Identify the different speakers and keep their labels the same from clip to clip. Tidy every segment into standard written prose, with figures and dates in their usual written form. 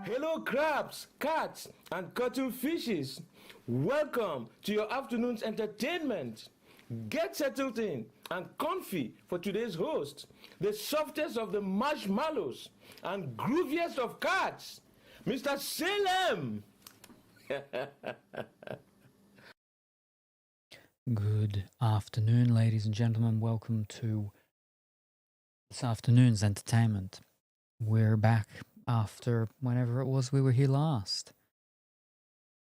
Speaker 1: Hello, crabs, cats, and fishes. Welcome to your afternoon's entertainment. Get settled in and comfy for today's host, the softest of the marshmallows and grooviest of cats, Mr. Salem.
Speaker 2: Good afternoon, ladies and gentlemen. Welcome to this afternoon's entertainment. We're back after whenever it was we were here last.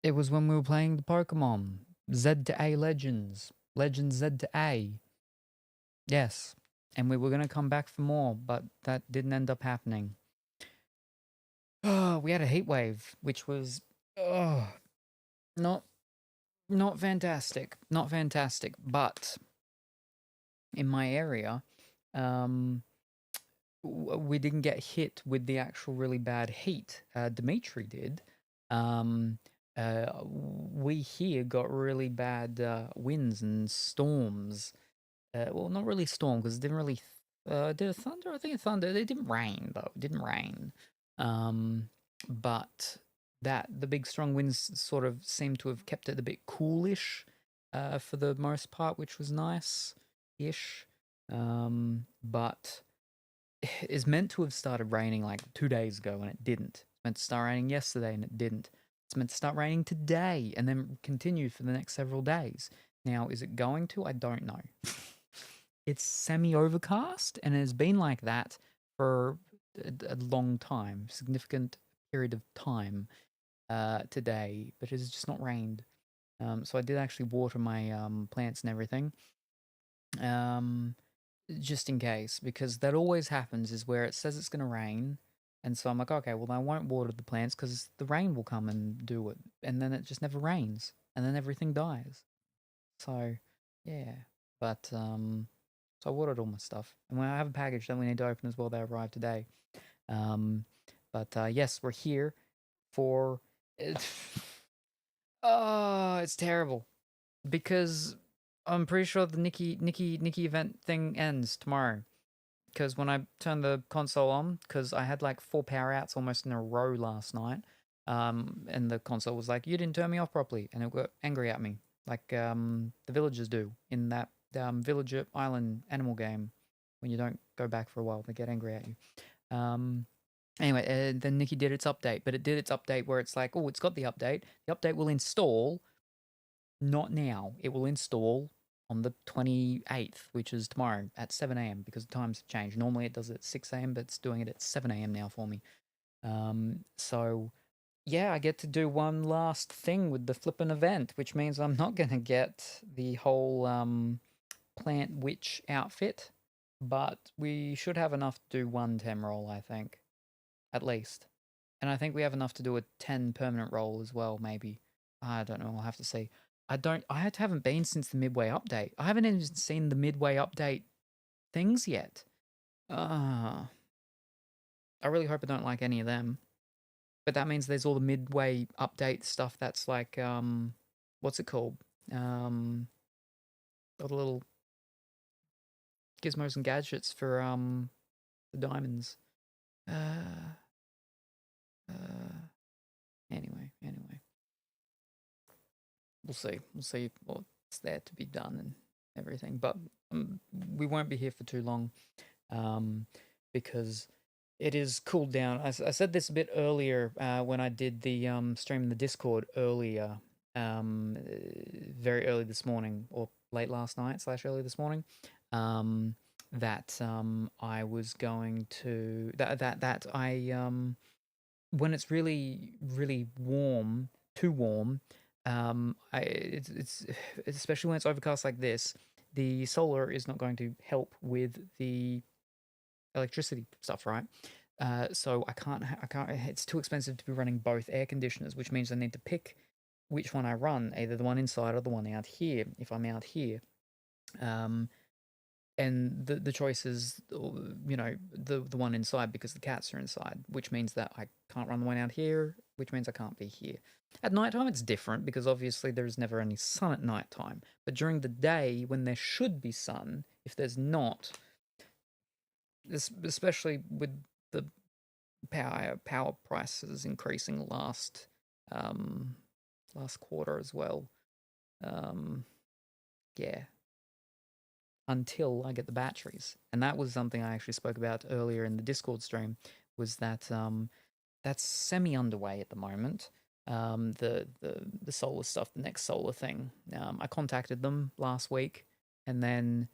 Speaker 2: It was when we were playing the Pokemon Z to A Legends, Legends Z to A. Yes, and we were going to come back for more, but that didn't end up happening. Oh, we had a heat wave, which was not fantastic, not fantastic. But in my area, we didn't get hit with the actual really bad heat. Dimitri did. We here got really bad winds and storms. Well, not really storm because it didn't really. Did it thunder? I think it thundered. It didn't rain though. It didn't rain. But the big strong winds sort of seemed to have kept it a bit coolish for the most part, which was nice-ish. But is meant to have started raining like 2 days ago and it didn't. It's meant to start raining yesterday and it didn't. It's meant to start raining today and then continue for the next several days. Now, is it going to? I don't know. It's semi-overcast and it has been like that for a long time, significant period of time today, but it has just not rained. So I did actually water my plants and everything. Just in case, because that always happens is where it says it's going to rain. And so I'm like, okay, well, I won't water the plants because the rain will come and do it. And then it just never rains. And then everything dies. So, yeah. But, so I watered all my stuff. And when I have a package that we need to open as well, they arrived today. Yes, we're here for... Oh, it's terrible. Because I'm pretty sure the Nikki event thing ends tomorrow. Because when I turned the console on, because I had like 4 power outs almost in a row last night, and the console was like, "You didn't turn me off properly," and it got angry at me, like the villagers do in that Villager Island animal game. When you don't go back for a while, they get angry at you. Anyway, then Nikki did its update, but it did its update where it's like, oh, it's got the update. The update will install. Not now. It will install on the 28th, which is tomorrow at 7 a.m. because the times have changed. Normally it does it at 6 a.m., but it's doing it at 7 a.m. now for me. So, yeah, I get to do one last thing with the flippin' event, which means I'm not going to get the whole plant witch outfit, but we should have enough to do one 10 roll, I think, at least. And I think we have enough to do a 10 permanent roll as well, maybe. I don't know, I'll have to see. I haven't been since the Midway update. I haven't even seen the Midway update things yet. I really hope I don't like any of them. But that means there's all the Midway update stuff that's like, what's it called? All the little gizmos and gadgets for, the diamonds. Anyway. We'll see. We'll see what's there to be done and everything. But we won't be here for too long because it is cooled down. I said this a bit earlier when I did the stream in the Discord earlier, very early this morning or late last night / early this morning. That I was going to that I when it's really really warm, too warm. It's especially when it's overcast like this, the solar is not going to help with the electricity stuff, right? So I can't. It's too expensive to be running both air conditioners, which means I need to pick which one I run, either the one inside or the one out here. If I'm out here, and the choice is, the one inside because the cats are inside, which means that I can't run the one out here, which means I can't be here. At nighttime, it's different because obviously there's never any sun at nighttime. But during the day, when there should be sun, if there's not, especially with the power prices increasing last quarter as well. Yeah, until I get the batteries. And that was something I actually spoke about earlier in the Discord stream, was that that's semi underway at the moment. The solar stuff, the next solar thing. I contacted them last week, and then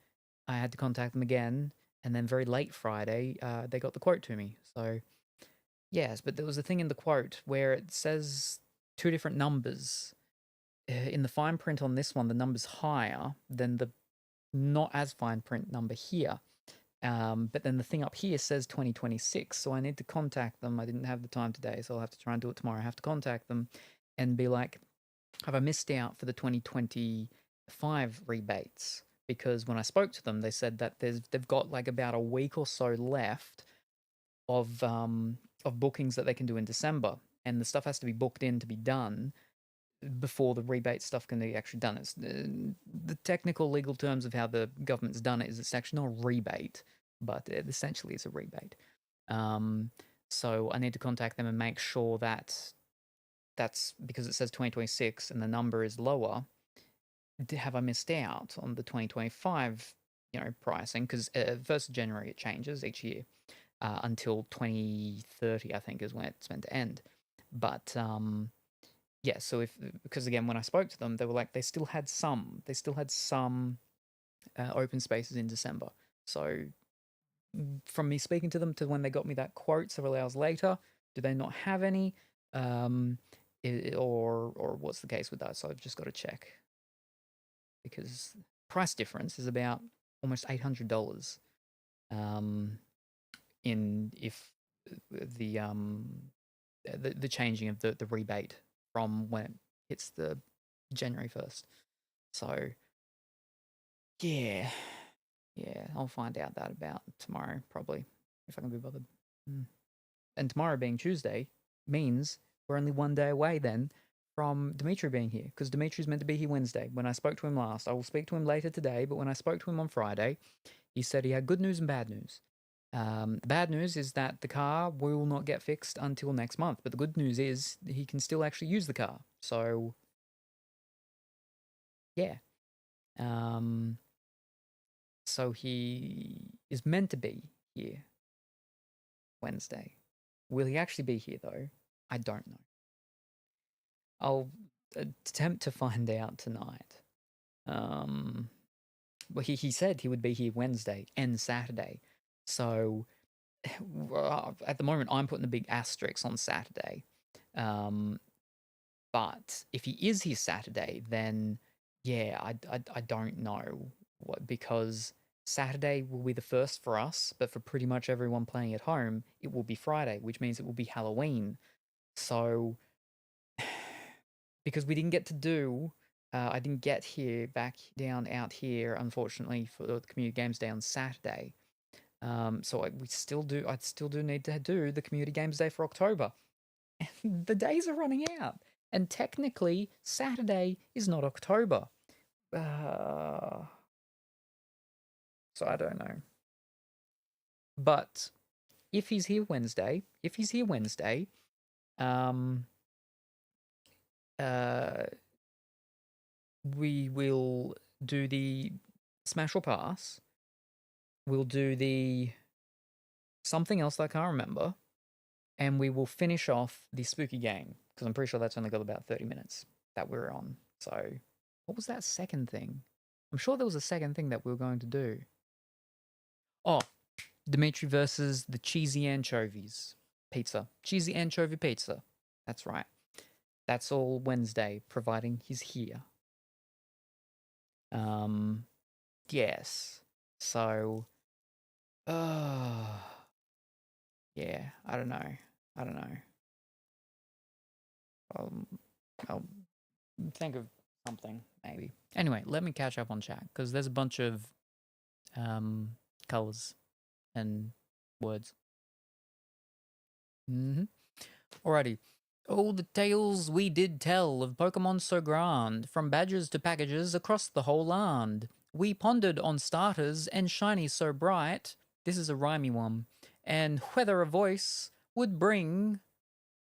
Speaker 2: I had to contact them again, and then very late Friday, they got the quote to me. So yes, but there was a thing in the quote where it says two different numbers. In the fine print on this one, the number's higher than the not as fine print number here. But then the thing up here says 2026, so I need to contact them. I didn't have the time today, so I'll have to try and do it tomorrow. I have to contact them and be like, have I missed out for the 2025 rebates? Because when I spoke to them, they said that they've got like about a week or so left of bookings that they can do in December, and the stuff has to be booked in to be done before the rebate stuff can be actually done. It's the technical legal terms of how the government's done it is it's actually not a rebate, but it essentially is a rebate. So I need to contact them and make sure that that's because it says 2026 and the number is lower. Have I missed out on the 2025, pricing? Because 1st of January it changes each year until 2030, I think, is when it's meant to end. But yeah, so because again, when I spoke to them, they were like, they still had some open spaces in December. So from me speaking to them to when they got me that quote several hours later, do they not have any? Or what's the case with that? So I've just got to check, because price difference is about almost $800. In if the changing of the rebate from when it hits the January 1st. So yeah, I'll find out that about tomorrow probably, if I can be bothered. And tomorrow being Tuesday means we're only one day away then from Dimitri being here, because Dimitri's meant to be here Wednesday. When I spoke to him last, I will speak to him later today, but when I spoke to him on Friday, he said he had good news and bad news. The bad news is that the car will not get fixed until next month, but the good news is he can still actually use the car. So, yeah. So he is meant to be here Wednesday. Will he actually be here, though? I don't know. I'll attempt to find out tonight. Well, he said he would be here Wednesday and Saturday. So at the moment, I'm putting a big asterisk on Saturday. But if he is here Saturday, then yeah, I don't know what, because Saturday will be the first for us, but for pretty much everyone playing at home, it will be Friday, which means it will be Halloween. So because we didn't get to do, I didn't get out here, unfortunately, for the Community Games Day on Saturday. So I still do need to do the Community Games Day for October. And the days are running out. And technically, Saturday is not October. So I don't know. But if he's here Wednesday, we will do the Smash or Pass. We'll do the something else that I can't remember. And we will finish off the spooky game, because I'm pretty sure that's only got about 30 minutes that we're on. So what was that second thing? I'm sure there was a second thing that we were going to do. Oh, Dimitri versus the cheesy anchovies pizza. Cheesy anchovy pizza. That's right. That's all Wednesday, providing he's here. Yes. So, yeah, I don't know. I'll think of something, maybe. Anyway, let me catch up on chat, because there's a bunch of colors and words. Alrighty. Oh, the tales we did tell of Pokemon so grand, from badges to packages across the whole land. We pondered on starters and shinies so bright. This is a rhymey one. And whether a voice would bring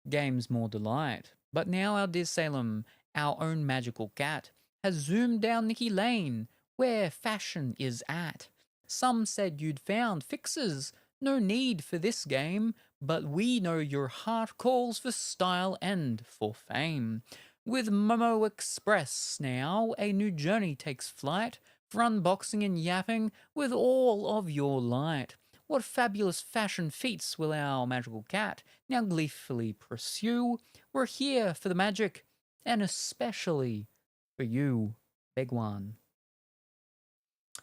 Speaker 2: games more delight. But now our dear Salem, our own magical cat, has zoomed down Nikki Lane, where fashion is at. Some said you'd found fixes, no need for this game, but we know your heart calls for style and for fame. With Momo Express now, a new journey takes flight for unboxing and yapping with all of your light. What fabulous fashion feats will our magical cat now gleefully pursue? We're here for the magic, and especially for you, big one.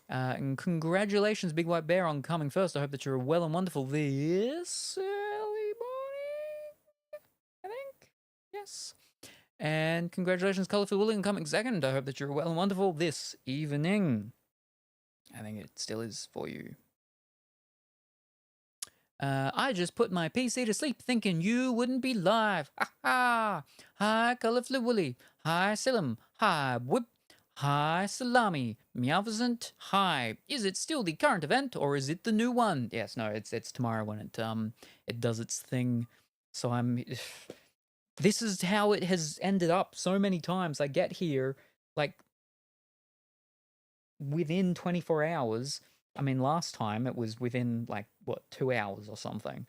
Speaker 2: And congratulations, Big White Bear, on coming first. I hope that you're well and wonderful this early morning, I think. Yes. And congratulations, Colourful Willie, on coming second. I hope that you're well and wonderful this evening. I think it still is for you. I just put my PC to sleep thinking you wouldn't be live. Ha ha! Hi, Colourful Willy. Hi, Salem. Hi, Whip. Hi, Salami. Meowfisant. Hi. Is it still the current event or is it the new one? Yes, no, it's tomorrow when it does its thing. So this is how it has ended up so many times. I get here like within 24 hours. I mean, last time it was within 2 hours or something.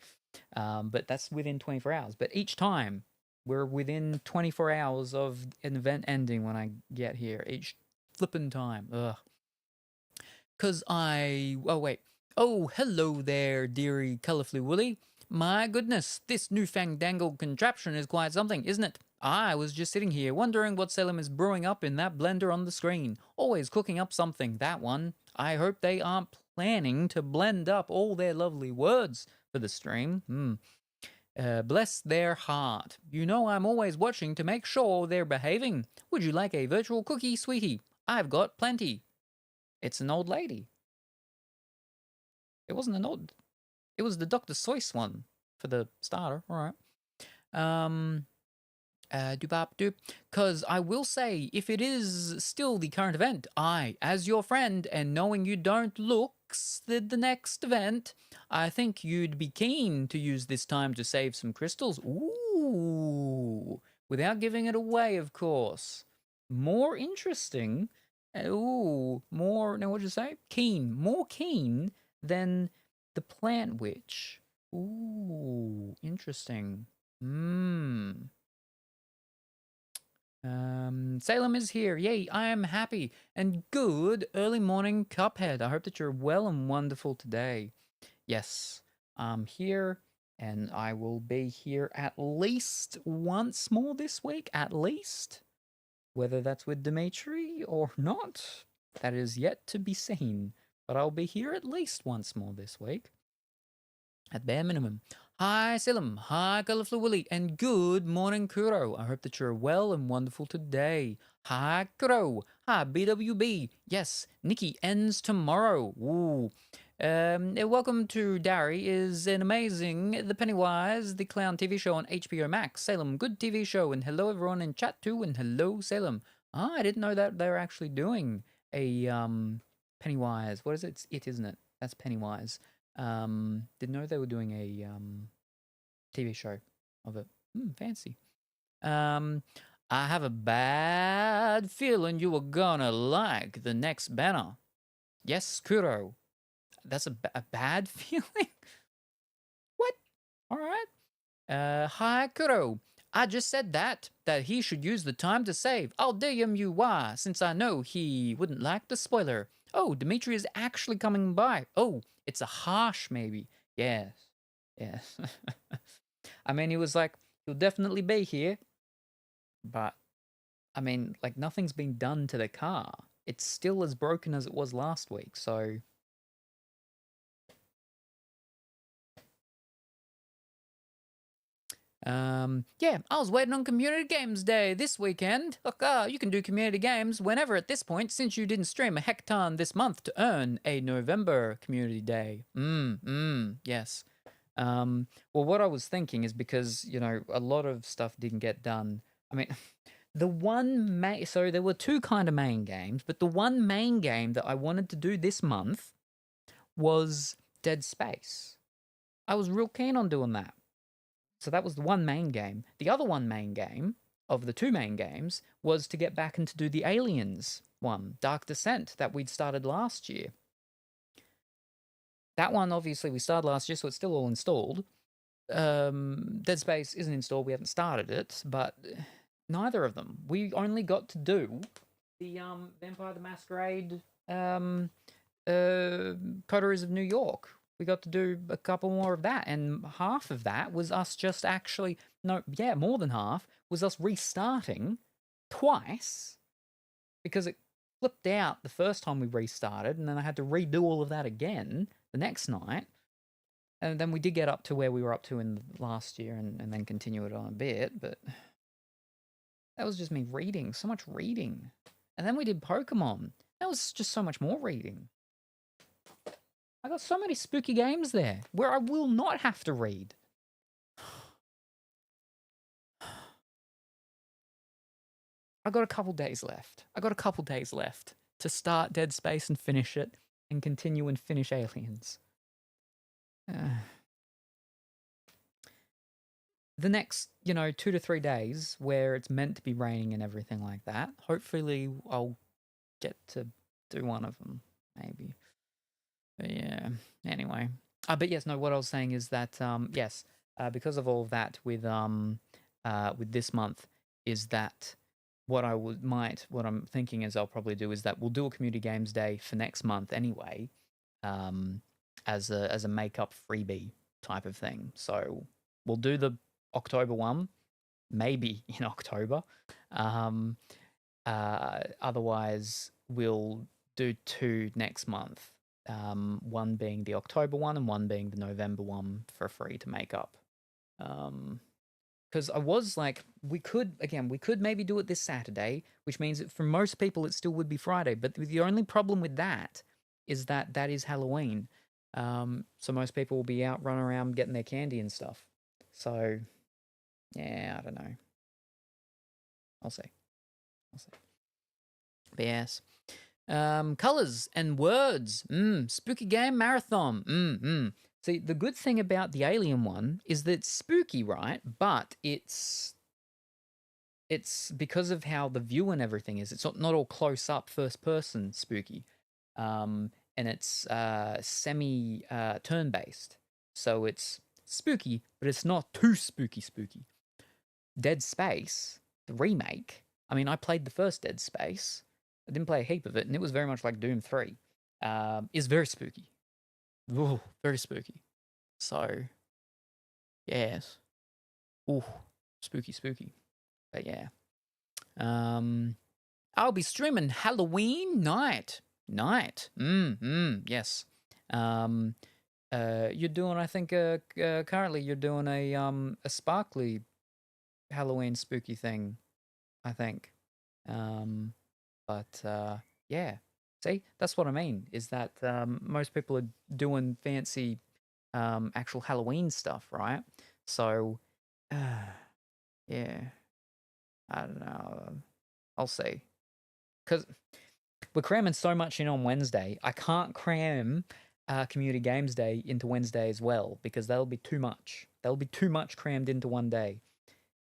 Speaker 2: But that's within 24 hours. But each time we're within 24 hours of an event ending when I get here. Each flippin' time. Ugh. Oh, hello there, dearie Colourfully Woolly. My goodness, this newfangled contraption is quite something, isn't it? I was just sitting here wondering what Salem is brewing up in that blender on the screen. Always cooking up something, that one. I hope they aren't planning to blend up all their lovely words for the stream. Bless their heart. You know I'm always watching to make sure they're behaving. Would you like a virtual cookie, sweetie? I've got plenty. It's an old lady. It wasn't an old... It was the Dr. Seuss one for the starter. All right. Doop. Because I will say, if it is still the current event, I, as your friend, and knowing you don't look the next event, I think you'd be keen to use this time to save some crystals. Ooh, without giving it away, of course. More interesting. Ooh, more. Now, what'd you say? Keen. More keen than the plant witch. Ooh, interesting. Salem is here. Yay, I am happy. And good early morning, Cuphead. I hope that you're well and wonderful today. Yes, I'm here, and I will be here at least once more this week. At least. Whether that's with Dimitri or not, that is yet to be seen. But I'll be here at least once more this week. At bare minimum. Hi, Salem. Hi, Colourful Willy. And good morning, Kuro. I hope that you're well and wonderful today. Hi, Kuro. Hi, BWB. Yes, Nikki ends tomorrow. Ooh. Welcome to Dari is an amazing The Pennywise, the clown TV show on HBO Max. Salem, good TV show. And hello, everyone in chat too. And hello, Salem. I didn't know that they were actually doing a Pennywise. What is it? It's it, isn't it? That's Pennywise. Didn't know they were doing a TV show of it. Fancy. I have a bad feeling you are gonna like the next banner. Yes, Kuro. That's a bad feeling? What? All right. Hi, Kuro. I just said that he should use the time to save. I'll DM you why, since I know he wouldn't like the spoiler. Oh, Dimitri is actually coming by. Oh, it's a harsh maybe. Yes. Yes. I mean, he was like, he'll definitely be here. But, I mean, like, nothing's been done to the car. It's still as broken as it was last week, so... Yeah, I was waiting on Community Games Day this weekend. Look, you can do community games whenever at this point, since you didn't stream a hecton this month to earn a November Community Day. Yes. Well, what I was thinking is because, you know, a lot of stuff didn't get done. I mean, so there were two kind of main games, but the one main game that I wanted to do this month was Dead Space. I was real keen on doing that. So that was the one main game. The other one main game of the two main games was to get back and to do the Aliens one, Dark Descent, that we'd started last year. That one, obviously, we started last year, so it's still all installed. Dead Space isn't installed. We haven't started it, but neither of them. We only got to do the Vampire the Masquerade Coteries of New York. We got to do a couple more of that, and half of that was us just actually more than half was us restarting twice because it flipped out the first time we restarted, and then I had to redo all of that again the next night. And then we did get up to where we were up to in last year and then continue it on a bit, but that was just me reading, so much reading. And then we did Pokemon. That was just so much more reading. I got so many spooky games there where I will not have to read. I got a couple days left. To start Dead Space and finish it and continue and finish Aliens. The next, 2 to 3 days where it's meant to be raining and everything like that, hopefully I'll get to do one of them, maybe. But yeah, anyway. But yes, no, what I was saying is that, yes, because of all of that with this month, is that what I'm thinking is I'll probably do is that we'll do a community games day for next month anyway, as a make-up freebie type of thing. So we'll do the October one, maybe in October. Otherwise, we'll do 2 next month. One being the October one and one being the November one for free to make up. Because I was like, we could maybe do it this Saturday, which means that for most people it still would be Friday. But the only problem with that is that is Halloween. So most people will be out running around getting their candy and stuff. So, yeah, I don't know. I'll see. But yes. Colors and words. Spooky game marathon. See, the good thing about the Alien one is that it's spooky, right? But it's because of how the view and everything is. It's not all close up first person spooky. And it's semi turn based. So it's spooky, but it's not too spooky. Dead Space, the remake. I mean, I played the first Dead Space. I didn't play a heap of it, and it was very much like Doom 3. Is very spooky. Ooh, very spooky. So, yes. Ooh, spooky. But yeah. I'll be streaming Halloween night. Yes. You're doing, I think, currently you're doing a sparkly Halloween spooky thing, I think. But yeah. See, that's what I mean, is that most people are doing fancy actual Halloween stuff, right? So, yeah. I don't know. I'll see. Because we're cramming so much in on Wednesday. I can't cram Community Games Day into Wednesday as well, because that'll be too much. That'll be too much crammed into one day.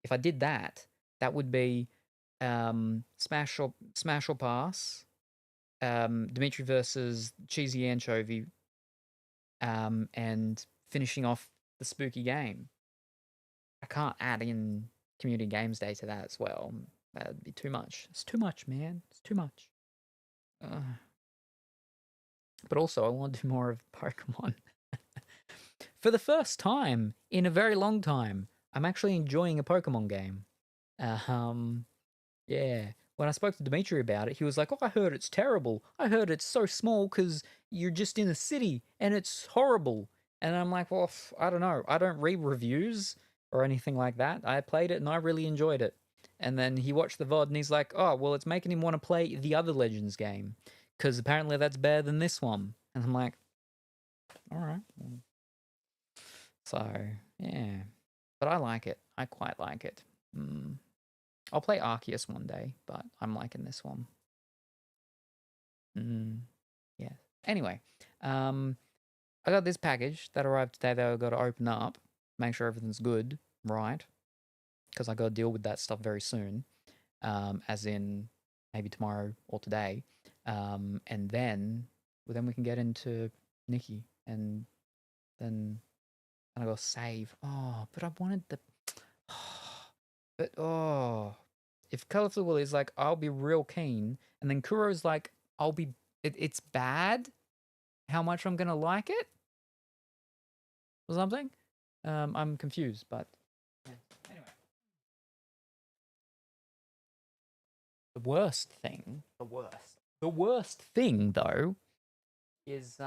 Speaker 2: If I did that, that would be Smash or Pass, Dimitri versus Cheesy Anchovy, and finishing off the spooky game. I can't add in Community Games Day to that as well. That'd be too much. It's too much, man. It's too much. But also, I want to do more of Pokemon. For the first time in a very long time, I'm actually enjoying a Pokemon game. Yeah. When I spoke to Dimitri about it, he was like, "Oh, I heard it's terrible. I heard it's so small because you're just in a city and it's horrible." And I'm like, "Well, I don't know. I don't read reviews or anything like that. I played it and I really enjoyed it." And then he watched the VOD and he's like, "Oh, well, it's making him want to play the other Legends game because apparently that's better than this one." And I'm like, "All right." So, yeah. But I like it. I quite like it. I'll play Arceus one day, but I'm liking this one. Yeah. Anyway, I got this package that arrived today that I got to open up, make sure everything's good. right? Because I got to deal with that stuff very soon, as in maybe tomorrow or today, and then we can get into Nikki, and then I got to save. Oh, but I wanted the. But if Colorful is like, I'll be real keen, and then Kuro's like, it's bad. How much I'm gonna like it, or something. I'm confused, but yeah. Anyway, the worst thing though, is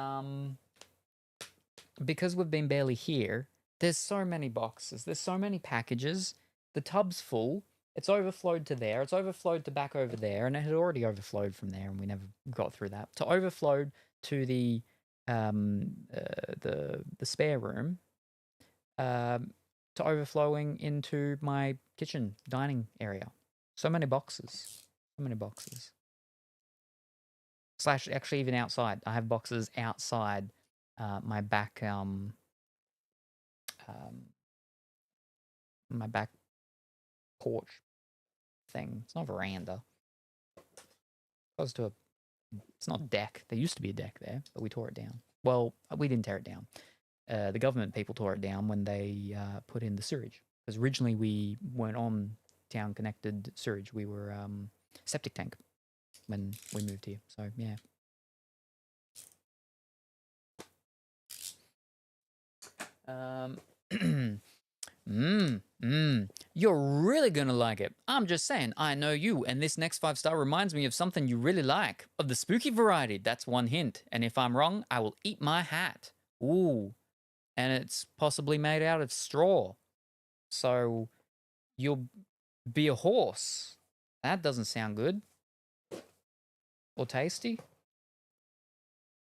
Speaker 2: because we've been barely here. There's so many boxes. There's so many packages. The tub's full. It's overflowed to there. It's overflowed to back over there, and it had already overflowed from there, and we never got through that. To overflowed to the spare room, to overflowing into my kitchen dining area. So many boxes. So many boxes. Slash, actually, even outside. I have boxes outside my back my back porch thing. It's not a veranda. Close to it's not a deck. There used to be a deck there, but we tore it down. Well, we didn't tear it down. The government people tore it down when they put in the sewage. Because originally we weren't on town connected sewage. We were septic tank when we moved here. So yeah. You're really gonna like it. I'm just saying, I know you, and this next 5-star reminds me of something you really like. Of the spooky variety, that's one hint. And if I'm wrong, I will eat my hat. Ooh. And it's possibly made out of straw. So you'll be a horse. That doesn't sound good. Or tasty.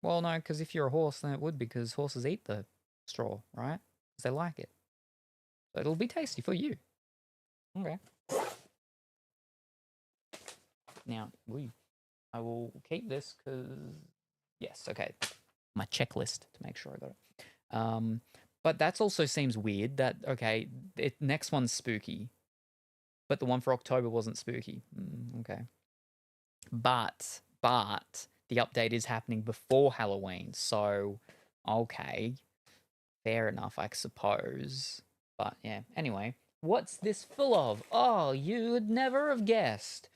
Speaker 2: Well, no, because if you're a horse, then it would, because horses eat the straw, right? Because they like it. So it'll be tasty for you. Okay. Now, I will keep this because, yes, okay. My checklist to make sure I got it. But that also seems weird that, okay, next one's spooky, but the one for October wasn't spooky. Okay. But the update is happening before Halloween, so okay. Fair enough, I suppose. But yeah, anyway. What's this full of? Oh, you'd never have guessed.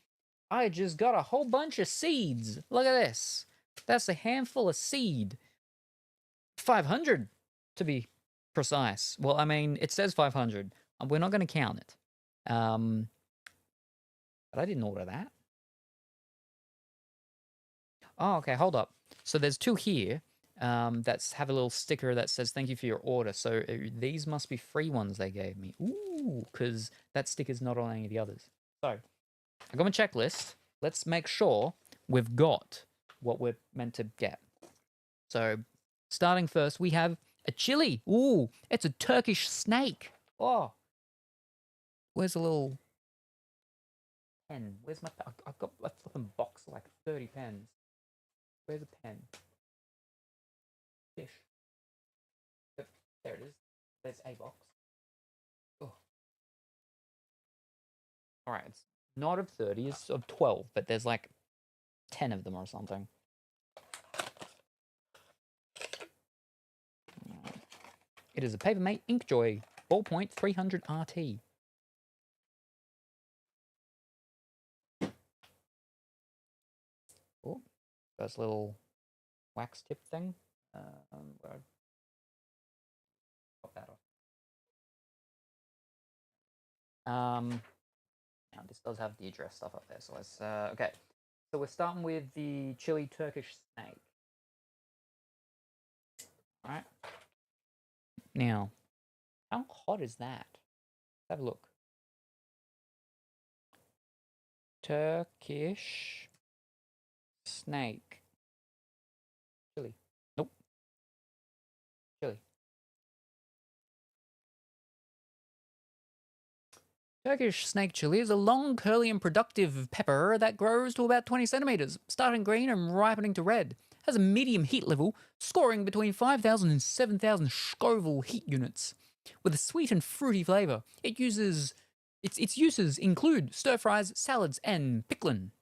Speaker 2: I just got a whole bunch of seeds. Look at this. That's a handful of seed. 500, to be precise. Well, I mean, it says 500. We're not going to count it. But I didn't order that. Oh, okay, hold up. So there's 2 here. That's have a little sticker that says thank you for your order. So these must be free ones they gave me. Ooh, because that sticker's not on any of the others. So I got my checklist. Let's make sure we've got what we're meant to get. So starting first, we have a chili. Ooh, it's a Turkish snake. Oh, where's a little pen? Where's my? I've got a flipping box of like 30 pens. Where's a pen? Fish. Yep, there it is. There's a box. Oh. All right, it's not of 30, it's of 12, but there's like 10 of them or something. It is a Papermate Inkjoy ballpoint 300 RT. Oh, that's a little wax tip thing. Pop that off. Now this does have the address stuff up there, so let's okay. So we're starting with the chili Turkish snake. All right. Now, how hot is that? Let's have a look. Turkish snake. Chili. Nope. Chili. Turkish snake chili is a long, curly, and productive pepper that grows to about 20 centimeters, starting green and ripening to red. Has a medium heat level, scoring between 5,000 and 7,000 Scoville heat units. with a sweet and fruity flavor. Its uses include stir fries, salads, and pickling.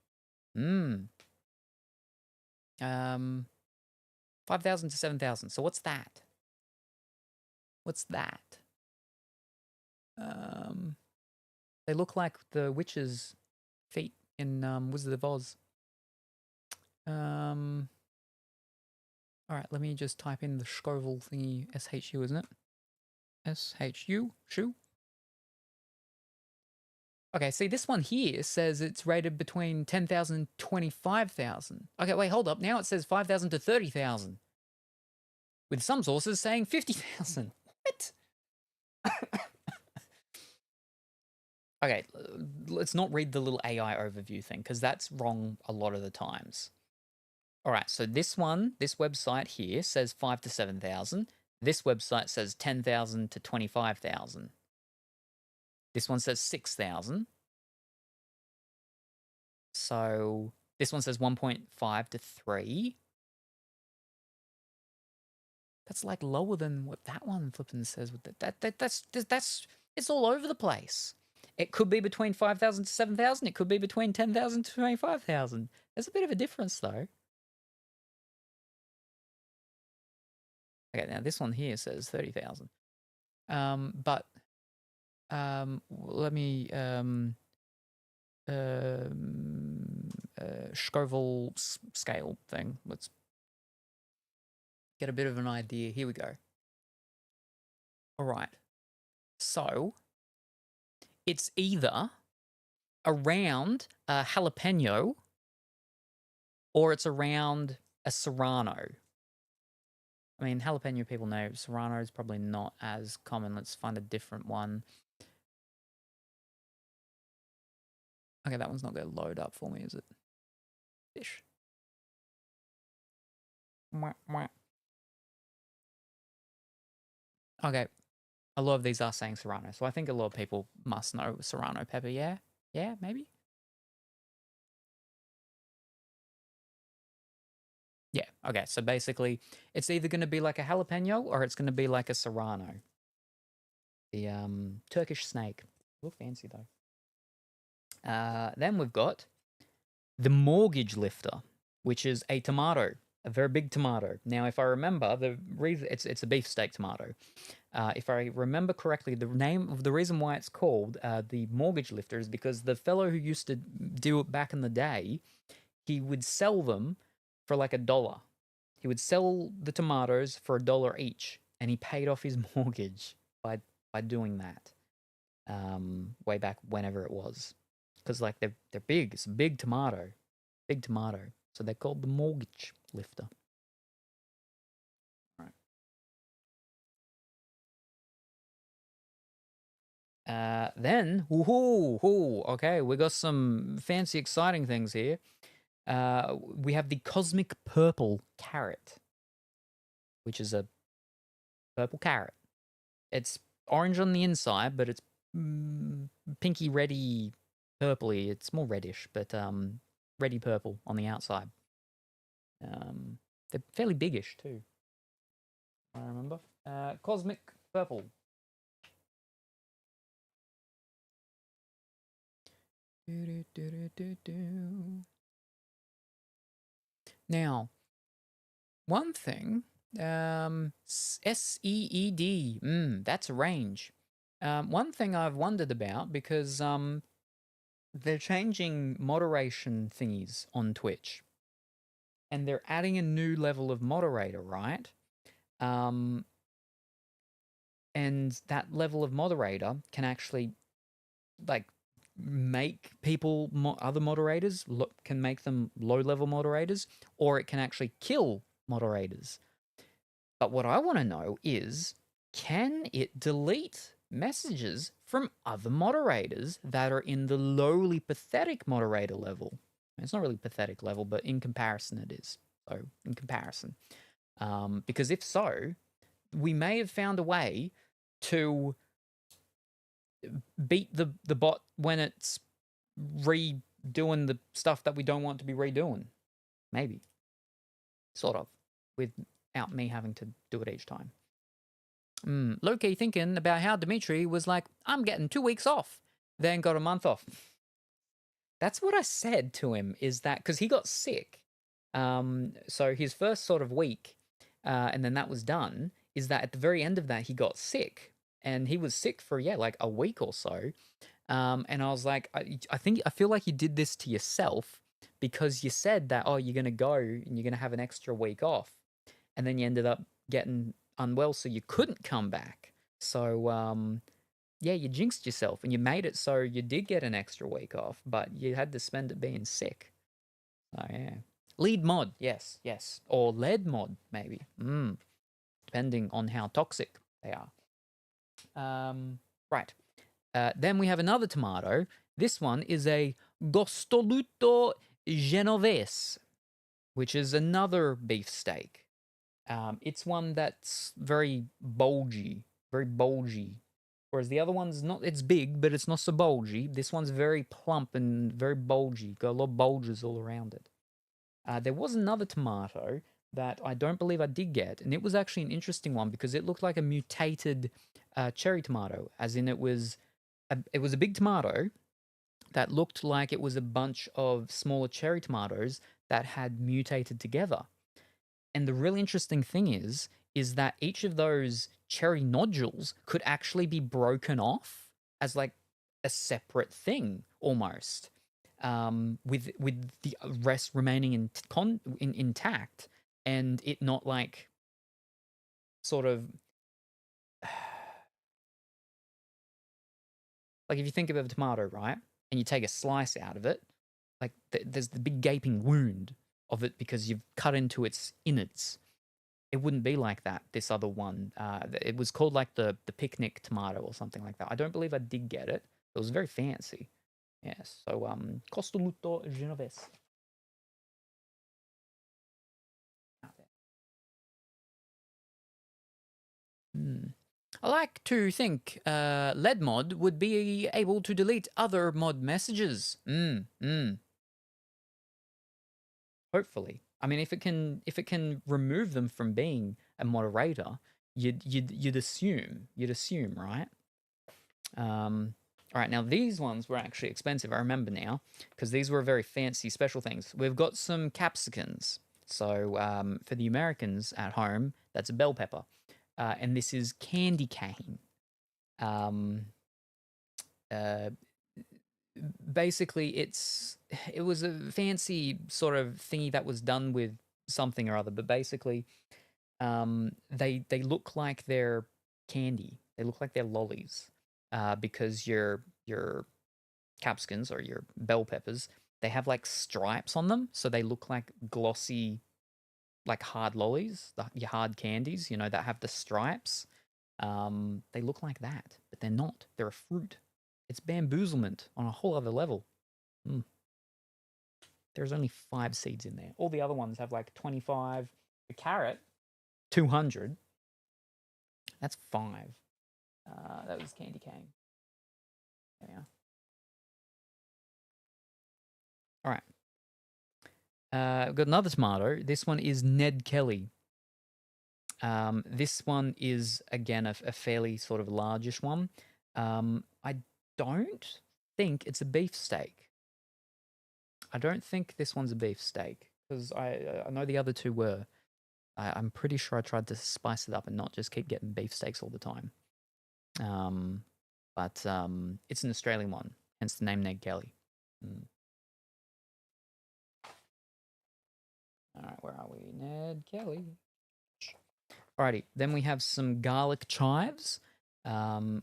Speaker 2: 5,000 to 7,000. So what's that? What's that? They look like the witch's feet in Wizard of Oz. All right, let me just type in the Scoville thingy. SHU, isn't it? SHU? Shoe? Okay, see, this one here says it's rated between 10,000 and 25,000. Okay, wait, hold up. Now it says 5,000 to 30,000. With some sources saying 50,000. What? Okay, let's not read the little AI overview thing because that's wrong a lot of the times. All right, so this website here says 5 to 7,000. This website says 10,000 to 25,000. This one says 6,000. So this one says 1.5 to 3. That's like lower than what that one flipping says. With that's it's all over the place. It could be between 5,000 to 7,000. It could be between 10,000 to 25,000. There's a bit of a difference though. Okay, now this one here says 30,000. But let me Scoville scale thing. Let's get a bit of an idea. Here we go. All right. So it's either around a jalapeno or it's around a serrano. I mean, jalapeno people know. Serrano is probably not as common. Let's find a different one. Okay, that one's not going to load up for me, is it? Fish. Okay. A lot of these are saying serrano, so I think a lot of people must know serrano pepper. Yeah? Yeah, maybe? Yeah, okay. So basically, it's either going to be like a jalapeno or it's going to be like a serrano. The Turkish snake. Look fancy, though. Then we've got the mortgage lifter, which is a tomato, a very big tomato. Now, if I remember, the reason it's a beefsteak tomato. If I remember correctly, the name of the reason why it's called the mortgage lifter is because the fellow who used to do it back in the day, he would sell them for like $1. He would sell the tomatoes for $1 each, and he paid off his mortgage by doing that. Way back whenever it was, because like they're big. It's a big tomato, So they're called the mortgage lifter. All right. Then, okay, we got some fancy, exciting things here. We have the cosmic purple carrot, which is a purple carrot. It's orange on the inside, but it's pinky, reddy, purpley. It's more reddish, but reddy purple on the outside. They're fairly biggish too. I remember. Cosmic purple. Now, one thing, SEED, that's a range. One thing I've wondered about, because they're changing moderation thingies on Twitch, and they're adding a new level of moderator, right? And that level of moderator can actually, like, make people, other moderators, can make them low-level moderators, or it can actually kill moderators. But what I want to know is, can it delete messages from other moderators that are in the lowly pathetic moderator level? It's not really pathetic level, but in comparison it is. So, in comparison. Because if so, we may have found a way to beat the bot when it's redoing the stuff that we don't want to be redoing. Maybe. Sort of. Without me having to do it each time. Low-key thinking about how Dimitri was like, I'm getting 2 weeks off, then got a month off. That's what I said to him, is that because he got sick. So his first sort of week, and then that was done, is that at the very end of that, he got sick. And he was sick for, like a week or so. And I was like, I feel like you did this to yourself because you said that, oh, you're going to go and you're going to have an extra week off. And then you ended up getting unwell, so you couldn't come back. So, yeah, you jinxed yourself and you made it so you did get an extra week off, but you had to spend it being sick. Oh, yeah. Lead mod, yes. Or lead mod, maybe. Depending on how toxic they are. Right. Then we have another tomato. This one is a Gostoluto Genovese, which is another beef steak. It's one that's very bulgy. Whereas the other one's not, it's big, but it's not so bulgy. This one's very plump and very bulgy. Got a lot of bulges all around it. There was another tomato that I don't believe I did get, and it was actually an interesting one because it looked like a mutated cherry tomato, as in it was a big tomato that looked like it was a bunch of smaller cherry tomatoes that had mutated together. And the really interesting thing is that each of those cherry nodules could actually be broken off as like a separate thing almost, with the rest remaining intact, and it not like sort of like if you think of a tomato, right, and you take a slice out of it, like there's the big gaping wound of it because you've cut into its innards. It wouldn't be like that, this other one. It was called like the picnic tomato or something like that. I don't believe I did get it. It was very fancy. Yes, so Costoluto Genovese. I like to think lead mod would be able to delete other mod messages. Hopefully. I mean, if it can remove them from being a moderator, you'd assume, right? All right, now these ones were actually expensive. I remember now because these were very fancy special things. We've got some capsicums. So for the Americans at home, that's a bell pepper, and this is candy cane. Um, uh, Basically, it was a fancy sort of thingy that was done with something or other, but basically, they look like they're candy. They look like they're lollies, because your capsicums or your bell peppers, they have like stripes on them, so they look like glossy, like hard lollies, your hard candies, that have the stripes. They look like that, but they're not. They're a fruit. It's bamboozlement on a whole other level. There's only 5 seeds in there. All the other ones have like 25. The carrot, 200. That's 5. That was candy cane. There we are. All right. We've got another tomato. This one is Ned Kelly. This one is, again, a fairly sort of largish one. I don't think it's a beefsteak. I don't think this one's a beefsteak because I know the other two were. I'm pretty sure I tried to spice it up and not just keep getting beefsteaks all the time. But it's an Australian one, hence the name Ned Kelly. All right, where are we? Ned Kelly. Alrighty, then we have some garlic chives,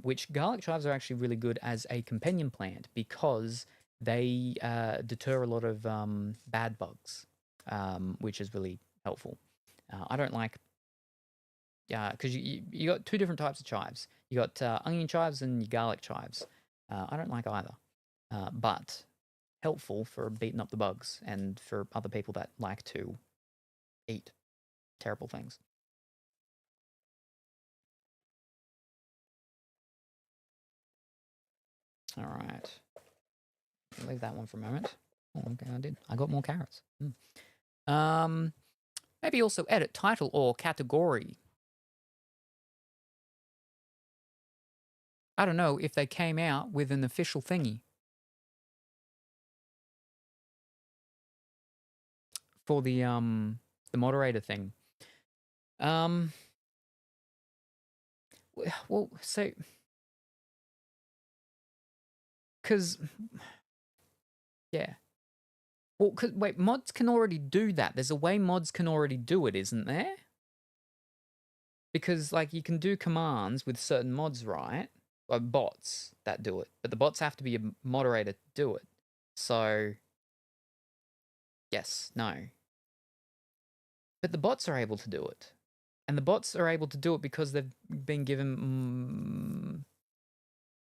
Speaker 2: which garlic chives are actually really good as a companion plant because they deter a lot of bad bugs, which is really helpful. I don't like, because you got 2 different types of chives. You got onion chives and your garlic chives. I don't like either, but helpful for beating up the bugs and for other people that like to eat terrible things. All right. Leave that one for a moment. Oh, okay, I did. I got more carrots. Maybe also edit title or category. I don't know if they came out with an official thingy for the moderator thing. Well, so because yeah. Well, wait, mods can already do that. There's a way mods can already do it, isn't there? Because like you can do commands with certain mods, right? Or bots that do it, but the bots have to be a moderator to do it. So yes, no. But the bots are able to do it. And the bots are able to do it because they've been given.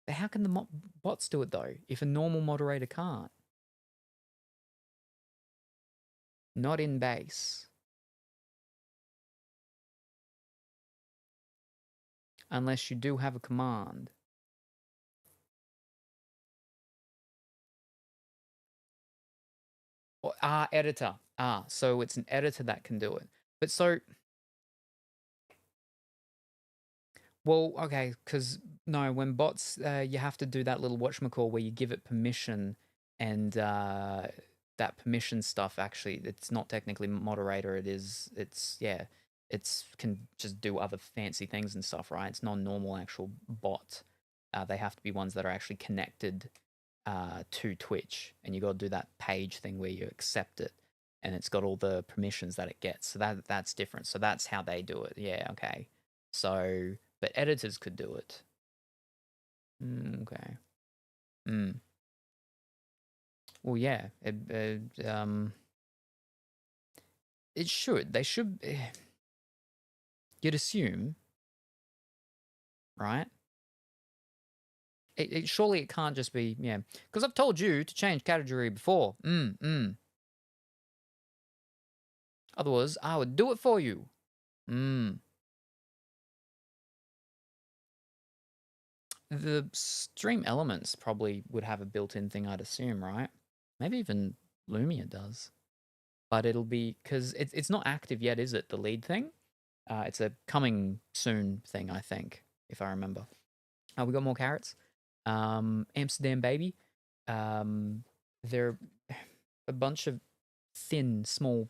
Speaker 2: How can the bots do it though? If a normal moderator can't? Not in base. Unless you do have a command. Or, editor. So it's an editor that can do it. But so. Well, okay, because no, when bots, you have to do that little whatchamacall where you give it permission, and that permission stuff actually, it's not technically moderator. It's can just do other fancy things and stuff, right? It's not a normal actual bot. They have to be ones that are actually connected to Twitch, and you got to do that page thing where you accept it, and it's got all the permissions that it gets. So that's different. So that's how they do it. Yeah, okay. So. But editors could do it. Okay. Well, yeah. It should. They should. You'd assume, right? Surely it can't just be, yeah. Because I've told you to change category before. Otherwise, I would do it for you. The stream elements probably would have a built-in thing, I'd assume, right? Maybe even Lumia does. But it'll be, because it's not active yet, is it? The lead thing? It's a coming soon thing, I think, if I remember. We got more carrots. Amsterdam baby. They're a bunch of thin, small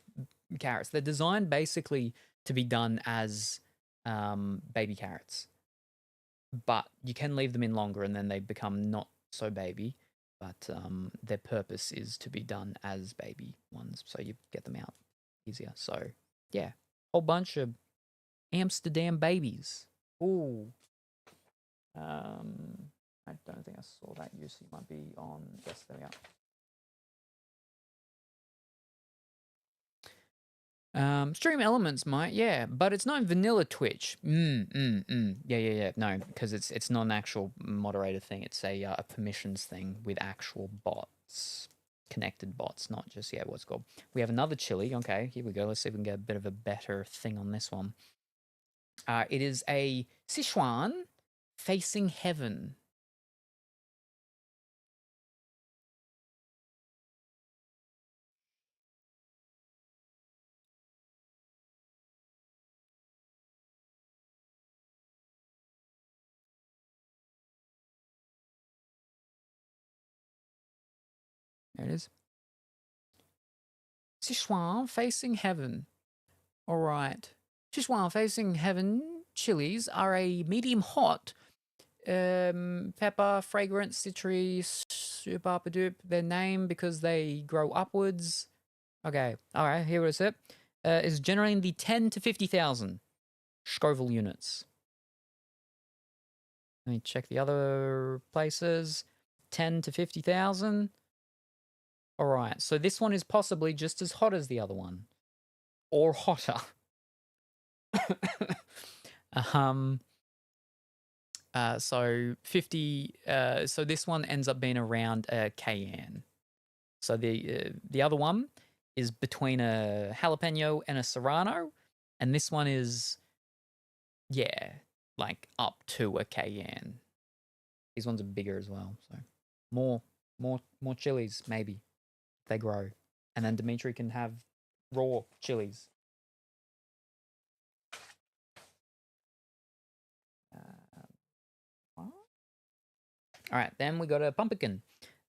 Speaker 2: carrots. They're designed basically to be done as baby carrots, but you can leave them in longer, and then they become not so baby. But their purpose is to be done as baby ones, so you get them out easier. So yeah, whole bunch of Amsterdam babies. Ooh. I don't think I saw that. Usually might be on. Yes, there we are. Stream elements might, yeah, but it's not in vanilla Twitch. Yeah. No, because it's not an actual moderator thing. It's a permissions thing with actual bots, connected bots, not just what's it called. We have another chili. Okay, here we go. Let's see if we can get a bit of a better thing on this one. It is a Sichuan facing heaven. There it is. Sichuan facing heaven. All right. Sichuan facing heaven chilies are a medium hot pepper, fragrant, citrus, super Their name because they grow upwards. Okay. All right. Here is it. Is generating the 10 to 50,000 Scoville units. Let me check the other places. 10 to 50,000. All right. So this one is possibly just as hot as the other one, or hotter. So 50. So this one ends up being around a cayenne. So the other one is between a jalapeno and a serrano, and this one is, like up to a cayenne. These ones are bigger as well, so more chilies maybe if they grow, and then Dimitri can have raw chilies. What? All right, then we got a pumpkin.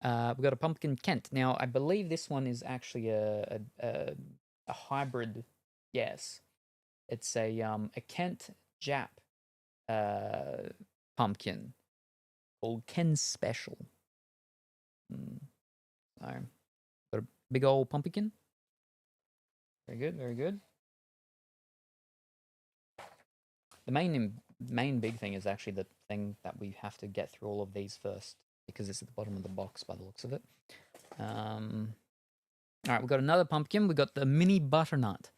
Speaker 2: We got a pumpkin Kent. Now, I believe this one is actually a hybrid. Yes, it's a Kent Jap pumpkin called Ken Special. So, got a big old pumpkin. Very good, very good. The main big thing is actually the thing that we have to get through all of these first because it's at the bottom of the box by the looks of it. All right, we've got another pumpkin. We've got the mini butternut.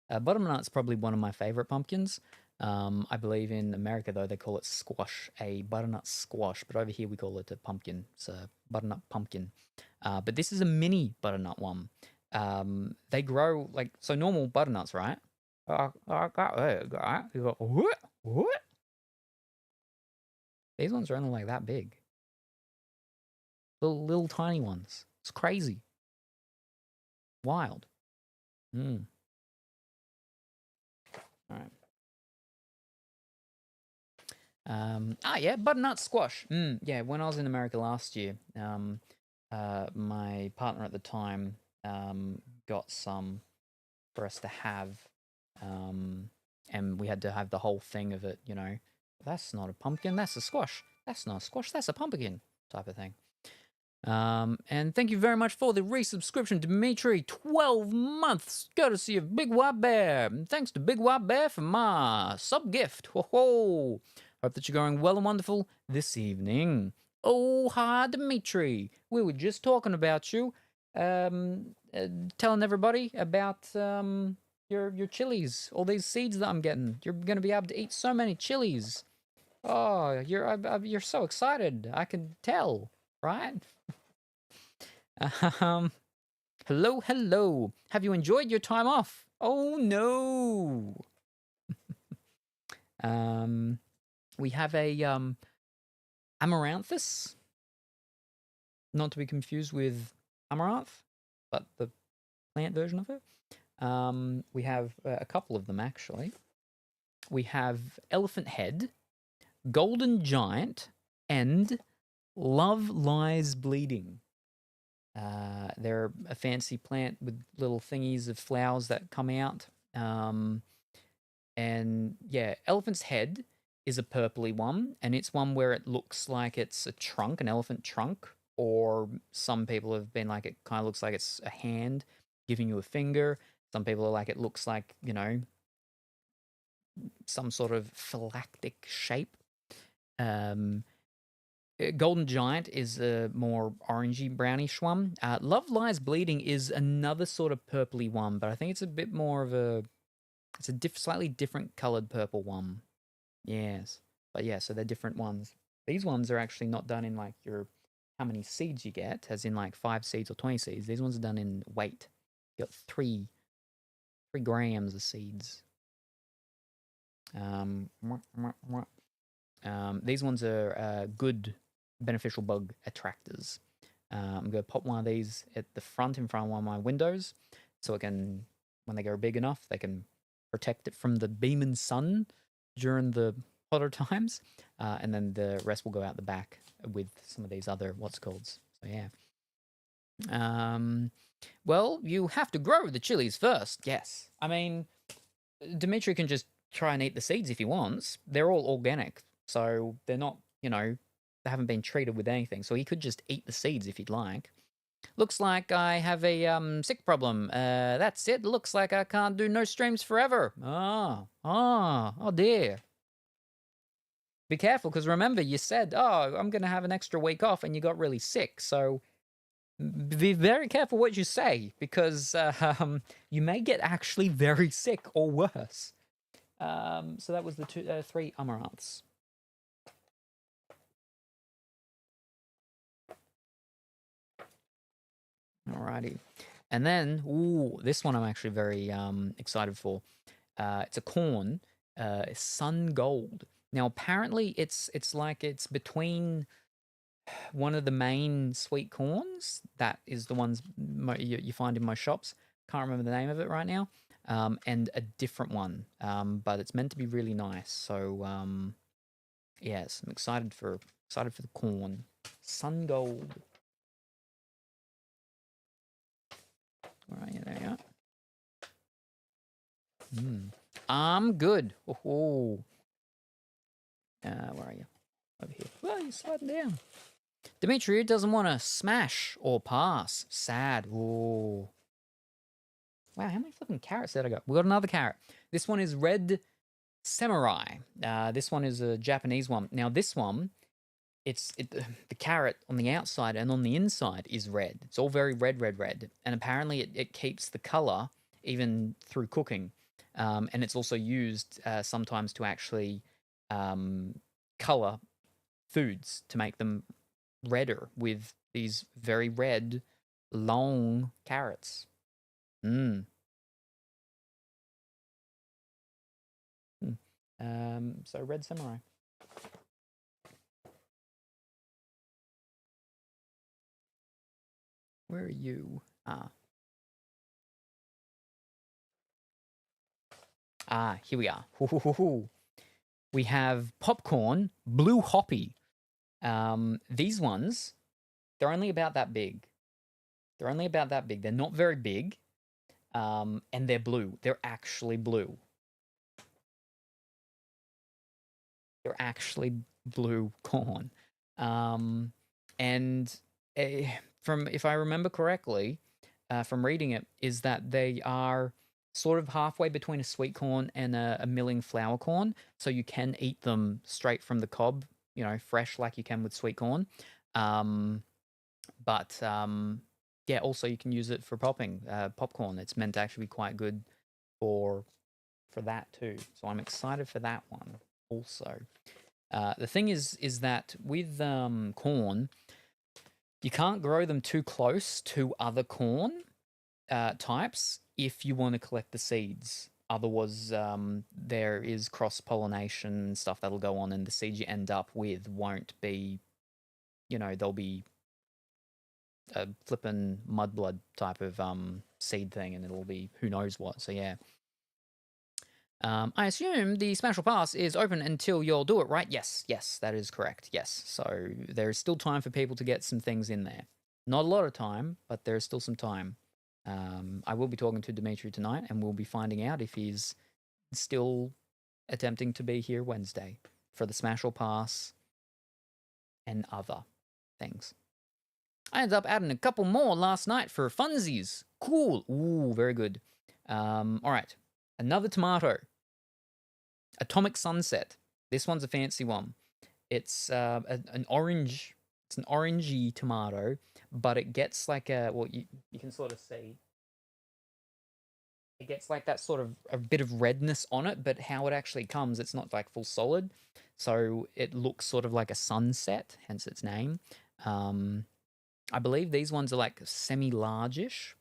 Speaker 2: Butternut's probably one of my favorite pumpkins. I believe in America, though, they call it squash, a butternut squash. But over here, we call it a pumpkin. It's a butternut pumpkin. But this is a mini butternut one. They grow like, so normal butternuts, right? You go, what? What? These ones are only like that big. Little tiny ones. It's crazy. Wild. All right. Yeah, butternut squash. Yeah, when I was in America last year, my partner at the time got some for us to have, and we had to have the whole thing of it. You know, that's not a pumpkin. That's a squash. That's not a squash. That's a pumpkin type of thing. And thank you very much for the resubscription, Dimitri. 12 months, courtesy of Big White Bear. And thanks to Big White Bear for my sub gift. Ho ho! Hope that you're going well and wonderful this evening. Oh, hi, Dimitri. We were just talking about you, telling everybody about your chilies, all these seeds that I'm getting. You're going to be able to eat so many chilies. Oh, you're so excited. I can tell, right? Hello, hello. Have you enjoyed your time off? Oh no. We have a amaranthus, not to be confused with amaranth, but the plant version of it. We have a couple of them actually. We have elephant head, golden giant, and love lies bleeding. They're a fancy plant with little thingies of flowers that come out. And yeah, elephant's head is a purpley one, and it's one where it looks like it's a trunk, an elephant trunk, or some people have been like it kind of looks like it's a hand giving you a finger. Some people are like it looks like, you know, some sort of phylactic shape. Golden Giant is a more orangey brownish one. Love Lies Bleeding is another sort of purpley one, but I think it's a bit more of it's a slightly different colored purple one. Yes, but yeah, so they're different ones. These ones are actually not done in like your how many seeds you get, as in like 5 seeds or 20 seeds. These ones are done in weight. You got 3 grams of seeds. These ones are good beneficial bug attractors. I'm going to pop one of these at the front in front of one of my windows so it can, when they go big enough, they can protect it from the beaming sun during the hotter times. And then the rest will go out the back with some of these other what's called. So yeah. Well, you have to grow the chilies first. Yes. I mean, Dimitri can just try and eat the seeds if he wants. They're all organic. So they're not, you know, they haven't been treated with anything. So he could just eat the seeds if he'd like. Looks like I have a sick problem. That's it. Looks like I can't do no streams forever. Oh dear. Be careful, because remember you said, oh, I'm going to have an extra week off, and you got really sick. So be very careful what you say, because you may get actually very sick or worse. So that was the 3 amaranths. Alrighty. And then, this one I'm actually very excited for. It's a corn, sun gold. Now, apparently, it's like it's between one of the main sweet corns. That is the ones you find in my shops. Can't remember the name of it right now. And a different one, but it's meant to be really nice. So, yes, I'm excited for the corn. Sun gold. Where are you? There you are. I'm good. Oh. Where are you? Over here. Well, you're sliding down. Dimitri doesn't want to smash or pass. Sad. Oh. Wow, how many flipping carrots did I got? We got another carrot. This one is red samurai. This one is a Japanese one. Now this one, the carrot on the outside and on the inside is red. It's all very red, red, red. And apparently it keeps the color even through cooking. And it's also used sometimes to actually color foods to make them redder with these very red, long carrots. So red samurai. Where are you? Here we are. We have popcorn, blue hoppy. These ones, they're only about that big. They're only about that big. They're not very big. And they're blue. They're actually blue. They're actually blue corn. And from, if I remember correctly, from reading it, is that they are sort of halfway between a sweet corn and a milling flour corn. So you can eat them straight from the cob, fresh like you can with sweet corn. But yeah, also you can use it for popping popcorn. It's meant to actually be quite good for that too. So I'm excited for that one also. The thing is that with corn, you can't grow them too close to other corn types if you want to collect the seeds. Otherwise, there is cross-pollination stuff that'll go on, and the seeds you end up with won't be, they'll be a flippin' mudblood type of seed thing, and it'll be who knows what. So yeah. I assume the Smash or Pass is open until you'll do it, right? Yes, that is correct. Yes, so there is still time for people to get some things in there. Not a lot of time, but there is still some time. I will be talking to Dimitri tonight, and we'll be finding out if he's still attempting to be here Wednesday for the Smash or Pass and other things. I ended up adding a couple more last night for funsies. Cool. Ooh, very good. All right. Another tomato. Atomic Sunset. This one's a fancy one. It's an orange. It's an orangey tomato, but it gets like you can sort of see. It gets like that sort of a bit of redness on it, but how it actually comes, it's not like full solid. So it looks sort of like a sunset, hence its name. I believe these ones are like semi-largish,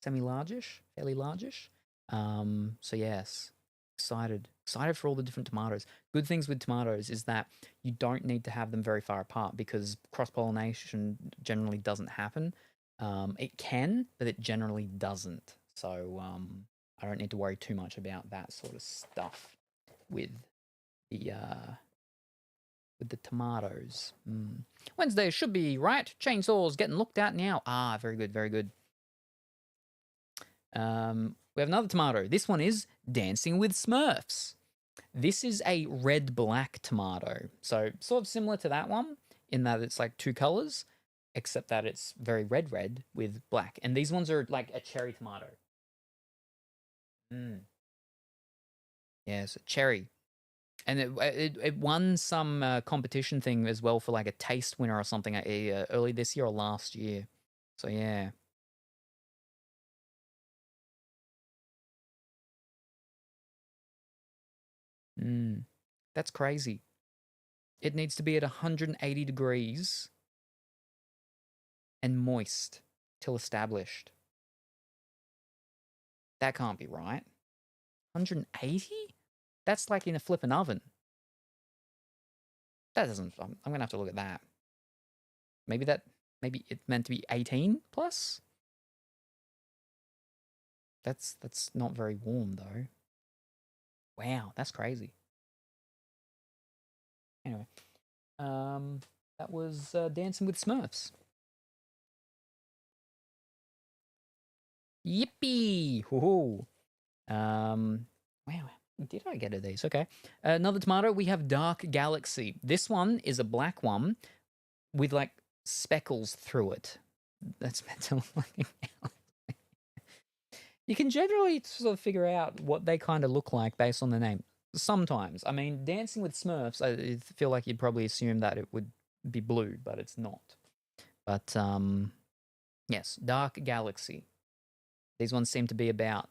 Speaker 2: fairly largish. So yes, excited for all the different tomatoes. Good things with tomatoes is that you don't need to have them very far apart because cross-pollination generally doesn't happen. It can, but it generally doesn't. So I don't need to worry too much about that sort of stuff with the tomatoes. Wednesday should be right. Chainsaws getting looked at now. Very good, very good. We have another tomato. This one is Dancing with Smurfs. This is a red-black tomato. So sort of similar to that one in that it's like two colors, except that it's very red with black. And these ones are like a cherry tomato. Yeah, it's a cherry. And it won some competition thing as well for like a taste winner or something early this year or last year. So yeah. That's crazy. It needs to be at 180 degrees and moist till established. That can't be right. 180? That's like in a flippin' oven. That doesn't. I'm gonna have to look at that. Maybe it's meant to be 18 plus. That's not very warm though. Wow, that's crazy. Anyway, That was Dancing with Smurfs. Yippee! Hoo-hoo. Wow. Did I get of these? Okay. Another tomato, we have Dark Galaxy. This one is a black one with like speckles through it. That's meant to look like a galaxy. You can generally sort of figure out what they kind of look like based on the name. Sometimes. I mean, Dancing with Smurfs, I feel like you'd probably assume that it would be blue, but it's not. But, yes, Dark Galaxy. These ones seem to be about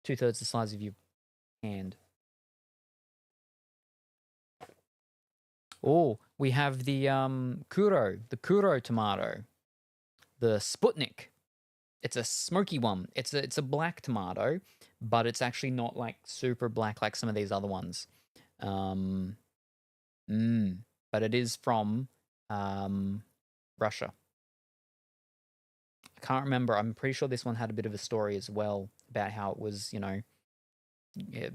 Speaker 2: 2/3 the size of your hand. Oh, we have the Kuro tomato, the Sputnik. It's a smoky one. It's a black tomato, but it's actually not like super black like some of these other ones. But it is from Russia. I can't remember. I'm pretty sure this one had a bit of a story as well about how it was,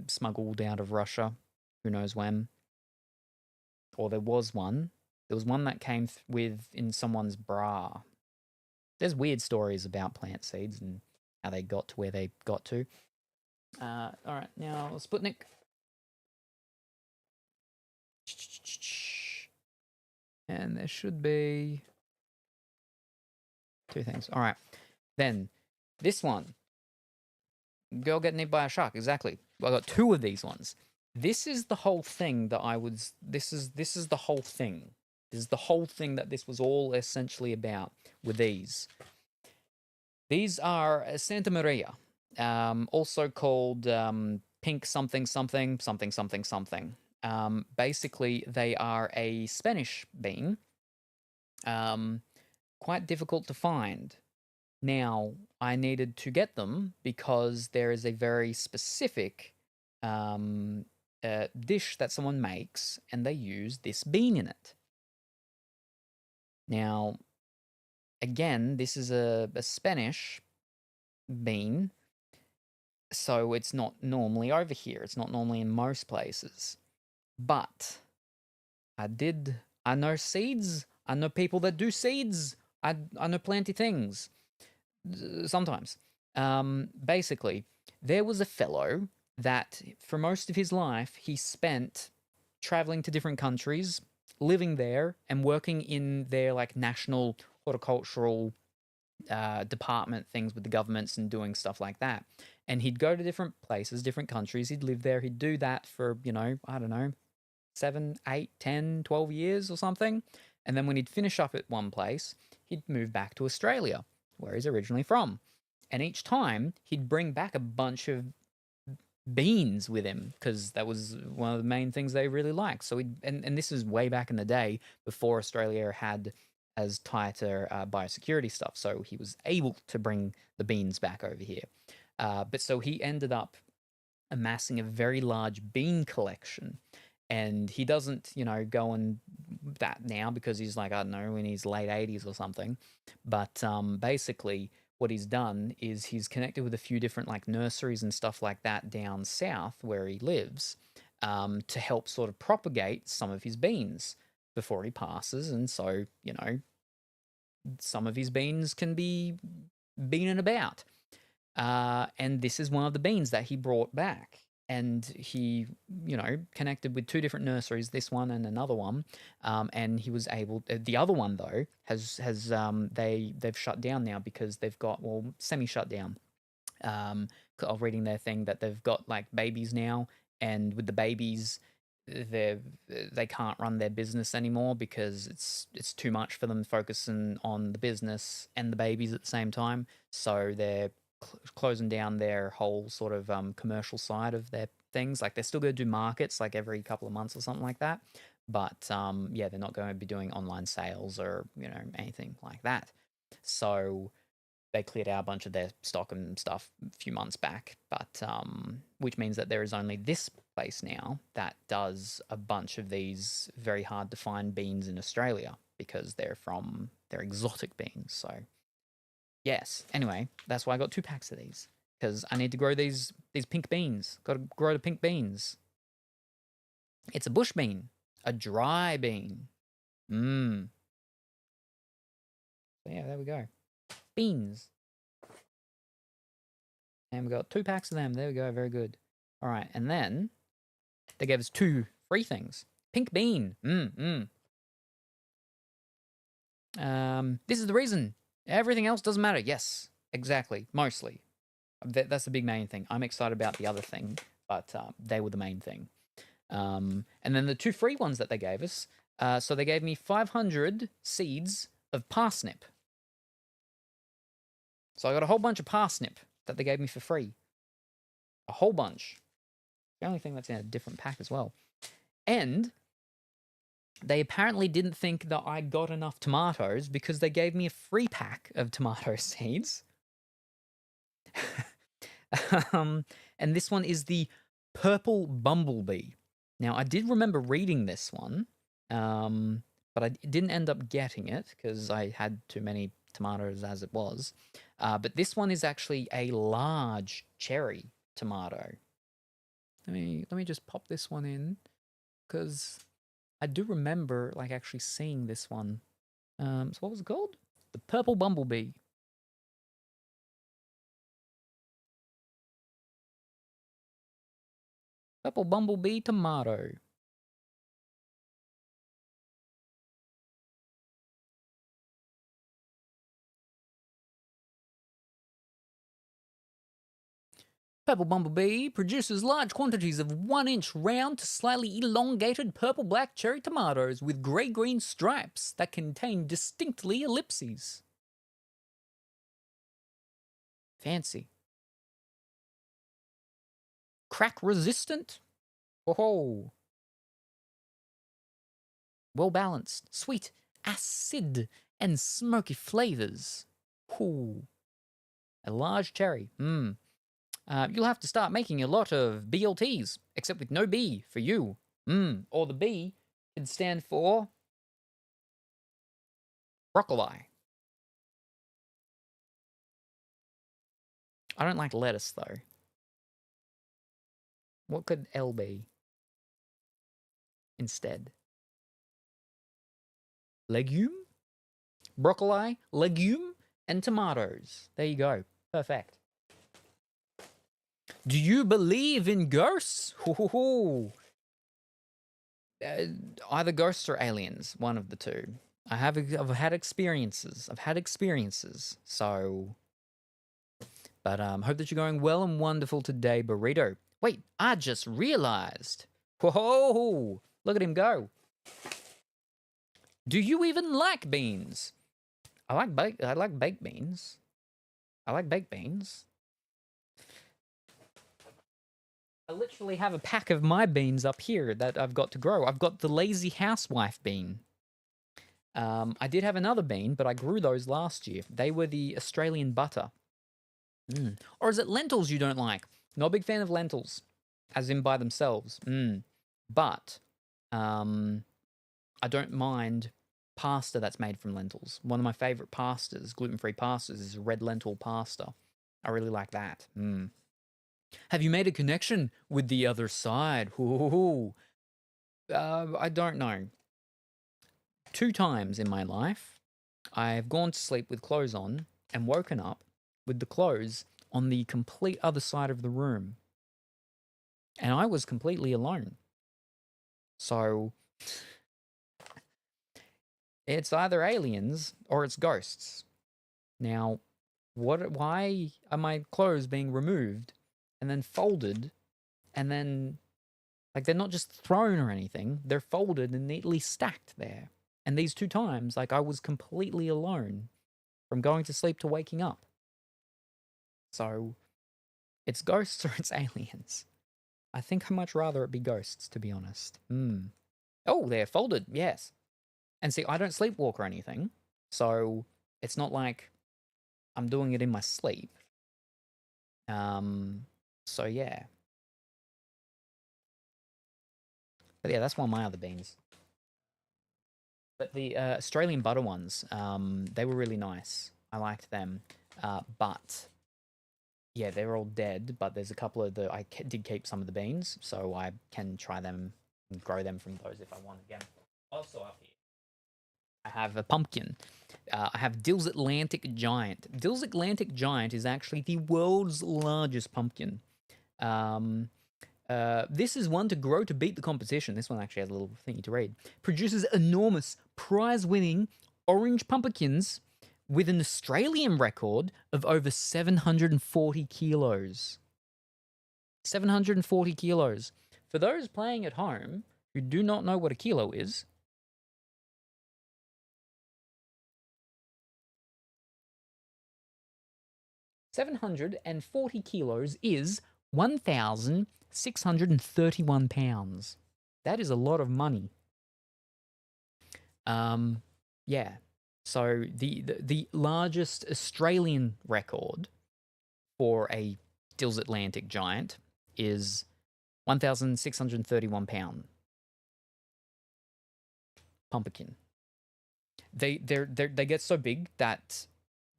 Speaker 2: smuggled out of Russia. Who knows when? Or there was one. There was one that came in someone's bra. There's weird stories about plant seeds and how they got to where they got to. All right, now Sputnik. And there should be 2 things. All right. Then this one. Girl getting eaten by a shark. Exactly. I got 2 of these ones. This is the whole thing that I was. This is the whole thing. This is the whole thing that this was all essentially about with these. These are Santa Maria, also called pink something something something something something. Basically, they are a Spanish bean. Quite difficult to find. Now, I needed to get them because there is a very specific dish that someone makes, and they use this bean in it. Now, again, this is a Spanish bean, so it's not normally over here. It's not normally in most places. But I know seeds. I know people that do seeds. I know plenty things. Sometimes. Basically, there was a fellow that for most of his life he spent traveling to different countries, living there, and working in their like national horticultural department things with the governments and doing stuff like that. And he'd go to different places, different countries. He'd live there. He'd do that for, I don't know, 7, 8, 10, 12 years or something. And then when he'd finish up at one place, he'd move back to Australia, where he's originally from. And each time, he'd bring back a bunch of beans with him because that was one of the main things they really liked. So and this is way back in the day before Australia had as tighter biosecurity stuff. So he was able to bring the beans back over here. But so he ended up amassing a very large bean collection. And he doesn't, go and that now because he's like, I don't know, in his late 80s or something. But basically, what he's done is he's connected with a few different like nurseries and stuff like that down south where he lives to help sort of propagate some of his beans before he passes. And so, some of his beans can be beanen about. And this is one of the beans that he brought back. And he, connected with 2 different nurseries, this one and another one, and he was able. The other one though they've shut down now because they've got semi shut down. Of reading their thing that they've got like babies now, and with the babies, they can't run their business anymore because it's too much for them focusing on the business and the babies at the same time. So they're closing down their whole sort of commercial side of their things. Like they're still going to do markets like every couple of months or something like that, but they're not going to be doing online sales or anything like that. So they cleared out a bunch of their stock and stuff a few months back, but which means that there is only this place now that does a bunch of these very hard to find beans in Australia because they're exotic beans. So yes. Anyway, that's why I got 2 packs of these because I need to grow these pink beans. Got to grow the pink beans. It's a bush bean. A dry bean. Mmm. So yeah, there we go. Beans. And we got 2 packs of them. There we go. Very good. All right. And then they gave us 2 free things. Pink bean. This is the reason. Everything else doesn't matter. Yes, exactly. Mostly. That's the big main thing. I'm excited about the other thing, but they were the main thing. And then the 2 free ones that they gave us. So they gave me 500 seeds of parsnip. So I got a whole bunch of parsnip that they gave me for free. A whole bunch. The only thing that's in a different pack as well. And they apparently didn't think that I got enough tomatoes because they gave me a free pack of tomato seeds. And this one is the purple bumblebee. Now, I did remember reading this one, but I didn't end up getting it because I had too many tomatoes as it was. But this one is actually a large cherry tomato. Let me just pop this one in because I do remember like actually seeing this one. So what was it called? The purple bumblebee. Purple bumblebee tomato. Purple bumblebee produces large quantities of 1-inch round to slightly elongated purple-black cherry tomatoes with grey-green stripes that contain distinctly ellipses. Fancy. Crack resistant? Oh. Well balanced, sweet, acid, and smoky flavors. Ooh. A large cherry. You'll have to start making a lot of BLTs, except with no B for you. Or the B could stand for broccoli. I don't like lettuce, though. What could L be instead? Legume? Broccoli, legume, and tomatoes. There you go. Perfect. Do you believe in ghosts? Either ghosts or aliens, one of the two. I've had experiences. So, but hope that you're going well and wonderful today, Burrito. Wait, I just realized. Whoa! Look at him go. Do you even like beans? I like baked beans. I like baked beans. I literally have a pack of my beans up here that I've got to grow. I've got the lazy housewife bean. I did have another bean, but I grew those last year. They were the Australian butter. Or is it lentils you don't like? Not a big fan of lentils, as in by themselves. But I don't mind pasta that's made from lentils. One of my favorite pastas, gluten-free pastas, is red lentil pasta. I really like that. Have you made a connection with the other side? I don't know. 2 times in my life, I've gone to sleep with clothes on and woken up with the clothes on the complete other side of the room. And I was completely alone. So it's either aliens or it's ghosts. Now, why are my clothes being removed and then folded and then, like, they're not just thrown or anything, they're folded and neatly stacked there. And these 2 times, like, I was completely alone from going to sleep to waking up. So it's ghosts or it's aliens. I think I'd much rather it be ghosts, to be honest. Oh, they're folded, yes. And see, I don't sleepwalk or anything, so it's not like I'm doing it in my sleep. So yeah. But yeah, that's one of my other beans. But the Australian butter ones, they were really nice. I liked them. But yeah, they're all dead. But there's a couple of I did keep some of the beans, so I can try them and grow them from those if I want again. Also up here, I have a pumpkin. I have Dill's Atlantic Giant. Dill's Atlantic Giant is actually the world's largest pumpkin. This is one to grow to beat the competition. This one actually has a little thingy to read. Produces enormous, prize-winning orange pumpkins with an Australian record of over 740 kilos. 740 kilos. For those playing at home who do not know what a kilo is, 740 kilos is 1,631 pounds. That is a lot of money. Yeah. So the largest Australian record for a Dill's Atlantic Giant is 1,631 pound pumpkin. They get so big that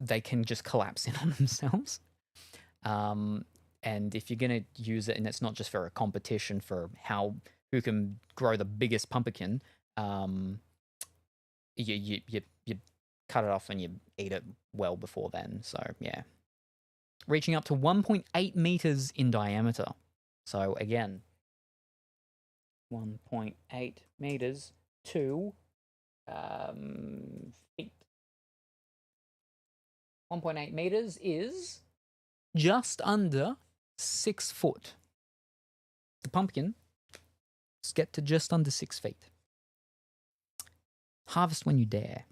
Speaker 2: they can just collapse in on themselves. And if you're gonna use it, and it's not just for a competition for who can grow the biggest pumpkin, you cut it off and you eat it well before then. So yeah, reaching up to 1.8 meters in diameter. So again, 1.8 meters to feet. 1.8 meters is just under 6 foot. The pumpkin get to just under 6 feet. Harvest when you dare.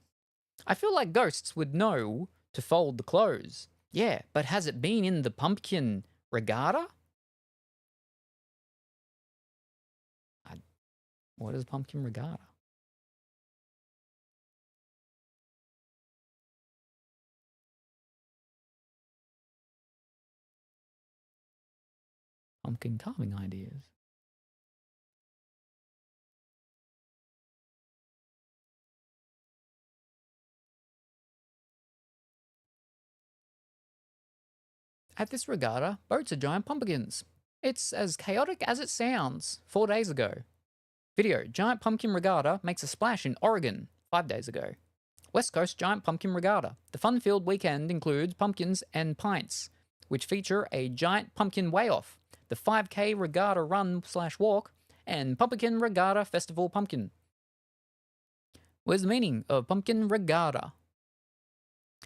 Speaker 2: I feel like ghosts would know to fold the clothes. Yeah, but has it been in the pumpkin regatta? What is pumpkin regatta? Pumpkin carving ideas. At this regatta, boats are giant pumpkins. It's as chaotic as it sounds. 4 days ago. Video, giant pumpkin regatta makes a splash in Oregon 5 days ago. West Coast giant pumpkin regatta. The fun-filled weekend includes pumpkins and pints, which feature a giant pumpkin weigh-off, the 5K regatta run/walk, and pumpkin regatta festival pumpkin. Where's the meaning of pumpkin regatta?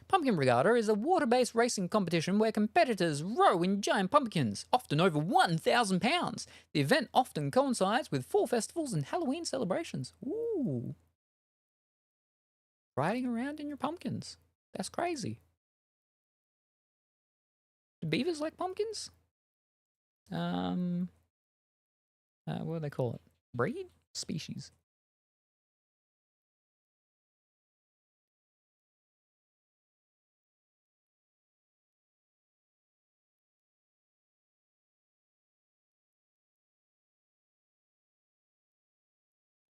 Speaker 2: Pumpkin regatta is a water-based racing competition where competitors row in giant pumpkins, often over 1,000 pounds. The event often coincides with fall festivals and Halloween celebrations. Ooh. Riding around in your pumpkins. That's crazy. Do beavers like pumpkins? What do they call it? Breed? Species.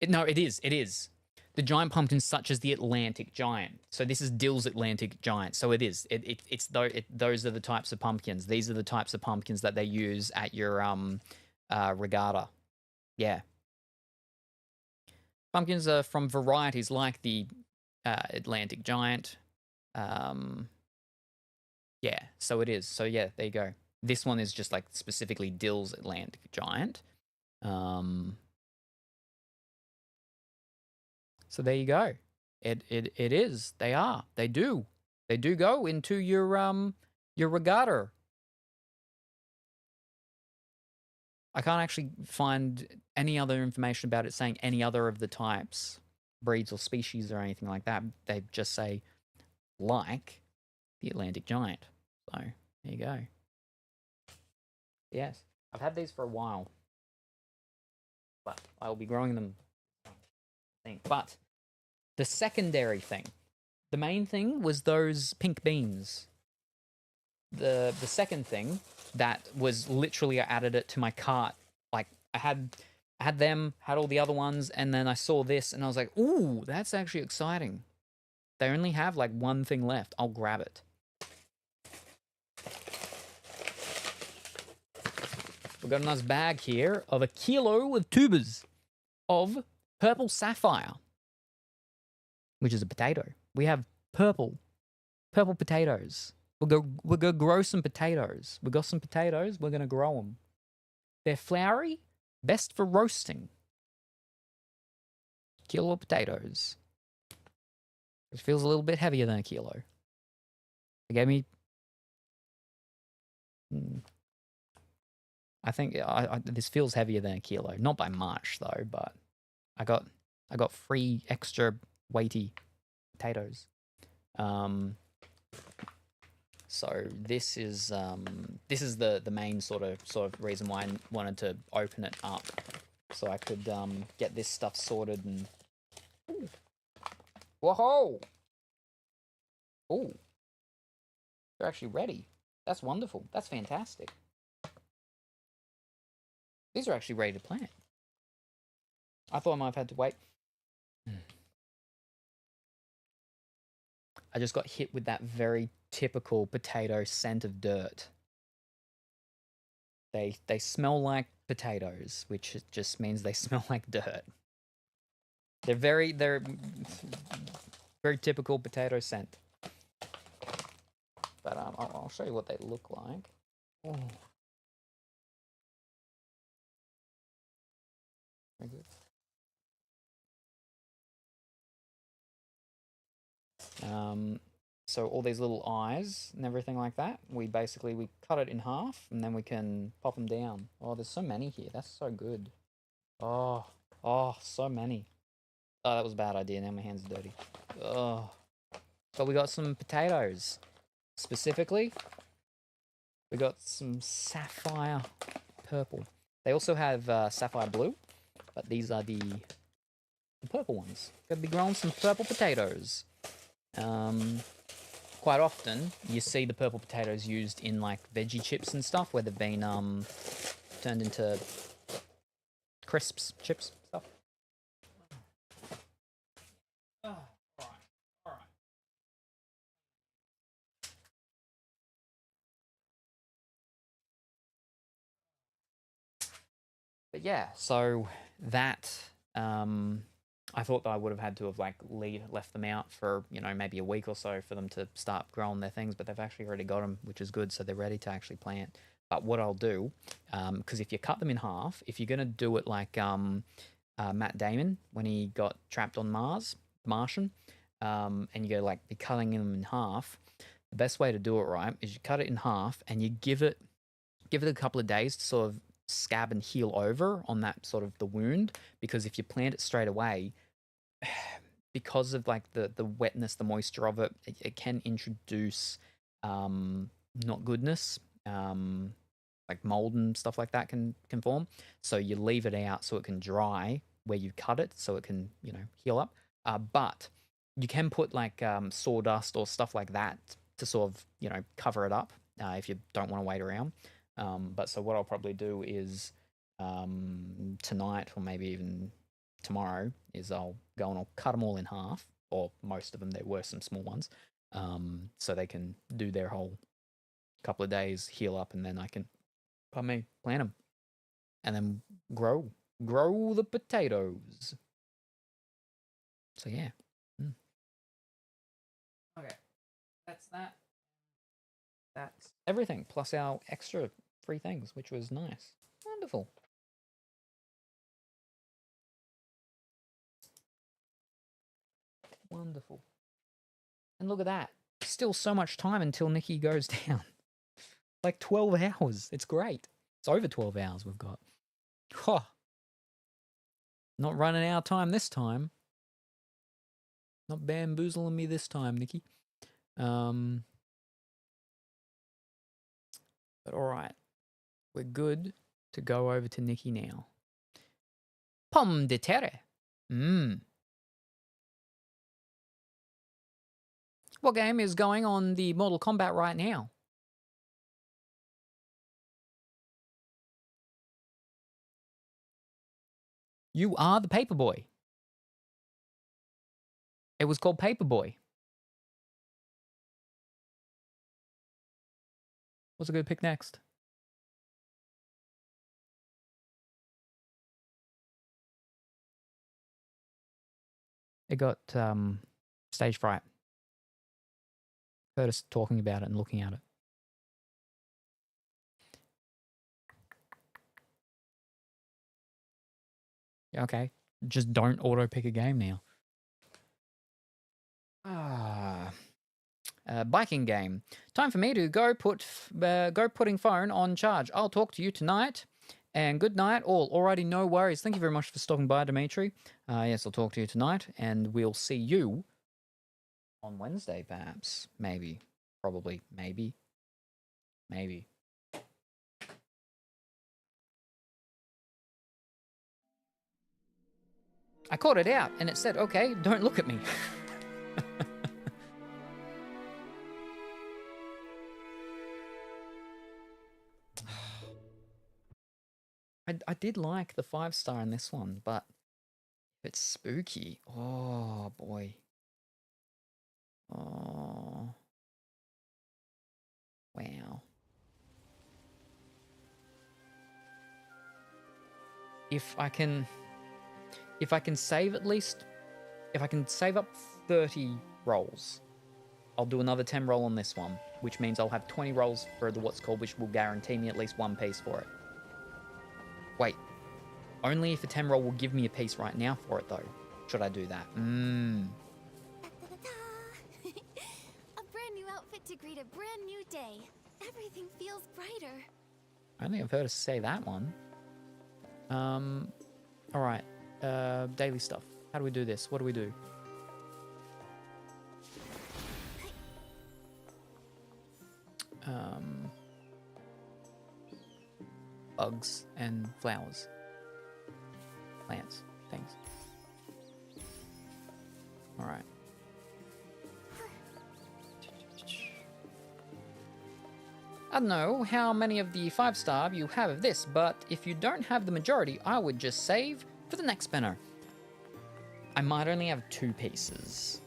Speaker 2: No, it is. It is. The giant pumpkins, such as the Atlantic Giant. So this is Dill's Atlantic Giant. So it is. Those are the types of pumpkins. These are the types of pumpkins that they use at your regatta. Yeah. Pumpkins are from varieties like the Atlantic Giant. Yeah. So it is. So yeah, there you go. This one is just like specifically Dill's Atlantic Giant. So there you go. It is. They are. They do. They do go into your regatta. I can't actually find any other information about it saying any other of the types, breeds or species or anything like that. They just say like the Atlantic Giant. So there you go. Yes. I've had these for a while, but I'll be growing them. But the secondary thing, the main thing was those pink beans. The second thing that was literally I added it to my cart. Like I had them, had all the other ones, and then I saw this and I was like, ooh, that's actually exciting. They only have like one thing left. I'll grab it. We've got a nice bag here of 1 kilo of tubers. of purple sapphire, which is a potato. We have purple potatoes. We'll go grow some potatoes. We got some potatoes. We're gonna grow them. They're floury, best for roasting. Kilo of potatoes. It feels a little bit heavier than a kilo. They gave me. I think this feels heavier than a kilo. Not by much though, but I got 3 extra weighty potatoes. So this is the main sort of reason why I wanted to open it up, so I could get this stuff sorted and. Whoa! Oh, they're actually ready. That's wonderful. That's fantastic. These are actually ready to plant. I thought I might have had to wait. I just got hit with that very typical potato scent of dirt. They smell like potatoes, which just means they smell like dirt. They're very typical potato scent. But I'll show you what they look like. Oh. Very good. So all these little eyes and everything like that, we cut it in half and then we can pop them down. Oh, there's so many here. That's so good. Oh, so many. Oh, that was a bad idea. Now my hands are dirty. Oh, but we got some potatoes. Specifically, we got some sapphire purple. They also have sapphire blue, but these are the purple ones. Gonna be growing some purple potatoes. Quite often you see the purple potatoes used in like veggie chips and stuff, where they've been turned into crisps, chips, stuff. Oh, all right. But yeah, so that I thought that I would have had to have like left them out for maybe a week or so for them to start growing their things, but they've actually already got them, which is good. So they're ready to actually plant. But what I'll do, because if you cut them in half, if you're gonna do it like Matt Damon when he got trapped on Mars, Martian, and you go like be cutting them in half, the best way to do it right is you cut it in half and you give it a couple of days to sort of scab and heal over on that sort of the wound, because if you plant it straight away, because of like the wetness, the moisture of it, it can introduce not goodness, like mold and stuff like that can form. So you leave it out so it can dry where you cut it, so it can heal up. But you can put like sawdust or stuff like that to sort of cover it up if you don't want to wait around. But so what I'll probably do is tonight or maybe even tomorrow is I'll go and I'll cut them all in half, or most of them. There were some small ones, so they can do their whole couple of days, heal up, and then I can, plant them, and then grow the potatoes. So yeah. Okay, that's that. That's everything plus our extra 3 things, which was nice. Wonderful. Wonderful. And look at that. Still so much time until Nikki goes down. Like 12 hours. It's great. It's over 12 hours we've got. Huh. Not running out of time this time. Not bamboozling me this time, Nikki. But alright. We're good to go over to Nikki now. Pomme de terre. What game is going on the Mortal Kombat right now? You are the Paperboy. It was called Paperboy. What's a good pick next? It got stage fright. Heard us talking about it and looking at it. Okay, just don't auto pick a game now. Biking game. Time for me to go putting phone on charge. I'll talk to you tonight. And good night, all. Alrighty, no worries. Thank you very much for stopping by, Dimitri. Yes, I'll talk to you tonight, and we'll see you on Wednesday, perhaps. Maybe. Probably. Maybe. Maybe. I caught it out, and it said, okay, don't look at me. I did like the 5-star in this one, but if it's spooky, oh boy. Oh. Wow. If I can save at least, if I can save up 30 rolls, I'll do another 10 roll on this one, which means I'll have 20 rolls for the what's called, which will guarantee me at least one piece for it. Wait, only if a 10 roll will give me a piece right now for it though. Should I do that?
Speaker 3: A brand new outfit to greet a brand new day. Everything feels brighter.
Speaker 2: I don't think I've heard us say that one. Alright. Daily stuff. How do we do this? What do we do? Bugs and flowers. Plants. Things. Alright. I don't know how many of the 5-star you have of this, but if you don't have the majority, I would just save for the next spinner. I might only have 2 pieces.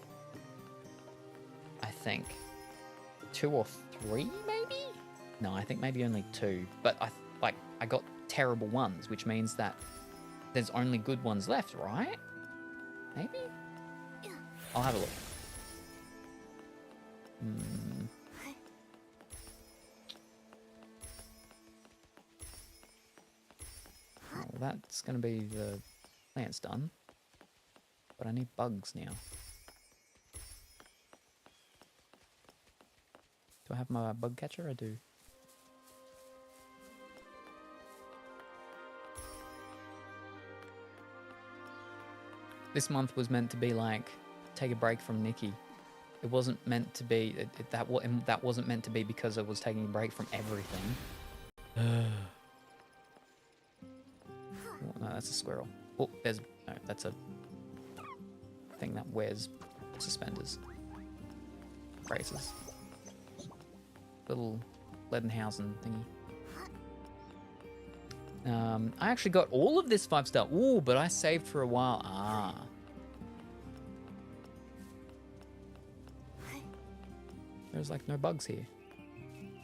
Speaker 2: I think. 2 or 3, maybe? No, I think maybe only 2. But I got terrible ones, which means that there's only good ones left, right? Maybe? I'll have a look. Well, that's going to be the plants done. But I need bugs now. Do I have my bug catcher? I do. This month was meant to be like, take a break from Nikki. It wasn't meant to be, that wasn't meant to be because I was taking a break from everything. Oh, no, that's a squirrel. Oh, no, that's a thing that wears suspenders. Braces. Little Ledenhausen thingy. I actually got all of this 5-star. Ooh, but I saved for a while. Ah. There's like no bugs here.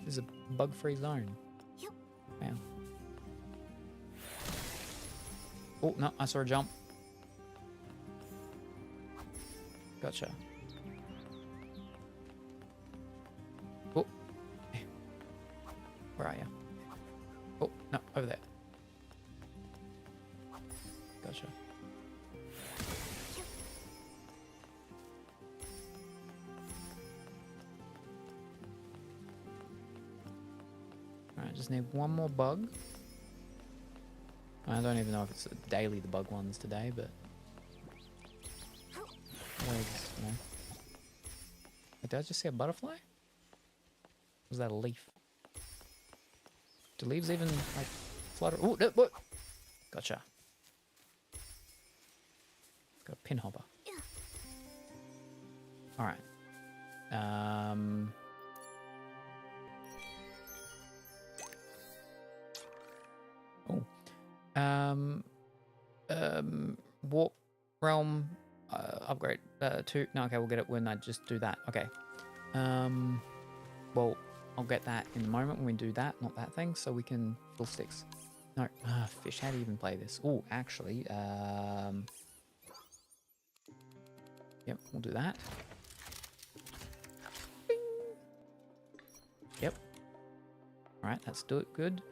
Speaker 2: This is a bug-free zone.
Speaker 3: Yep.
Speaker 2: Wow. Oh, no, I saw a jump. Gotcha. Oh. Where are you? Oh, no, over there. Gotcha. Alright, just need one more bug. I don't even know if it's daily the bug ones today, but... Wait, did I just see a butterfly? Was that a leaf? Do leaves even, like, flutter? Oh, no, what? Gotcha. Got a pinhopper. Alright. Warp realm upgrade to... No, okay, we'll get it when I just do that. Okay. Well, I'll get that in a moment when we do that, not that thing, so we can fill sticks. No, fish, how do you even play this? Oh, actually, Yep, we'll do that. Bing. Yep. Alright, that's good.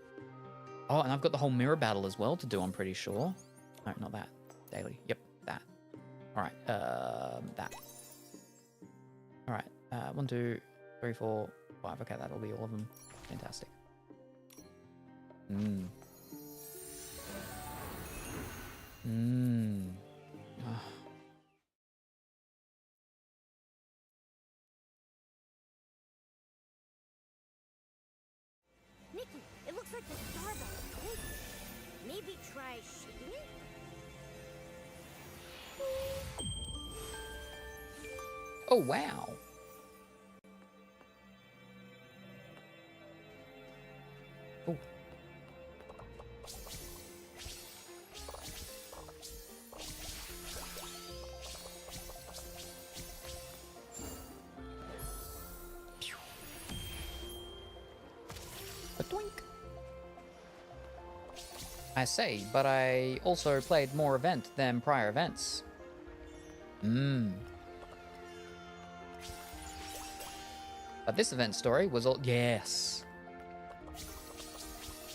Speaker 2: Oh, and I've got the whole mirror battle as well to do, I'm pretty sure. No, not that. Daily. Yep, that. Alright, that. Alright, 1, 2, 3, 4, 5. Okay, that'll be all of them. Fantastic. Oh.
Speaker 4: Nikki, it looks like the star bell is big. Maybe try shaking it?
Speaker 2: Oh, wow. Oh. Doink. I say, but I also played more event than prior events. But this event story was all... Yes.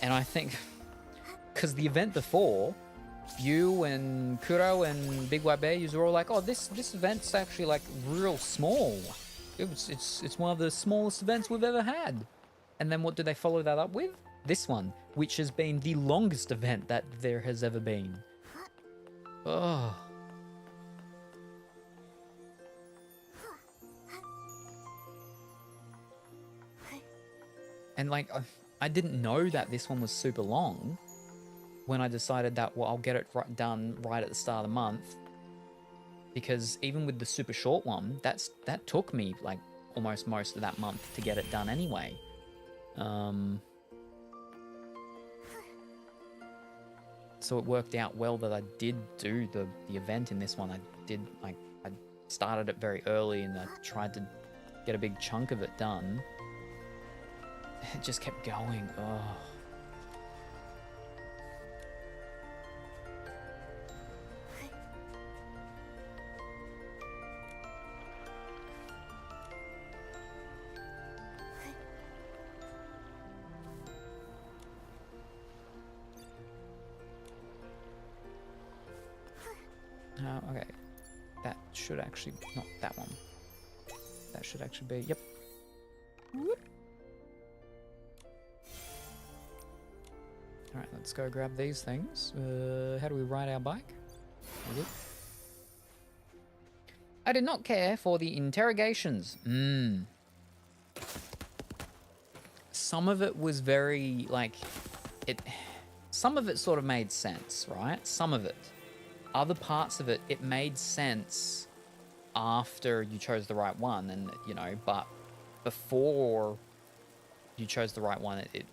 Speaker 2: And I think... Because the event before, you and Kuro and Big White Bear, you were all like, oh, this event's actually, like, real small. It's one of the smallest events we've ever had. And then what do they follow that up with? This one, which has been the longest event that there has ever been. Oh. And like, I didn't know that this one was super long when I decided that, well, I'll get it done right at the start of the month. Because even with the super short one, that took me like almost most of that month to get it done anyway. So it worked out well that I did do the event in this one. I started it very early and I tried to get a big chunk of it done. It just kept going. Oh. Okay. That should actually... Not that one. That should actually be... Yep. Whoop. Alright, let's go grab these things. How do we ride our bike? I did not care for the interrogations. Some of it was very, like... Some of it sort of made sense, right? Some of it. Other parts of it, it made sense after you chose the right one, and but before you chose the right one, it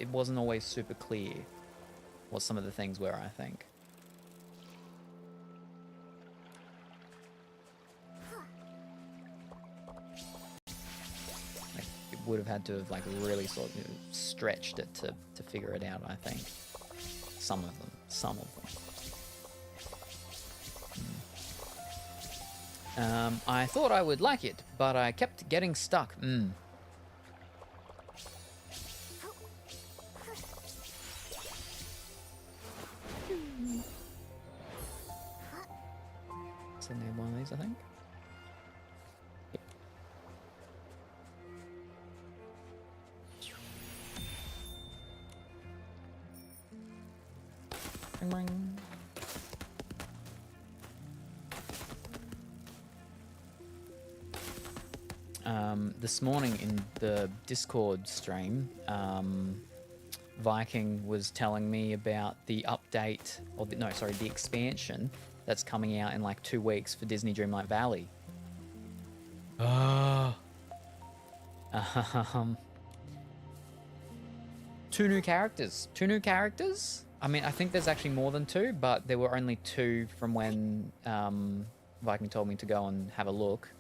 Speaker 2: wasn't always super clear what some of the things were, I think. Like, it would have had to have like really sort of stretched it to figure it out, I think. Some of them. I thought I would like it, but I kept getting stuck. So I need one of these, I think. Yep. Ring, ring. This morning in the Discord stream, Viking was telling me about the update, or the expansion that's coming out in like 2 weeks for Disney Dreamlight Valley. Two new characters. I mean, I think there's actually more than 2, but there were only 2 from when Viking told me to go and have a look.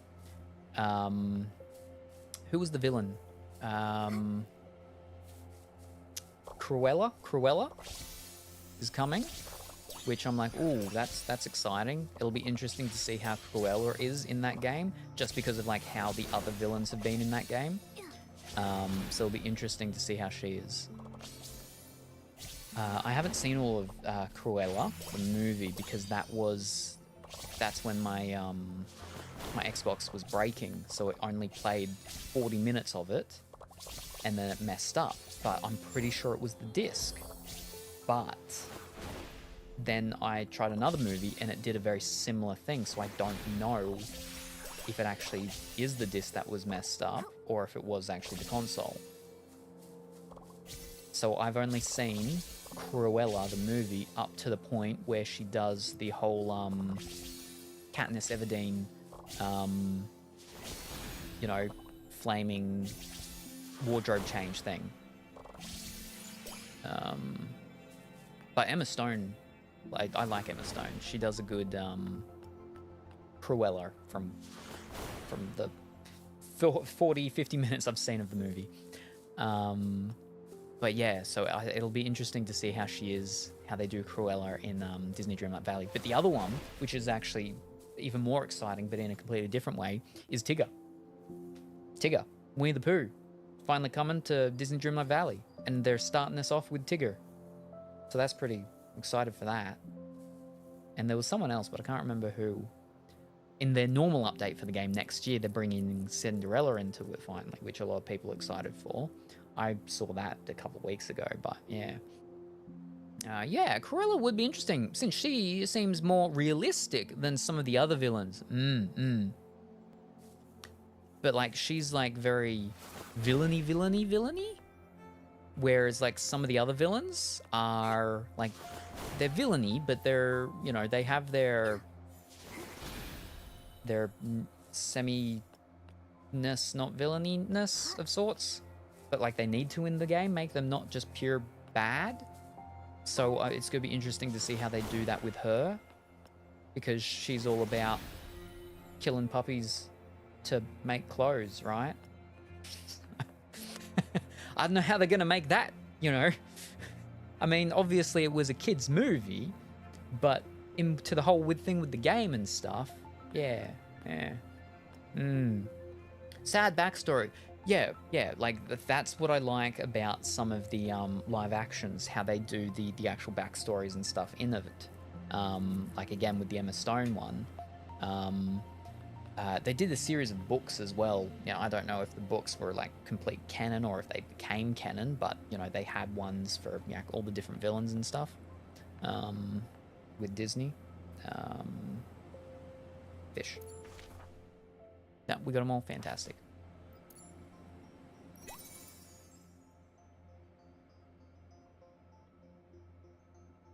Speaker 2: Who was the villain? Cruella is coming. which I'm like, ooh, that's exciting. It'll be interesting to see how Cruella is in that game, just because of like how the other villains have been in that game. So it'll be interesting to see how she is. I haven't seen all of Cruella, the movie, because that's when my my Xbox was breaking, so it only played 40 minutes of it, and then it messed up. But I'm pretty sure it was the disc. But then I tried another movie, and it did a very similar thing, so I don't know if it actually is the disc that was messed up, or if it was actually the console. So I've only seen Cruella, the movie, up to the point where she does the whole Katniss Everdeen, you know, flaming wardrobe change thing. But Emma Stone, like, I like Emma Stone. She does a good Cruella from the 40, 50 minutes I've seen of the movie. But yeah, so it'll be interesting to see how she is, how they do Cruella in Disney Dreamlight Valley. But the other one, which is actually even more exciting, but in a completely different way, is Tigger. Tigger, Winnie the Pooh, finally coming to Disney Dreamlight Valley, and they're starting us off with Tigger. So that's pretty excited for that. And there was someone else, but I can't remember who. In their normal update for the game next year, they're bringing Cinderella into it finally, which a lot of people are excited for. I saw that a couple of weeks ago, but yeah. Yeah, Cruella would be interesting, since she seems more realistic than some of the other villains. But, like, she's, like, very villainy. Whereas, like, some of the other villains are, like, they're villainy, but they're, you know, they have their semi-ness, not villaininess of sorts. But, like, they need to in the game, make them not just pure bad. So it's going to be interesting to see how they do that with her. Because she's all about killing puppies to make clothes, right? I don't know how they're going to make that, you know. I mean, obviously it was a kid's movie, but into the whole thing with the game and stuff, yeah. Sad backstory. Yeah, like that's what I like about some of the live actions, how they do the actual backstories and stuff in it. Like again with the Emma Stone one, they did a series of books as well. You know, I don't know if the books were like complete canon or if they became canon, but you know they had ones for, you know, all the different villains and stuff with Disney. Fish. No, we got them all. Fantastic.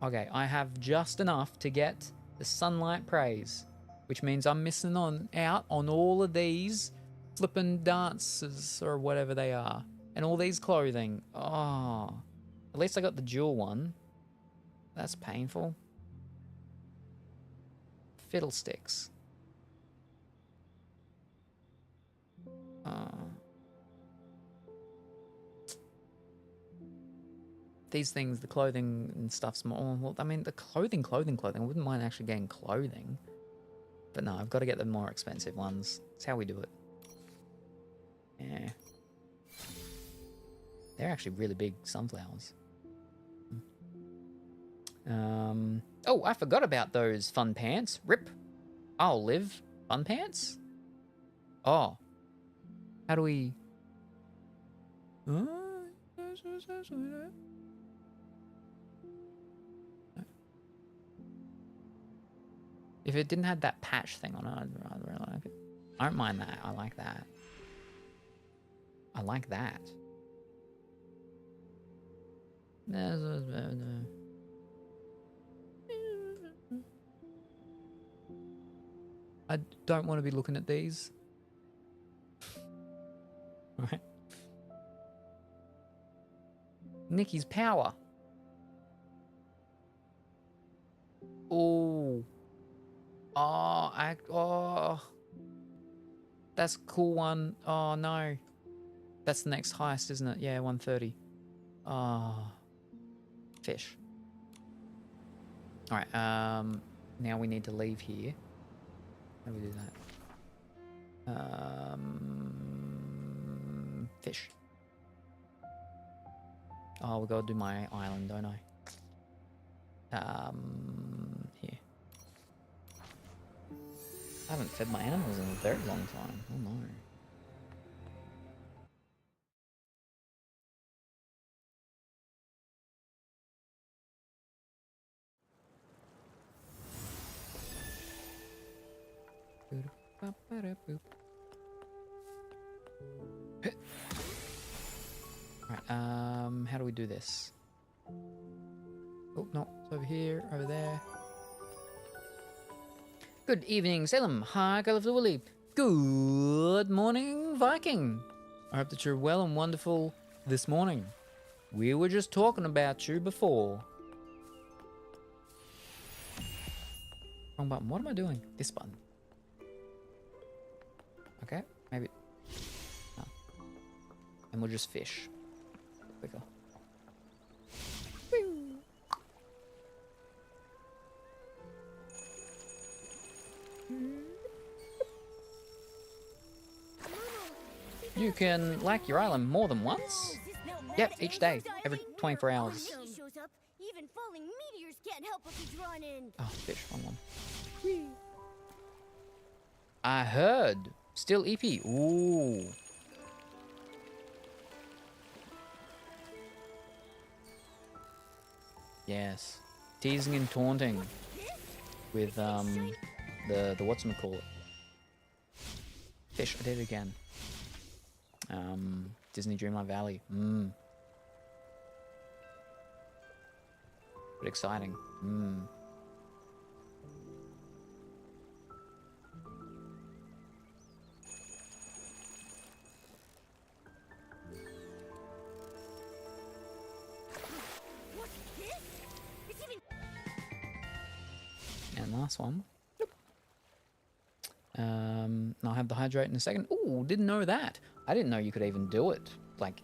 Speaker 2: Okay, I have just enough to get the sunlight praise, which means I'm missing out on all of these flippin' dances or whatever they are, and all these clothing. Oh, at least I got the jewel one. That's painful. Fiddlesticks. These things, the clothing and stuff's more. Well, I mean, the clothing. I wouldn't mind actually getting clothing, but no, I've got to get the more expensive ones. That's how we do it. Yeah, they're actually really big sunflowers. Oh, I forgot about those fun pants. Rip. I'll live. Fun pants. Oh, how do we? If it didn't have that patch thing on it, I'd rather really like it. I don't mind that. I like that. I like that. I don't want to be looking at these. Right. Nikki's power. Oh. Oh. That's a cool one. Oh, no. That's the next highest, isn't it? Yeah, 130. Oh. Fish. Alright, now we need to leave here. How do we do that? Fish. Oh, we gotta do my island, don't I? Here. I haven't fed my animals in a very long time. Oh no. Right, how do we do this? Oh, no, it's over here, over there. Good evening, Salem. Hi, Colourful Willy. Good morning, Viking. I hope that you're well and wonderful this morning. We were just talking about you before. Wrong button. What am I doing? This button. Okay, maybe. No. And we'll just fish. Quicker. You can like your island more than once? Yep, each day, every 24 hours.
Speaker 4: Shows up. Even falling meteors can't help but be drawn in.
Speaker 2: Oh, fish, wrong one. I heard. Still EP. Ooh. Yes. Teasing and taunting with the whatchamacallit. Fish, I did it again. Disney Dreamlight Valley. But exciting.
Speaker 4: What's this? It's even.
Speaker 2: And last one. I'll have the hydrate in a second. Ooh, didn't know that. I didn't know you could even do it.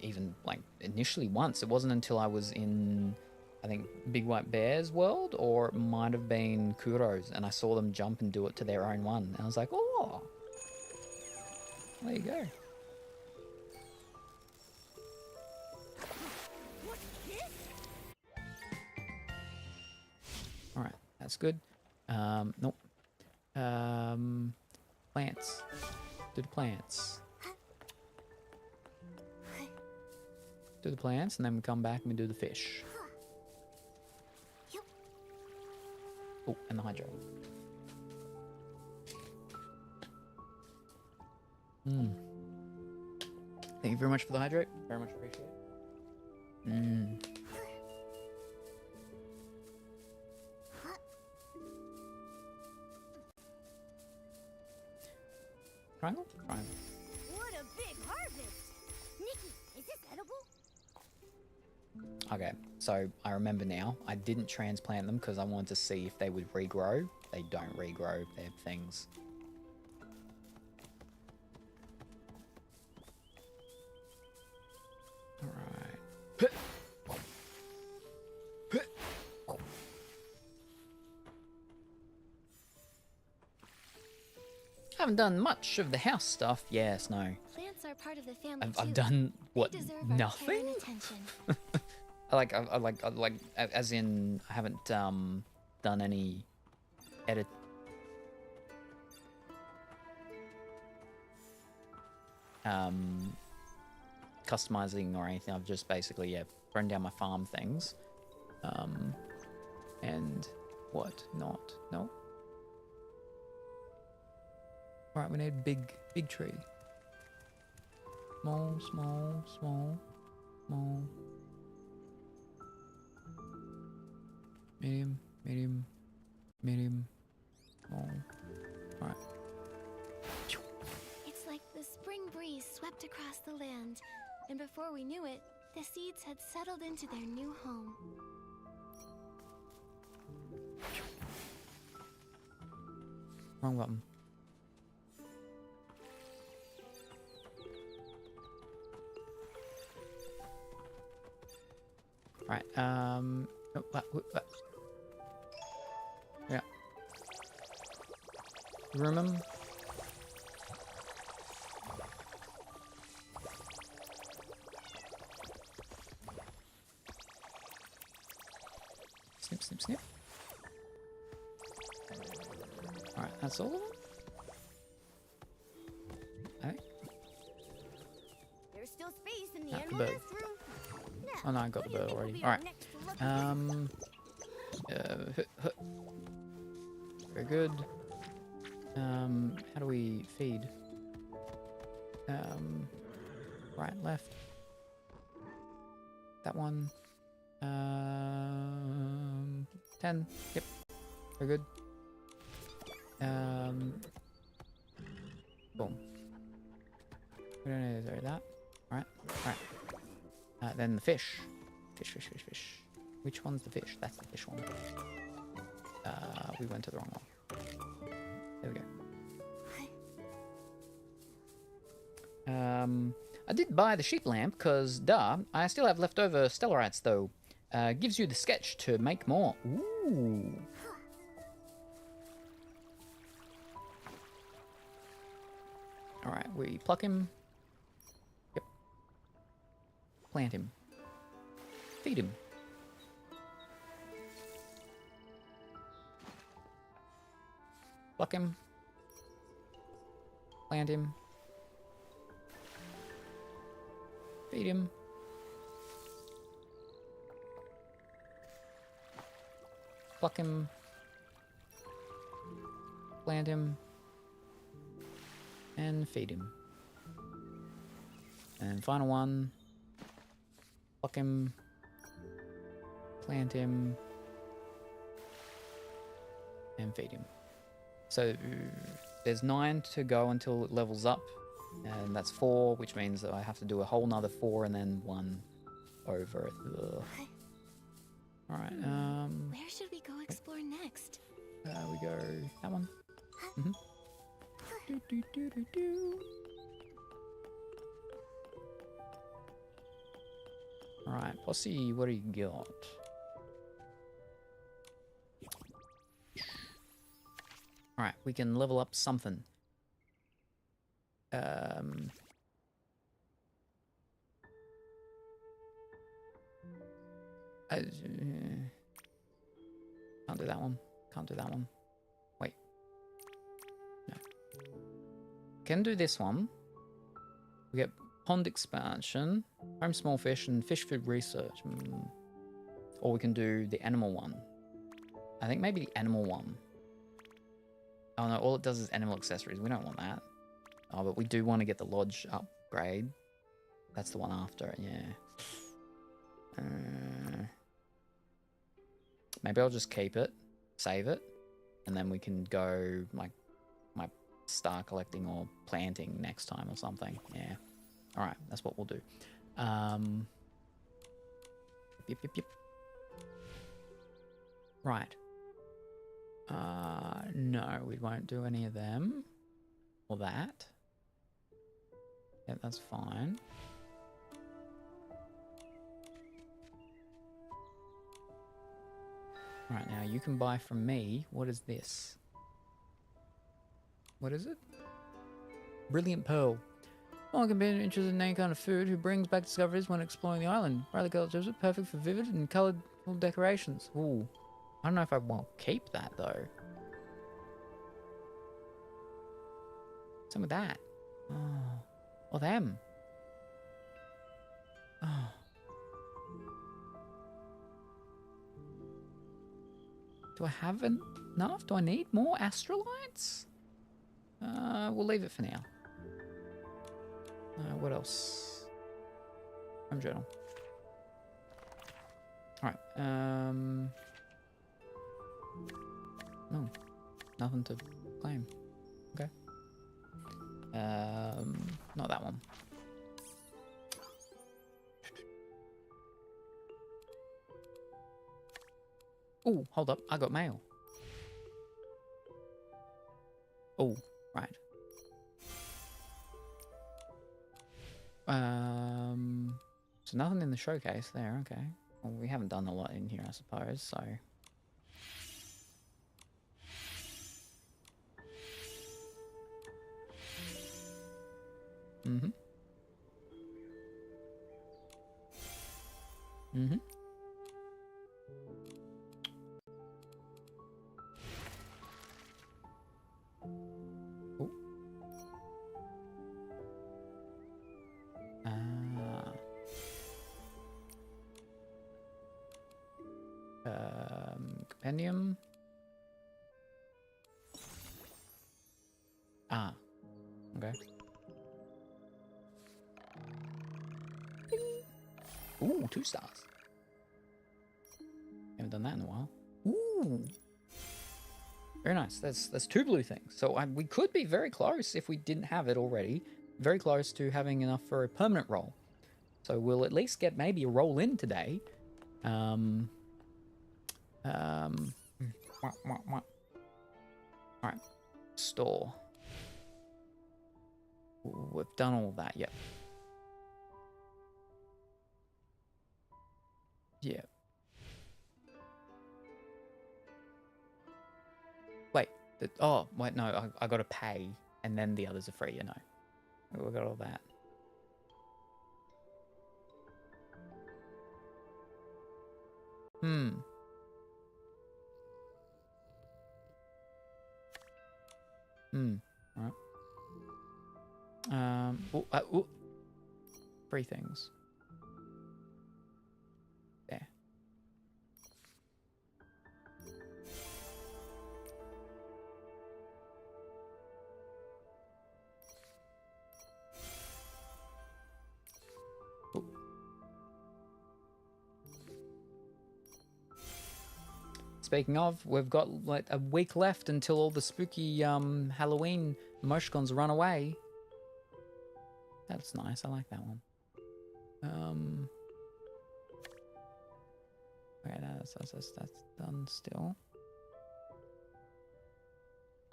Speaker 2: Even initially once. It wasn't until I was in, I think, Big White Bear's world, or it might have been Kuro's, and I saw them jump and do it to their own one. And I was like, oh, there you go.
Speaker 4: What's this?
Speaker 2: Alright, that's good. Nope. Plants. Do the plants. Do the plants, and then we come back and we do the fish. Oh, and the hydro. Thank you very much for the hydrate. Very much appreciate it. Triangle? Triangle.
Speaker 4: What a big harvest! Nikki, is this edible?
Speaker 2: Okay, so I remember now. I didn't transplant them because I wanted to see if they would regrow. They don't regrow their things. Alright. I haven't done much of the house stuff. Yes, no.
Speaker 3: Plants are part of the family
Speaker 2: I've
Speaker 3: too.
Speaker 2: done what?
Speaker 3: They deserve our care and
Speaker 2: Nothing.
Speaker 3: attention.
Speaker 2: I like, as in, I haven't done any edit. Customizing or anything. I've just basically, yeah, run down my farm things. And what? Not. No. Alright, we need big tree. Small, small, small, small. Medium, medium, medium, small. Alright.
Speaker 3: It's like the spring breeze swept across the land, and before we knew it, the seeds had settled into their new home.
Speaker 2: Wrong button. Right, Room 'em. Snip, snip, snip. Alright, that's all of them? Okay.
Speaker 4: There's still space in the
Speaker 2: Ah, the
Speaker 4: animal
Speaker 2: bird.
Speaker 4: nest room. Now,
Speaker 2: Oh no, I got the
Speaker 4: what do you
Speaker 2: bird
Speaker 4: think will
Speaker 2: already.
Speaker 4: be our
Speaker 2: Alright.
Speaker 4: next lucky visit?
Speaker 2: Very good. How do we feed? Right, left. That one. 10. Yep. Very good. Boom. We don't need to do that. Right. Right. Then the fish. Fish. Which one's the fish? That's the fish one. We went to the wrong one. There we go. I did buy the sheet lamp because, duh, I still have leftover stellarites though. Gives you the sketch to make more. Ooh. Alright, we pluck him. Yep. Plant him. Feed him. Pluck him. Plant him. Feed him. Pluck him. Plant him. And feed him. And final one. Pluck him. Plant him. And feed him. So there's 9 to go until it levels up. And that's 4, which means that I have to do a whole nother 4 and then 1 over it. Alright,
Speaker 3: Where should we go explore next?
Speaker 2: we go that one. Alright, Posse, what do you got? Alright, we can level up something. Can't do that one. Can't do that one. Wait. No. Can do this one. We get pond expansion, home small fish, and fish food research. Or we can do the animal one. I think maybe the animal one. Oh no, all it does is animal accessories. We don't want that. Oh, but we do want to get the lodge upgrade. That's the one after it, yeah. Maybe I'll just keep it, save it, and then we can go like my star collecting or planting next time or something. Yeah. All right, that's what we'll do. Yep. Right. No, we won't do any of them or that. Yeah, that's fine. Right, now you can buy from me. What is this? What is it? Brilliant Pearl. No one can be interested in any kind of food who brings back discoveries when exploring the island. Brightly colored chips are perfect for vivid and colorful decorations. Ooh. I don't know if I want to keep that though. Some of that. Oh. Or them. Oh. Do I have enough? Do I need more astrolites? We'll leave it for now. What else? Home journal. Alright, no. Nothing to claim. Okay. Not that one. Oh, hold up. I got mail. Oh, right. So nothing in the showcase there, okay. Well, we haven't done a lot in here, I suppose, so. Mm-hmm. Mm-hmm. Ooh. Ah. Compendium. Ah. Okay. Ooh, 2 stars. Haven't done that in a while. Ooh. Very nice. That's 2 blue things. So we could be very close if we didn't have it already. Very close to having enough for a permanent roll. So we'll at least get maybe a roll in today. All right. Store. We've done all that. Yep. Yeah. Wait. Oh, wait, no. I got to pay, and then the others are free, you know. We got all that. Hmm. All right. Free things. There. Ooh. Speaking of, we've got like a week left until all the spooky Halloween emoticons run away. That's nice. I like that one. Okay, that's done still.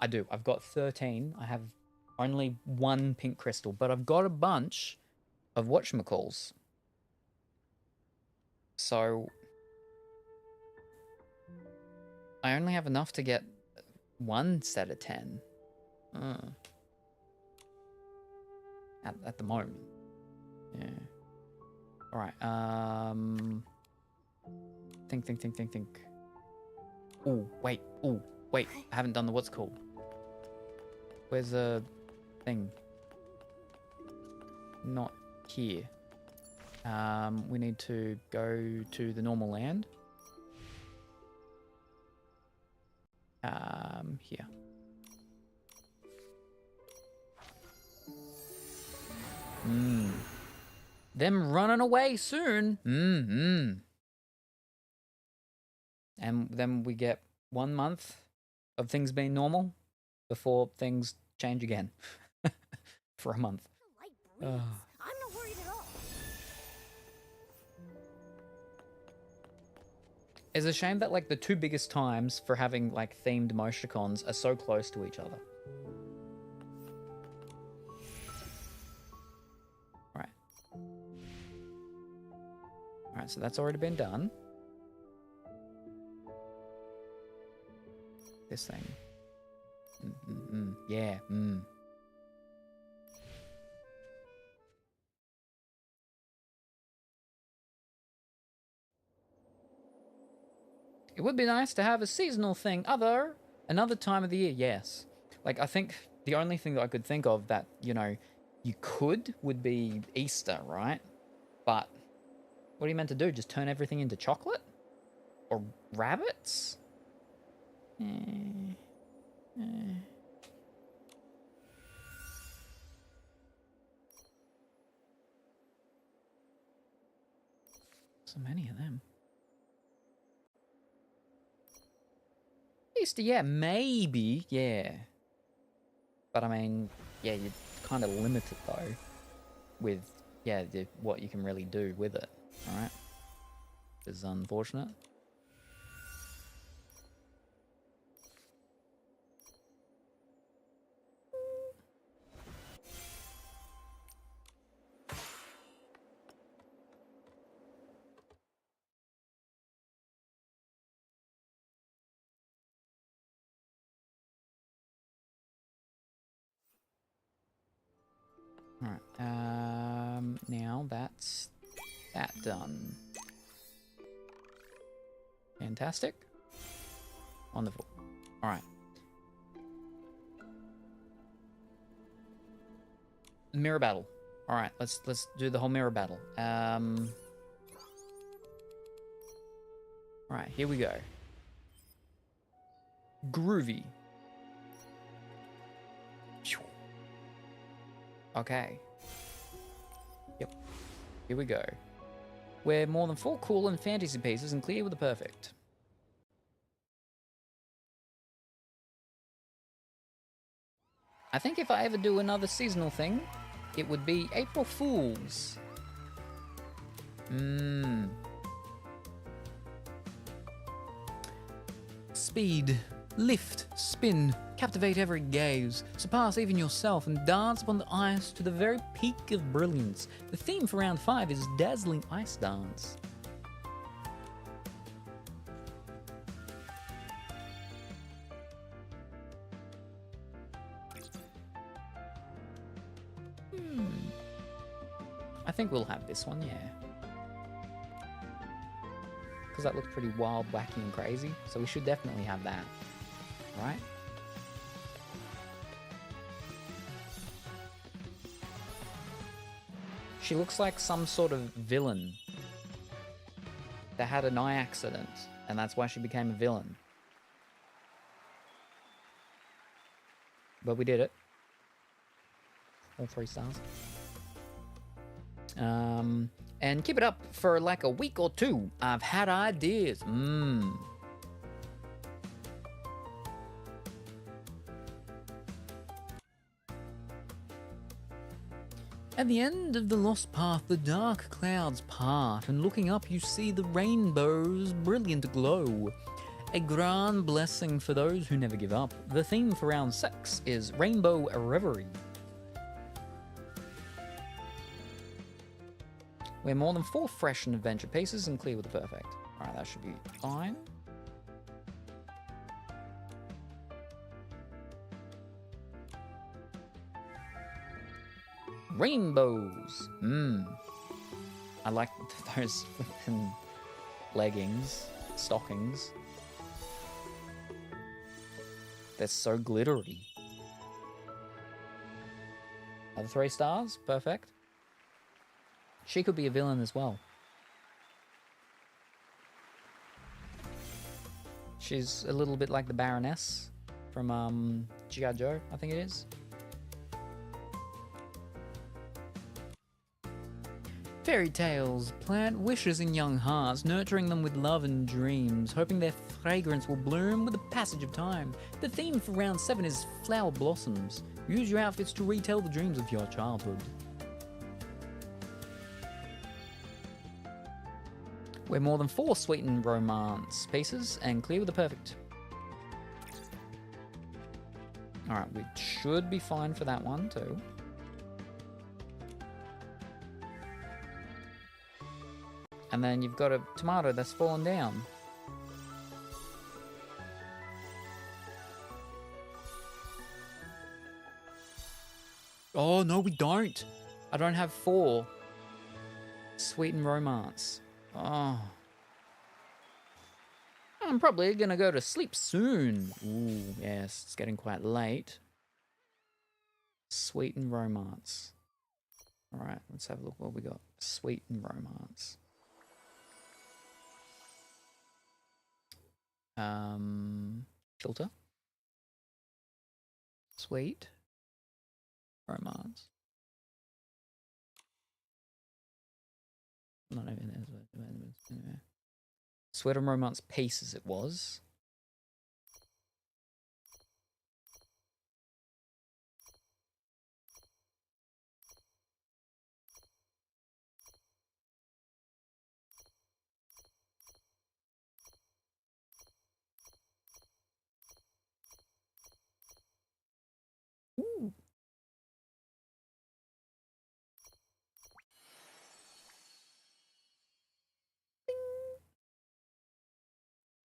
Speaker 2: I do. I've got 13. I have only 1 pink crystal, but I've got a bunch of whatchamacalls. So I only have enough to get 1 set of 10. At the moment. Yeah. All right. Think. Ooh, wait. I haven't done the what's called. Where's the thing? Not here. We need to go to the normal land. Here. Them running away soon. And then we get 1 month of things being normal before things change again for a month.
Speaker 4: Light breeze. I'm not worried at all.
Speaker 2: It's a shame that like the 2 biggest times for having like themed emoticons are so close to each other. Alright, so that's already been done. This thing. Yeah. It would be nice to have a seasonal thing another time of the year, yes. Like, I think the only thing that I could think of that, you know, you could would be Easter, right? But what are you meant to do? Just turn everything into chocolate? Or rabbits? So many of them. Easter, yeah, maybe, yeah. But I mean, yeah, you're kind of limited though with, yeah, what you can really do with it, alright? Which is unfortunate. Alright, now that's that done. Fantastic. Wonderful. All right. Mirror battle. All right, let's do the whole mirror battle. All right, here we go. Groovy. Okay. Yep. Here we go. We're more than 4 cool and fantasy pieces and clear with the perfect. I think if I ever do another seasonal thing, it would be April Fools. Speed, lift, spin, captivate every gaze, surpass even yourself, and dance upon the ice to the very peak of brilliance. The theme for round 5 is Dazzling Ice Dance. I think we'll have this one, yeah. Because that looked pretty wild, wacky, and crazy. So we should definitely have that. Right? She looks like some sort of villain that had an eye accident, and that's why she became a villain. But we did it. All 3 stars. And keep it up for like a week or 2. I've had ideas. At the end of the lost path, the dark clouds part, and looking up you see the rainbow's brilliant glow. A grand blessing for those who never give up. The theme for round 6 is Rainbow Reverie. We're more than 4 fresh and adventure pieces and clear with the perfect. Alright, that should be fine. Rainbows. I like those flippin' leggings, stockings. They're so glittery. Other 3 stars, perfect. She could be a villain as well. She's a little bit like the Baroness from G.I. Joe, I think it is. Fairy tales plant wishes in young hearts, nurturing them with love and dreams, hoping their fragrance will bloom with the passage of time. The theme for round 7 is flower blossoms. Use your outfits to retell the dreams of your childhood. We're more than 4 sweetened romance pieces and clear with the perfect. Alright, we should be fine for that one too. And then you've got a tomato that's fallen down. Oh, no, we don't. I don't have 4 sweetened romance. Oh. I'm probably gonna go to sleep soon. Ooh, yes, it's getting quite late. Sweet and romance. Alright, let's have a look what we got. Sweet and romance. Filter. Sweet. Romance. Not even there. Sweat and romance pieces it was. Ooh.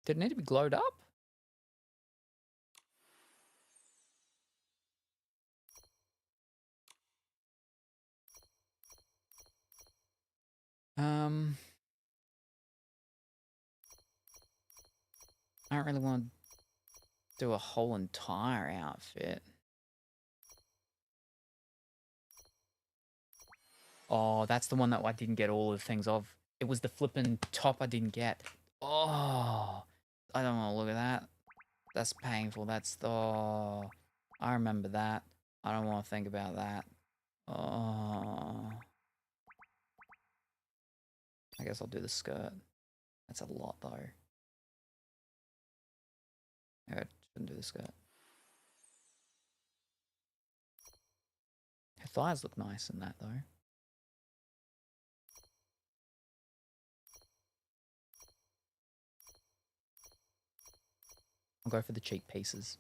Speaker 2: Did it need to be glowed up? I don't really want to do a whole entire outfit. Oh, that's the one that I didn't get all of the things of. It was the flippin' top I didn't get. Oh, I don't want to look at that. That's painful. That's the... Oh, I remember that. I don't want to think about that. Oh. I guess I'll do the skirt. That's a lot, though. I shouldn't do the skirt. Her thighs look nice in that, though. I'll go for the cheek pieces.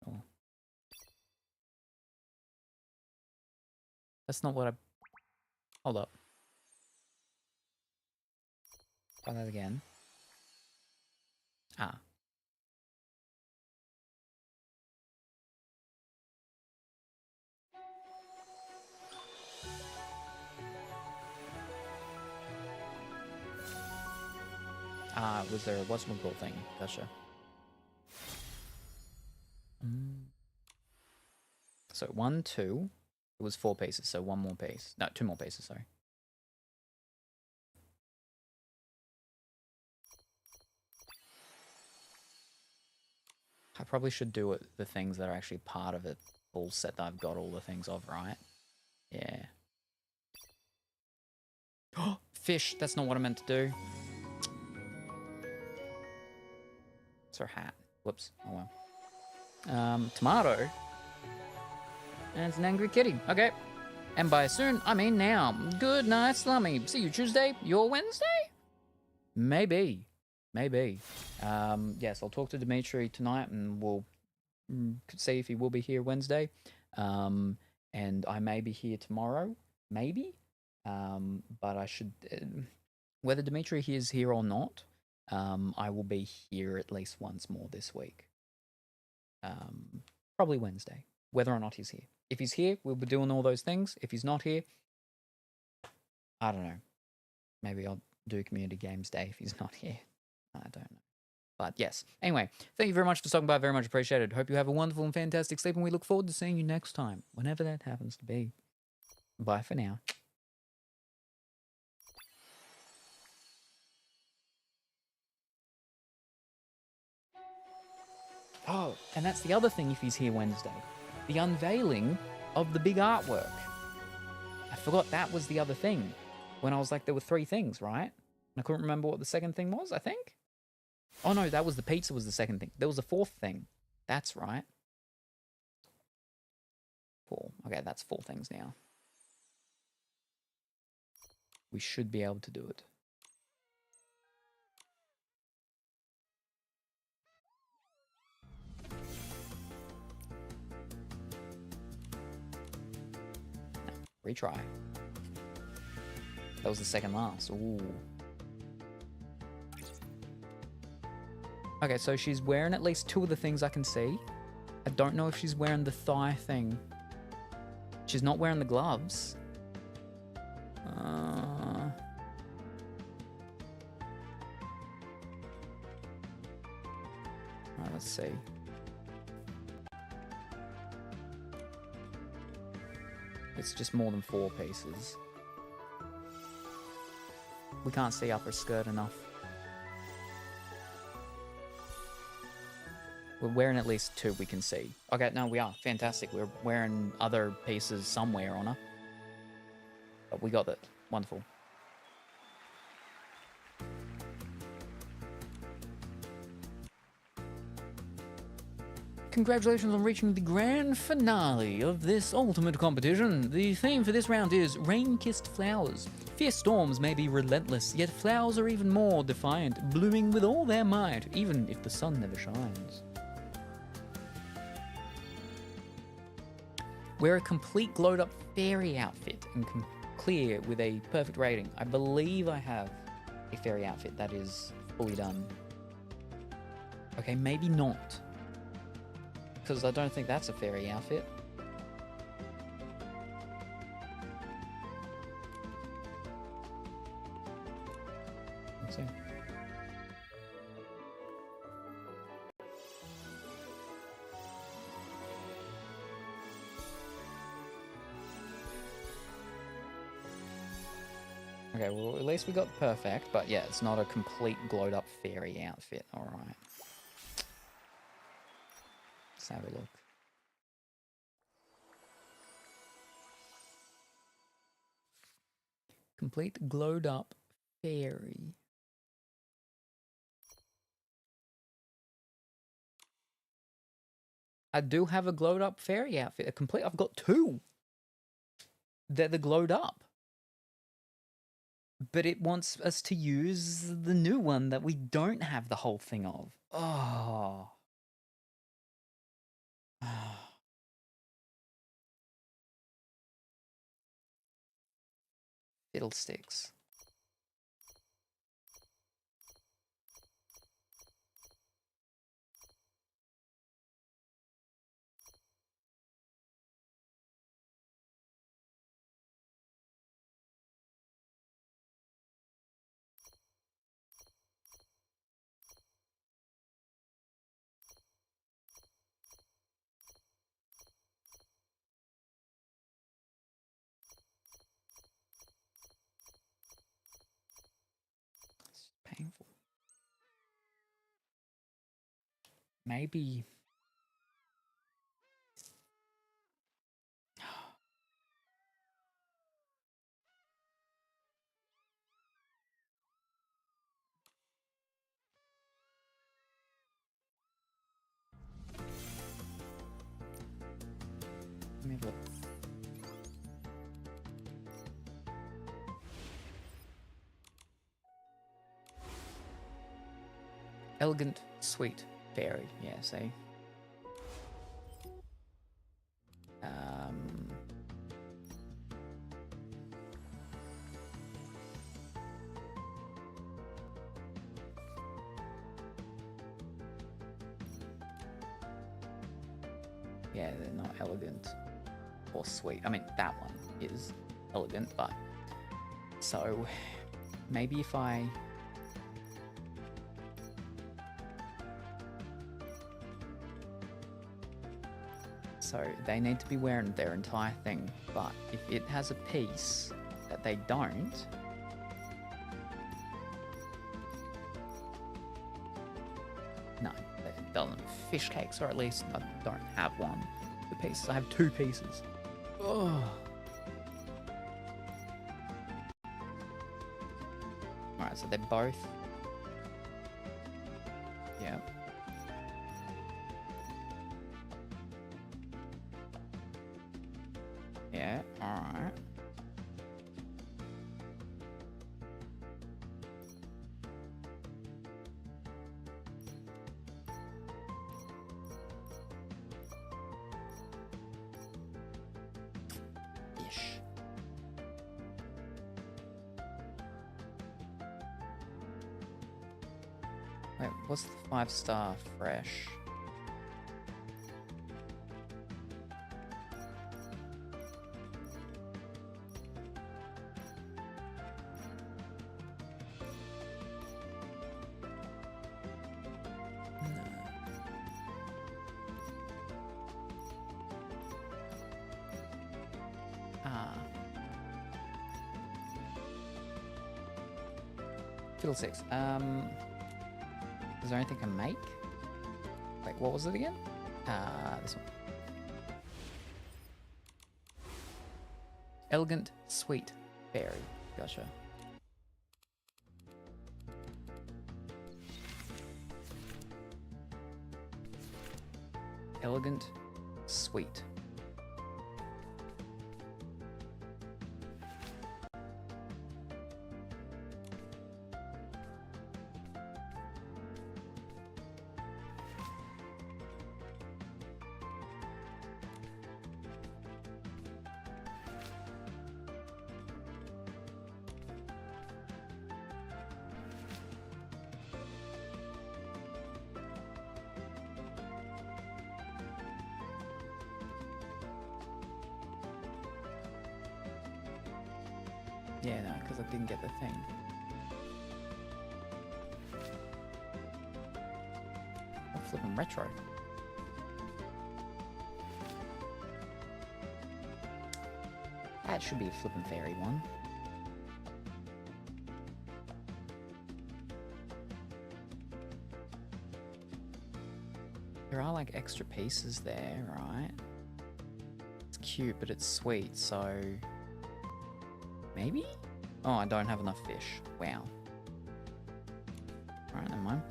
Speaker 2: Oh. That's not what I... Hold up. Try that again. Ah. Ah, was there a whatchamacallit thing? Gotcha. So 1, 2. It was 4 pieces, so 1 more piece. No, 2 more pieces, sorry. I probably should do it, the things that are actually part of it, all set that I've got all the things of, right? Yeah. Oh, fish! That's not what I meant to do. It's her hat. Whoops. Oh well. Tomato. And it's an angry kitty. Okay. And by soon, I mean now. Good night, Slummy. See you Tuesday. Your Wednesday? Maybe. Maybe. Yes, I'll talk to Dimitri tonight and we'll see if he will be here Wednesday. And I may be here tomorrow. Maybe. But I should... whether Dimitri is here or not, I will be here at least once more this week. Probably Wednesday. Whether or not he's here. If he's here, we'll be doing all those things. If he's not here, I don't know. Maybe I'll do Community Games Day if he's not here. I don't know. But yes. Anyway, thank you very much for stopping by. Very much appreciated. Hope you have a wonderful and fantastic sleep, and we look forward to seeing you next time, whenever that happens to be. Bye for now. Oh, and that's the other thing if he's here Wednesday. The unveiling of the big artwork. I forgot that was the other thing. When I was like, there were 3 things, right? And I couldn't remember what the second thing was, I think. Oh no, that was the pizza was the second thing. There was a 4th thing. That's right. 4. Okay, that's 4 things now. We should be able to do it. Retry. That was the second last. Ooh. Okay, so she's wearing at least 2 of the things I can see. I don't know if she's wearing the thigh thing. She's not wearing the gloves. Alright, let's see. It's just more than 4 pieces. We can't see up her skirt enough. We're wearing at least 2 we can see. Okay, no, we are. Fantastic. We're wearing other pieces somewhere on her. But we got it. Wonderful. Congratulations on reaching the grand finale of this ultimate competition. The theme for this round is Rain-Kissed Flowers. Fierce storms may be relentless, yet flowers are even more defiant, blooming with all their might, even if the sun never shines. Wear a complete glowed-up fairy outfit and clear with a perfect rating. I believe I have a fairy outfit that is fully done. Okay, maybe not. because I don't think that's a fairy outfit. Let's see. Okay, well, at least we got perfect, but yeah, it's not a complete glowed up fairy outfit. Alright. Let's have a look. Complete glowed up fairy. I do have a glowed up fairy outfit. I've got two. They're the glowed up. But it wants us to use the new one that we don't have the whole thing of. Oh. Fiddlesticks. It's painful. Maybe. Let me look. Elegant, sweet, fairy. Yeah, see? Yeah, they're not elegant or sweet. I mean, that one is elegant, but... So, maybe if I... So, they need to be wearing their entire thing, but if it has a piece that they don't... No, it doesn't. Fish cakes, or at least I don't have one. The pieces. I have two pieces. Oh. Alright, so they're both. Yeah. Yeah, alright. Ish. Wait, what's the 5-star fresh? Fiddlesticks. Is there anything I can make? Wait, what was it again? This one. Elegant, sweet, fairy. Gotcha. Elegant, sweet. Yeah, no, because I didn't get the thing. Oh, flipping retro. That should be a flippin' fairy one. There are like extra pieces there, right? It's cute, but it's sweet, so... Maybe? Oh, I don't have enough fish. Wow. Alright, never mind.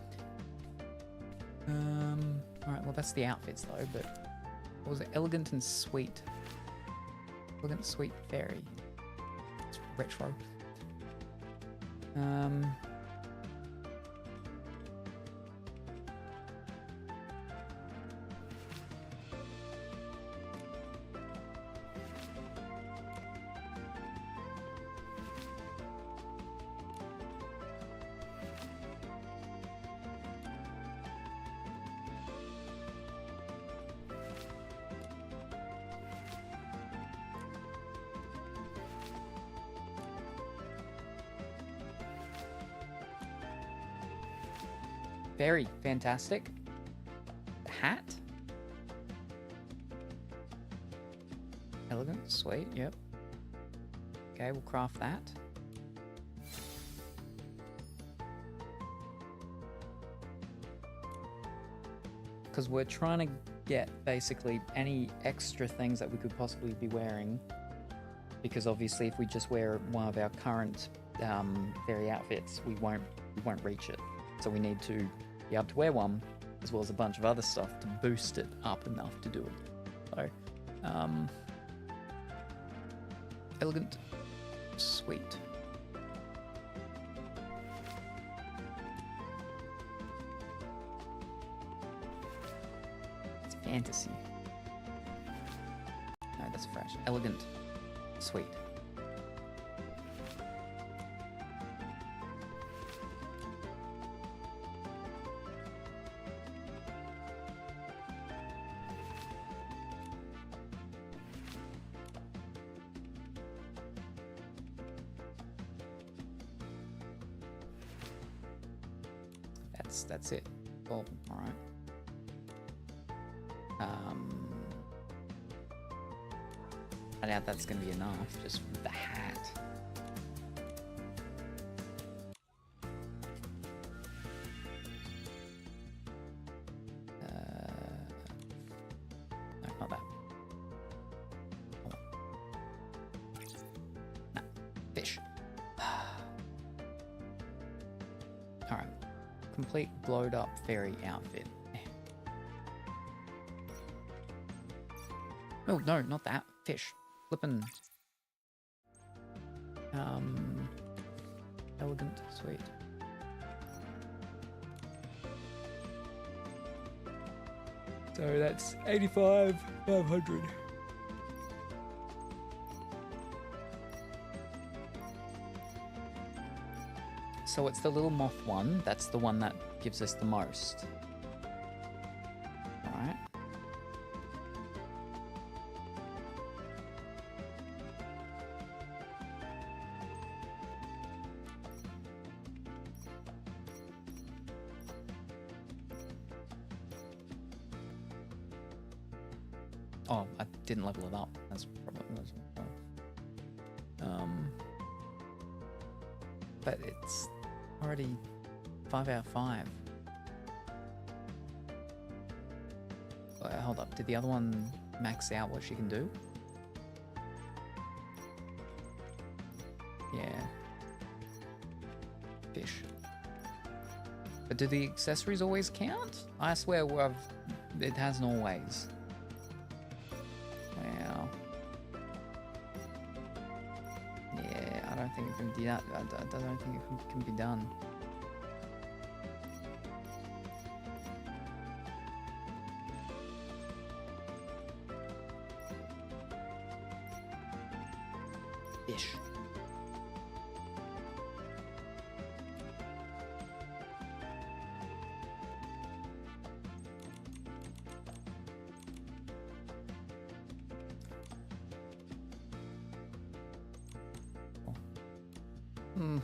Speaker 2: Alright, well that's the outfits though, but... What was it? Elegant and sweet. Elegant sweet fairy. It's retro. Very fantastic. The hat. Elegant, sweet, yep. Okay, we'll craft that. Because we're trying to get basically any extra things that we could possibly be wearing. Because obviously if we just wear one of our current fairy outfits, we won't reach it. So we need to be able to wear one, as well as a bunch of other stuff to boost it up enough to do it. So, elegant, sweet. It's fantasy. No, that's fresh. Elegant, sweet. That's it. Oh, all right. I doubt that's gonna be enough. Just the hat. No, not that. Hold on. No, fish. All right. Complete glowed up fairy outfit. Oh, no, not that. Fish. Flippin'. Elegant, sweet. So that's 85,500. So it's the little moth one. That's the one that gives us the most. Alright. Oh, I didn't level it up. That's probably... But it's already 5 out of 5. Hold up, did the other one max out what she can do? Yeah. Fish. But do the accessories always count? I swear it hasn't always. Wow. Yeah, I don't think it can be that. I don't think it can be done. Fish.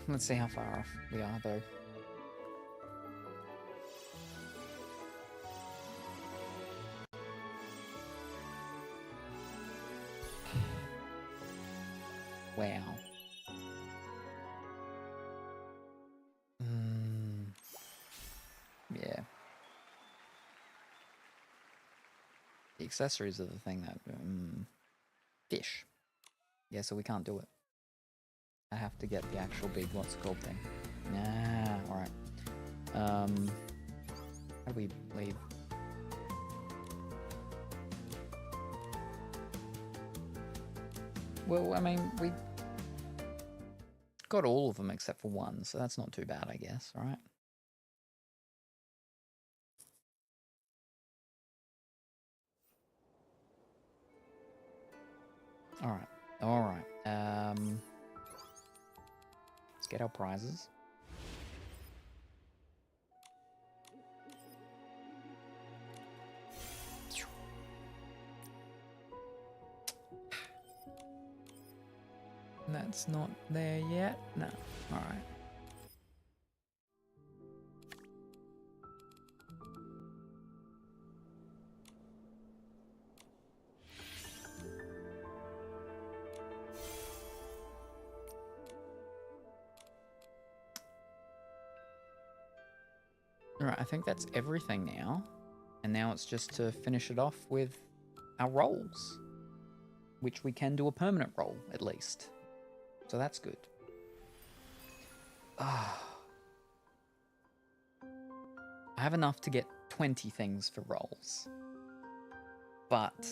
Speaker 2: Let's see how far off we are, though. Wow. Yeah. The accessories are the thing that... fish. Yeah, so we can't do it. I have to get the actual big, what's it called thing. Ah, alright. How do we leave? Well, I mean, we got all of them except for one, so that's not too bad, I guess, right? Alright, alright. Let's get our prizes. That's not there yet? No. Alright. Alright, I think that's everything now. And now it's just to finish it off with our rolls. Which we can do a permanent roll, at least. So that's good. I have enough to get 20 things for rolls. But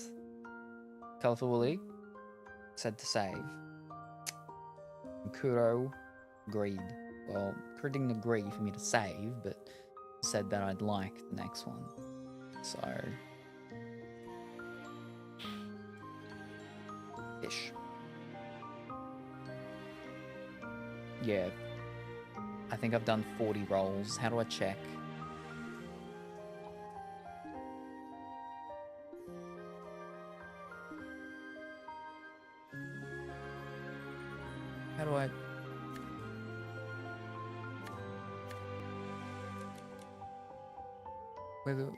Speaker 2: Colourful Willy said to save. And Kuro agreed. Well, Kuro didn't agree for me to save, but said that I'd like the next one. So... fish. Yeah. I think I've done 40 rolls. How do I check? How do I...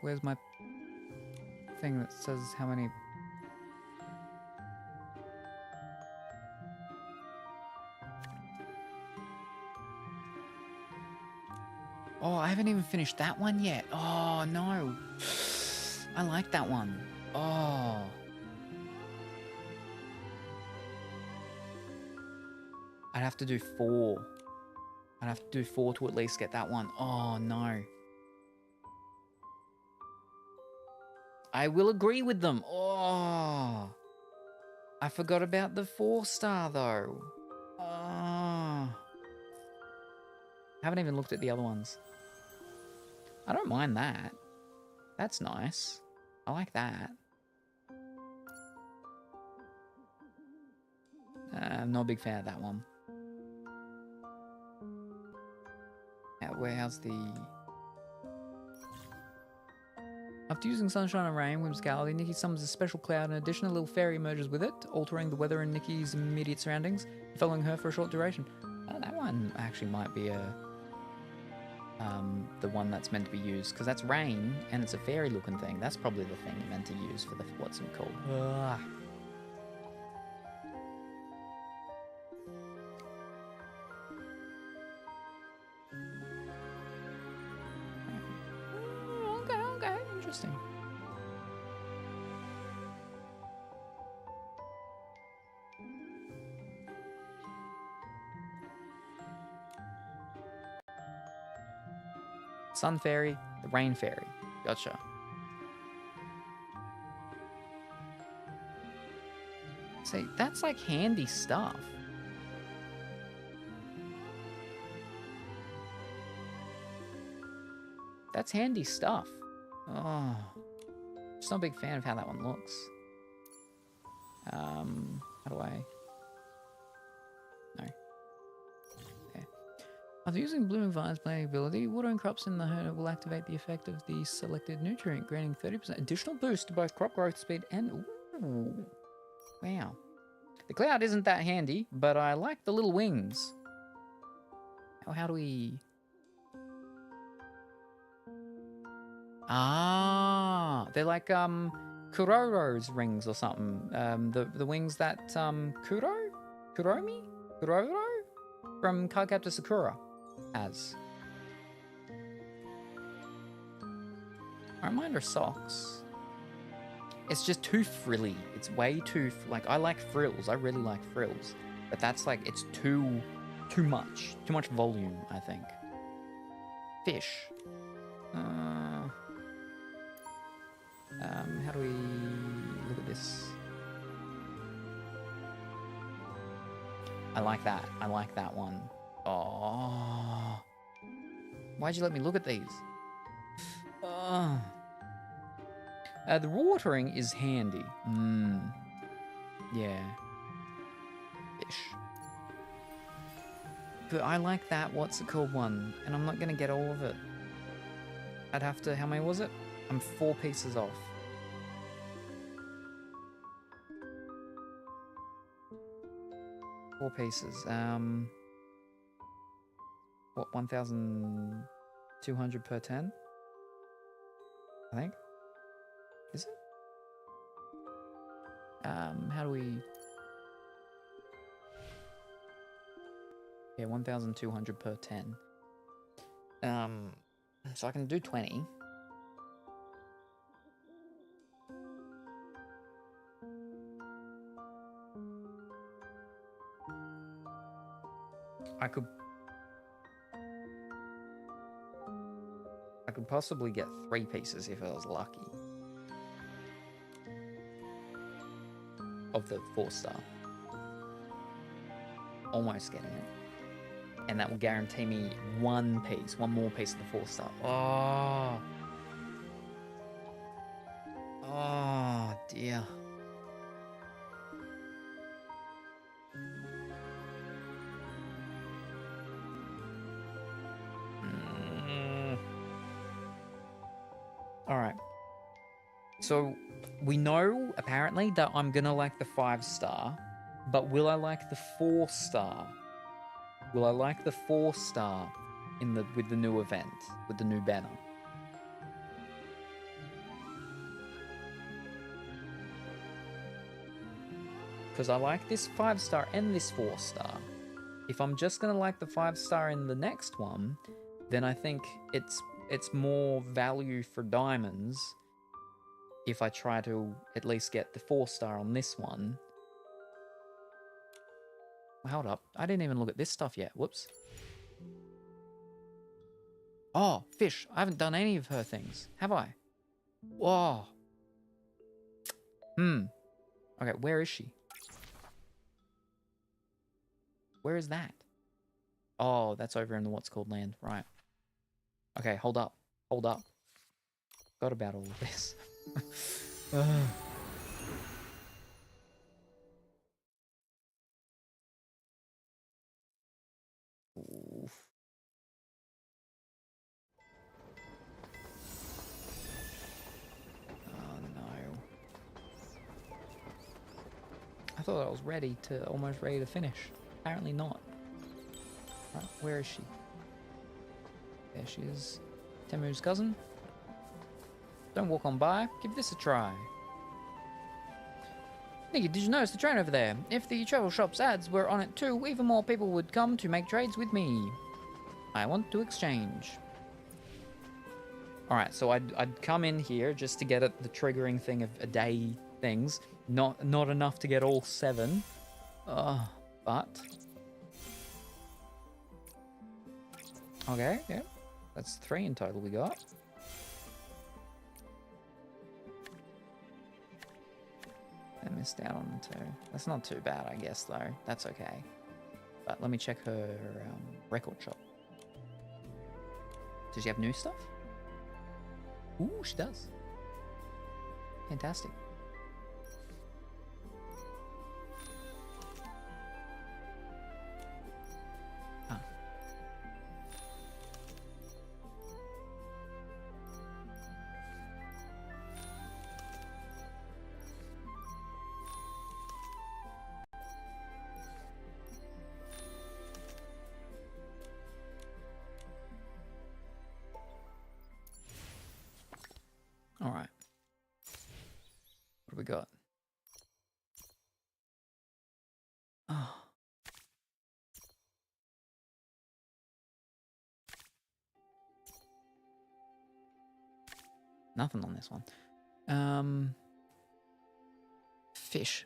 Speaker 2: Where's my thing that says how many... Oh, I haven't even finished that one yet. Oh, no. I like that one. Oh. I'd have to do 4. I'd have to do 4 to at least get that one. Oh, no. I will agree with them. Oh. I forgot about the 4-star, though. Oh. I haven't even looked at the other ones. I don't mind that. That's nice. I like that. I'm not a big fan of that one. How's the... After using Sunshine and Rain, Whimsicality, Nikki summons a special cloud. In addition, a little fairy emerges with it, altering the weather in Nikki's immediate surroundings, following her for a short duration. That one actually might be the one that's meant to be used, because that's rain, and it's a fairy-looking thing. That's probably the thing you're meant to use for the what's it called. Okay, interesting. Sun Fairy, the Rain Fairy. Gotcha. See, that's like handy stuff. That's handy stuff. Oh. Just not a big fan of how that one looks. How do I... No. There. After using Blooming Vines planting ability, watering crops in the herd will activate the effect of the selected nutrient, granting 30% additional boost to both crop growth speed and... Ooh. Wow. The cloud isn't that handy, but I like the little wings. How do we... Ah, they're like Kuroro's rings or something. The wings that Kuroro from Cardcaptor Sakura has. I remind her socks. It's just too frilly. It's way too like I like frills. I really like frills, but that's like it's too much volume. I think. Fish. How do we look at this? I like that. I like that one. Oh. Why'd you let me look at these? Oh. The watering is handy. Yeah. Fish. But I like that, what's it called one? And I'm not gonna get all of it. I'd have to, how many was it? I'm 4 pieces off. Four pieces. What, 1,200 per 10? I think. Is it? How do we... Yeah, 1,200 per 10. So I can do 20. I could possibly get 3 pieces if I was lucky. Of the 4-star. Almost getting it. And that will guarantee me one more piece of the 4-star. Oh. Oh, dear. Alright. So, we know, apparently, that I'm gonna like the 5-star, but will I like the 4-star? Will I like the 4-star with the new event, with the new banner? Because I like this 5-star and this 4-star. If I'm just gonna like the 5-star in the next one, then I think it's more value for diamonds if I try to at least get the 4-star on this one. Hold up. I didn't even look at this stuff yet. Whoops. Oh, fish. I haven't done any of her things, have I? Whoa. Okay, where is she? Where is that? Oh, that's over in the what's called land. Right. Okay, hold up. Hold up. Forgot about all of this. Oof. Oh no. I thought I was almost ready to finish. Apparently not. Right, where is she? There she is. Temu's cousin. Don't walk on by. Give this a try. Nikki, did you notice the train over there? If the travel shop's ads were on it too, even more people would come to make trades with me. I want to exchange. Alright, so I'd come in here just to get at the triggering thing of a day things. Not enough to get all 7. But... Okay, yeah. That's 3 in total we got. I missed out on 2. That's not too bad, I guess, though. That's okay. But let me check her record shop. Does she have new stuff? Ooh, she does. Fantastic. Ah. got? Oh. Nothing on this one. Fish.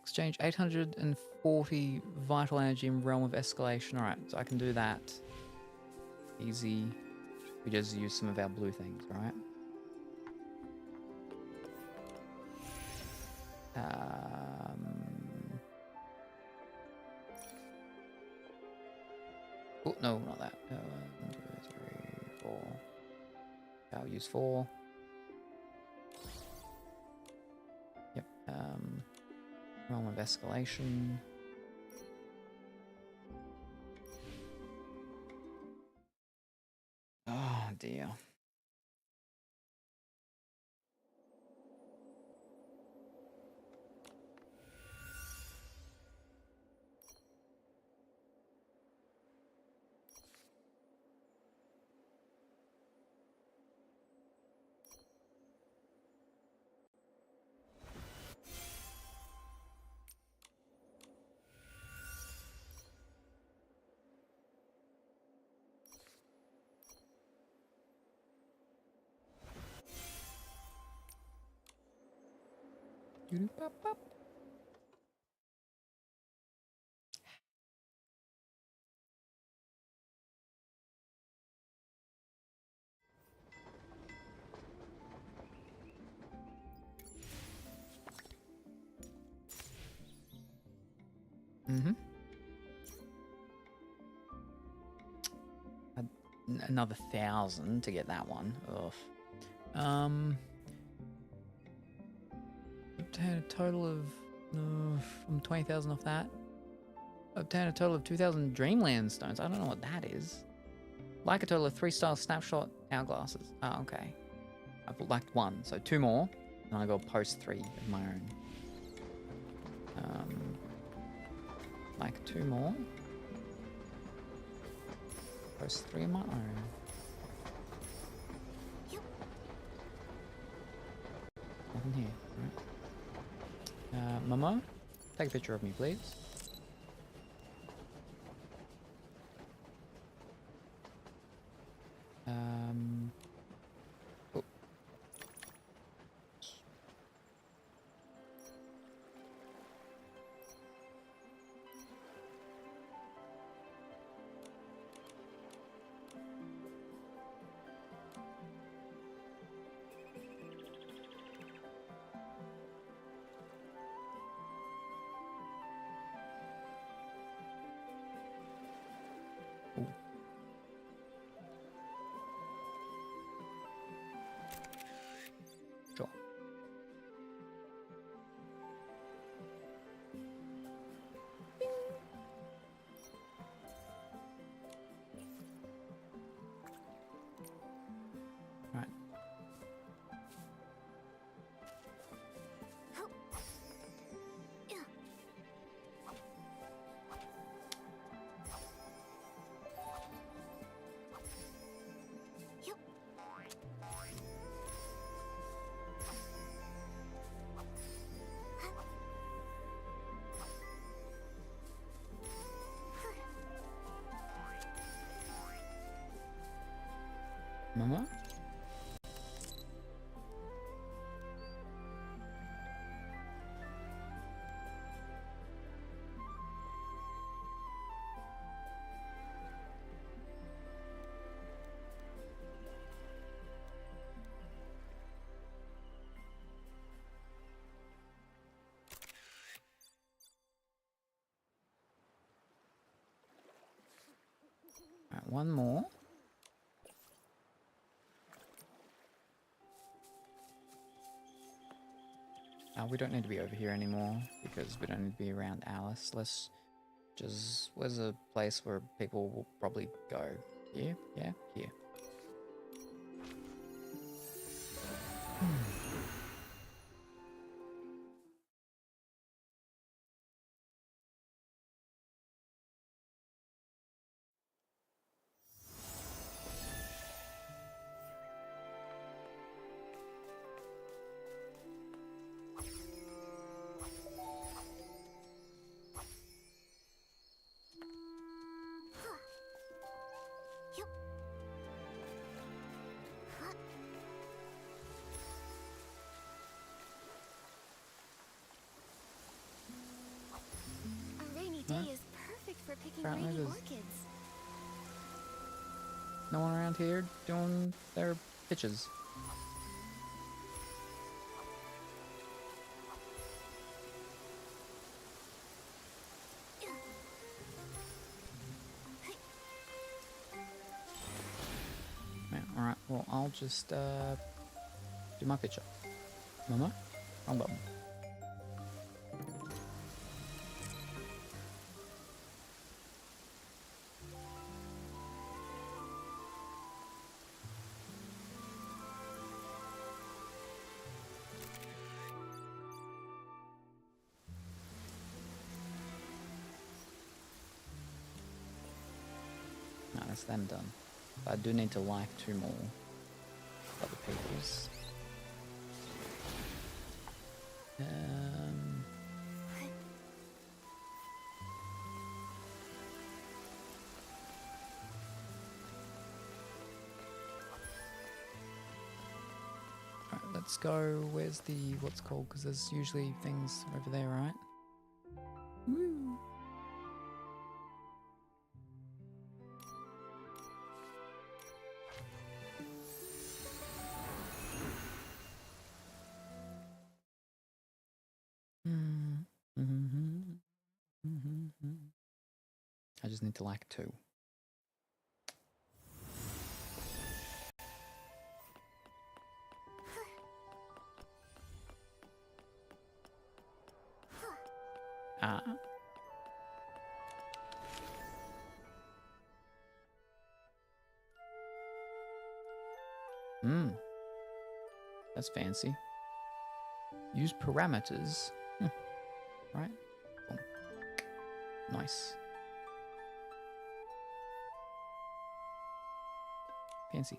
Speaker 2: Exchange 840 vital energy in Realm of Escalation. Alright, so I can do that. Easy. We just use some of our blue things, right? Oh, no, not that. 1, 2, 3, 4. I'll use 4. Yep. Realm of Escalation. Oh dear. Doodoo-bop-bop. Mm-hmm. Another 1,000 to get that one. Ugh. Obtain a total of from 20,000 off that. Obtain a total of 2,000 Dreamland stones. I don't know what that is. Like a total of 3-star snapshot hourglasses. Oh, okay. I've liked 1, so 2 more. And I got post 3 of my own. Like 2 more. Post 3 of my own. Nothing here. Right. Momo, take a picture of me, please. Oh. Ooh. Sure. Right. Momo? Right, 1 more. We don't need to be over here anymore because we don't need to be around Alice. Let's just... Where's a place where people will probably go? Here? Yeah? Here.
Speaker 3: making
Speaker 2: Apparently
Speaker 3: pretty
Speaker 2: there's
Speaker 3: orchids.
Speaker 2: no one around here doing their pitches. Yeah, alright, well, I'll just do my picture. Momo? Wrong button. No, that's them done. But I do need to like 2 more other people's. Alright, let's go. Where's the what's called? Because there's usually things over there, right? Woo. I just need to like 2. Ah. That's fancy. Use parameters. Right? Boom. Nice. Fancy.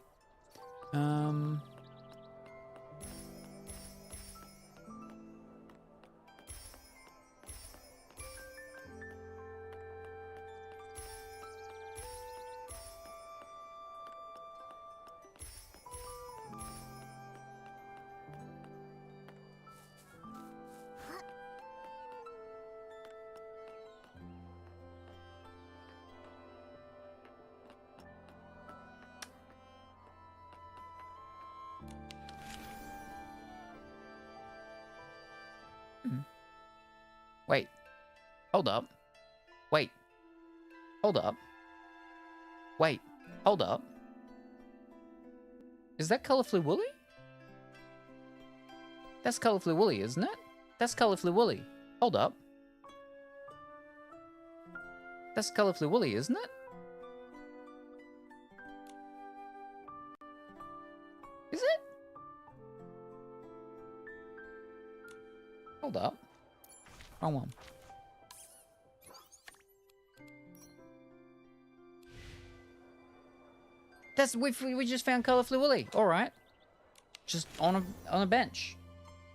Speaker 2: Wait. Hold up. Wait. Hold up. Wait. Hold up. Is that Colorfully Woolly? That's Colorfully Woolly, isn't it? That's Colorfully Woolly. Hold up. That's Colorfully Woolly, isn't it? Is it? Hold up. Wrong one. That's we just found Colorfully Woolly. All right, just on a bench,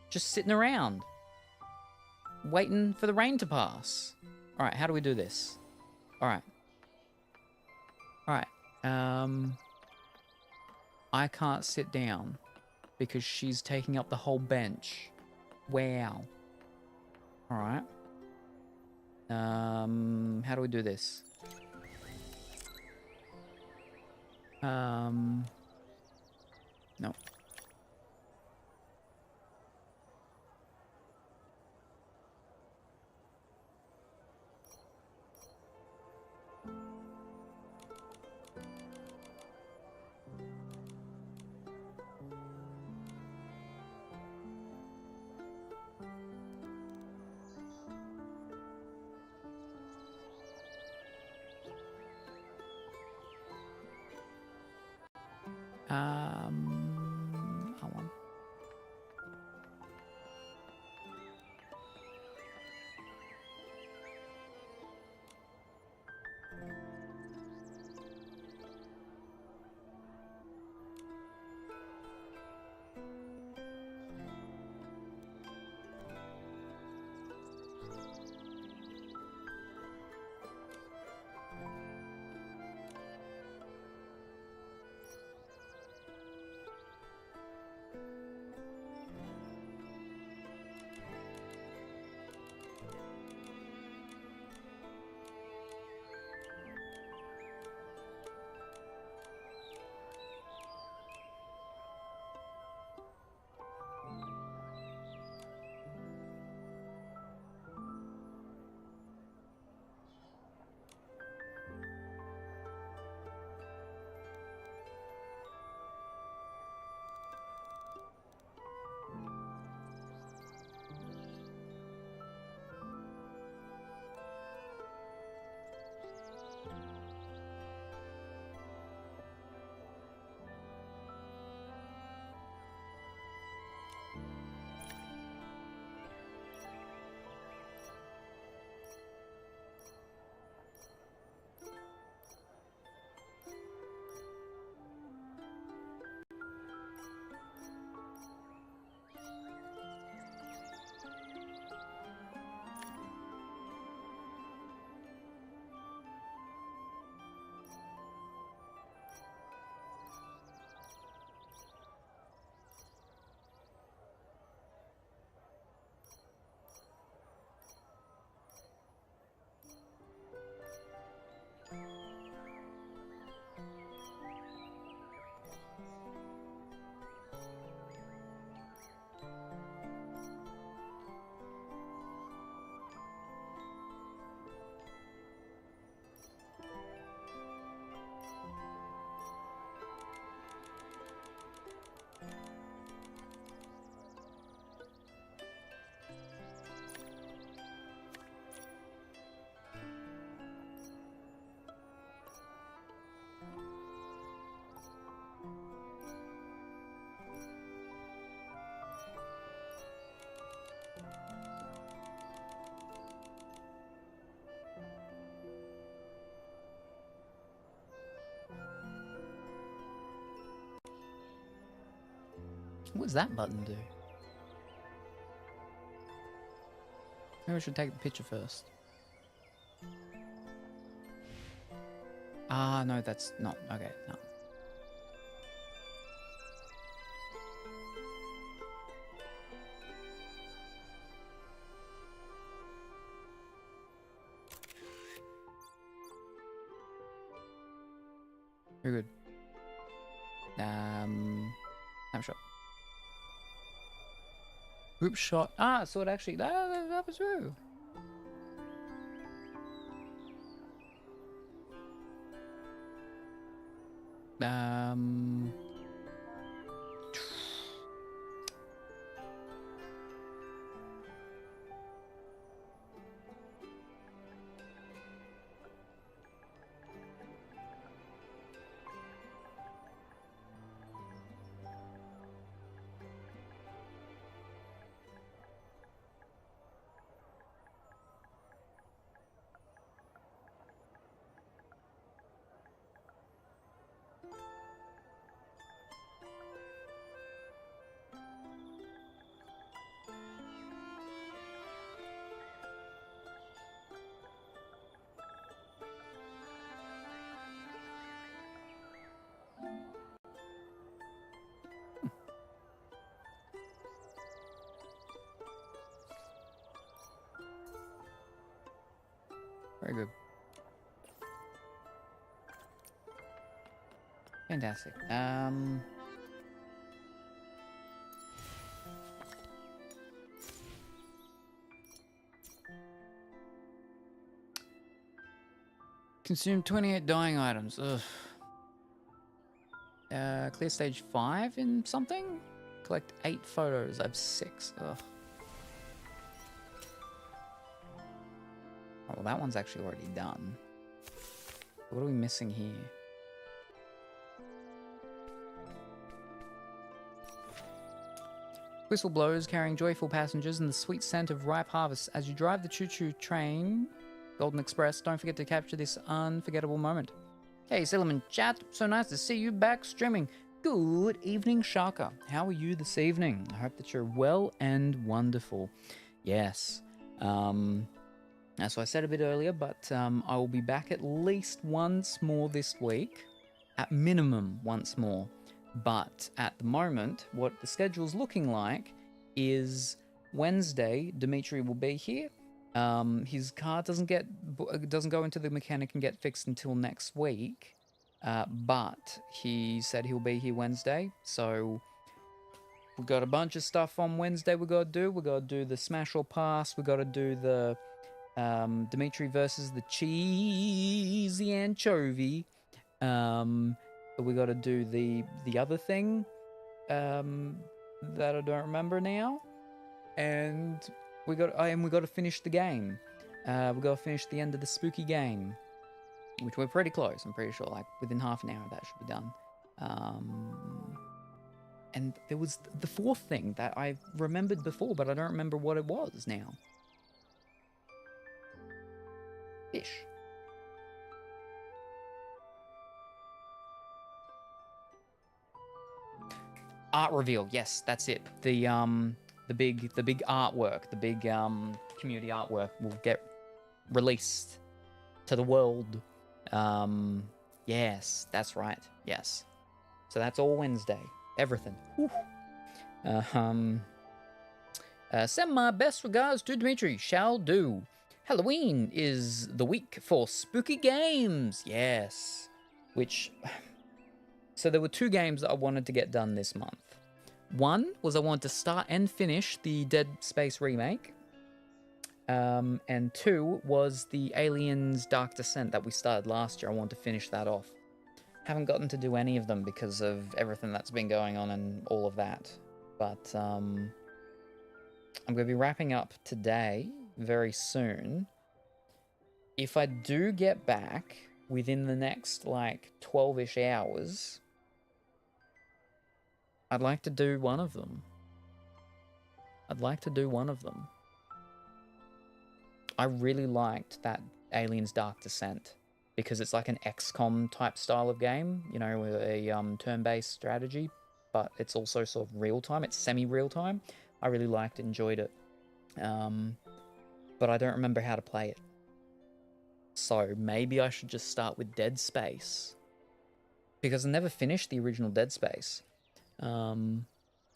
Speaker 2: just sitting around, waiting for the rain to pass. All right, how do we do this? All right. All right. I can't sit down because she's taking up the whole bench. Wow. All right. How do we do this? No. I want. What does that button do? Maybe I should take the picture first. Ah, no, that's not. Okay, no. Very good. Snapshot. Group shot. Ah, so it actually that was true. Very good. Fantastic. Consume 28 dying items. Ugh. Clear stage 5 in something? Collect 8 photos. I have 6. Ugh. Oh, well, that one's actually already done. What are we missing here? Whistle blows, carrying joyful passengers and the sweet scent of ripe harvest. As you drive the choo-choo train, Golden Express, don't forget to capture this unforgettable moment. Hey, Salem and chat. So nice to see you back streaming. Good evening, Shaka. How are you this evening? I hope that you're well and wonderful. Yes. So I said a bit earlier, but I will be back at least once more this week. At minimum, once more. But at the moment, what the schedule's looking like is Wednesday, Dimitri will be here. His car doesn't go into the mechanic and get fixed until next week. But he said he'll be here Wednesday. So we've got a bunch of stuff on Wednesday we got to do. We got to do the Smash or Pass. We got to do the Dimitri versus the cheesy anchovy. We got to do the other thing that I don't remember now, and we got to finish the game. We got to finish the end of the spooky game, which we're pretty close. I'm pretty sure, like within half an hour that should be done. And there was the fourth thing that I remembered before, but I don't remember what it was now. Fish. Art reveal, yes, that's it. The big artwork, the big community artwork will get released to the world. Yes, that's right. Yes. So that's all Wednesday. Everything. Send my best regards to Dimitri. Shall do. Halloween is the week for spooky games. Yes. So there were 2 games that I wanted to get done this month. One was I wanted to start and finish the Dead Space remake. And 2 was the Aliens Dark Descent that we started last year. I wanted to finish that off. Haven't gotten to do any of them because of everything that's been going on and all of that. But I'm going to be wrapping up today very soon. If I do get back within the next like 12-ish hours, I'd like to do one of them. I really liked that Aliens Dark Descent because it's like an XCOM type style of game, you know, with a turn-based strategy, but it's also sort of real-time. It's semi-real-time. I really liked it, enjoyed it. But I don't remember how to play it. So maybe I should just start with Dead Space. Because I never finished the original Dead Space. I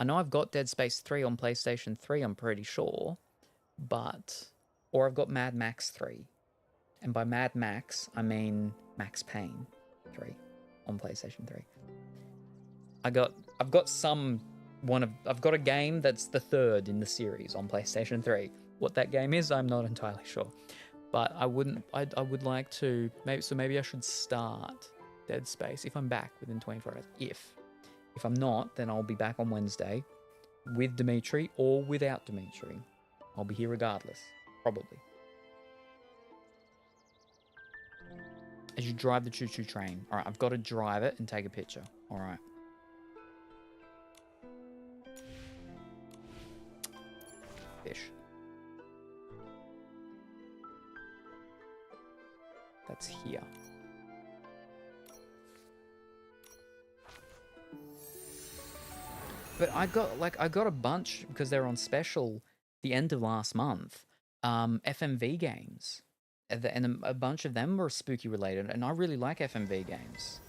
Speaker 2: know I've got Dead Space 3 on PlayStation 3, I'm pretty sure. Or I've got Mad Max 3. And by Mad Max, I mean Max Payne 3 on PlayStation 3. I've got a game that's the third in the series on PlayStation 3. What that game is, I'm not entirely sure. But I would like to, maybe I should start Dead Space if I'm back within 24 hours. If I'm not, then I'll be back on Wednesday with Dimitri or without Dimitri. I'll be here regardless, probably. As you drive the choo-choo train. All right, I've got to drive it and take a picture. All right. Fish. That's here. But I got a bunch because they're on special the end of last month. FMV games. And a bunch of them were spooky related, and I really like FMV games.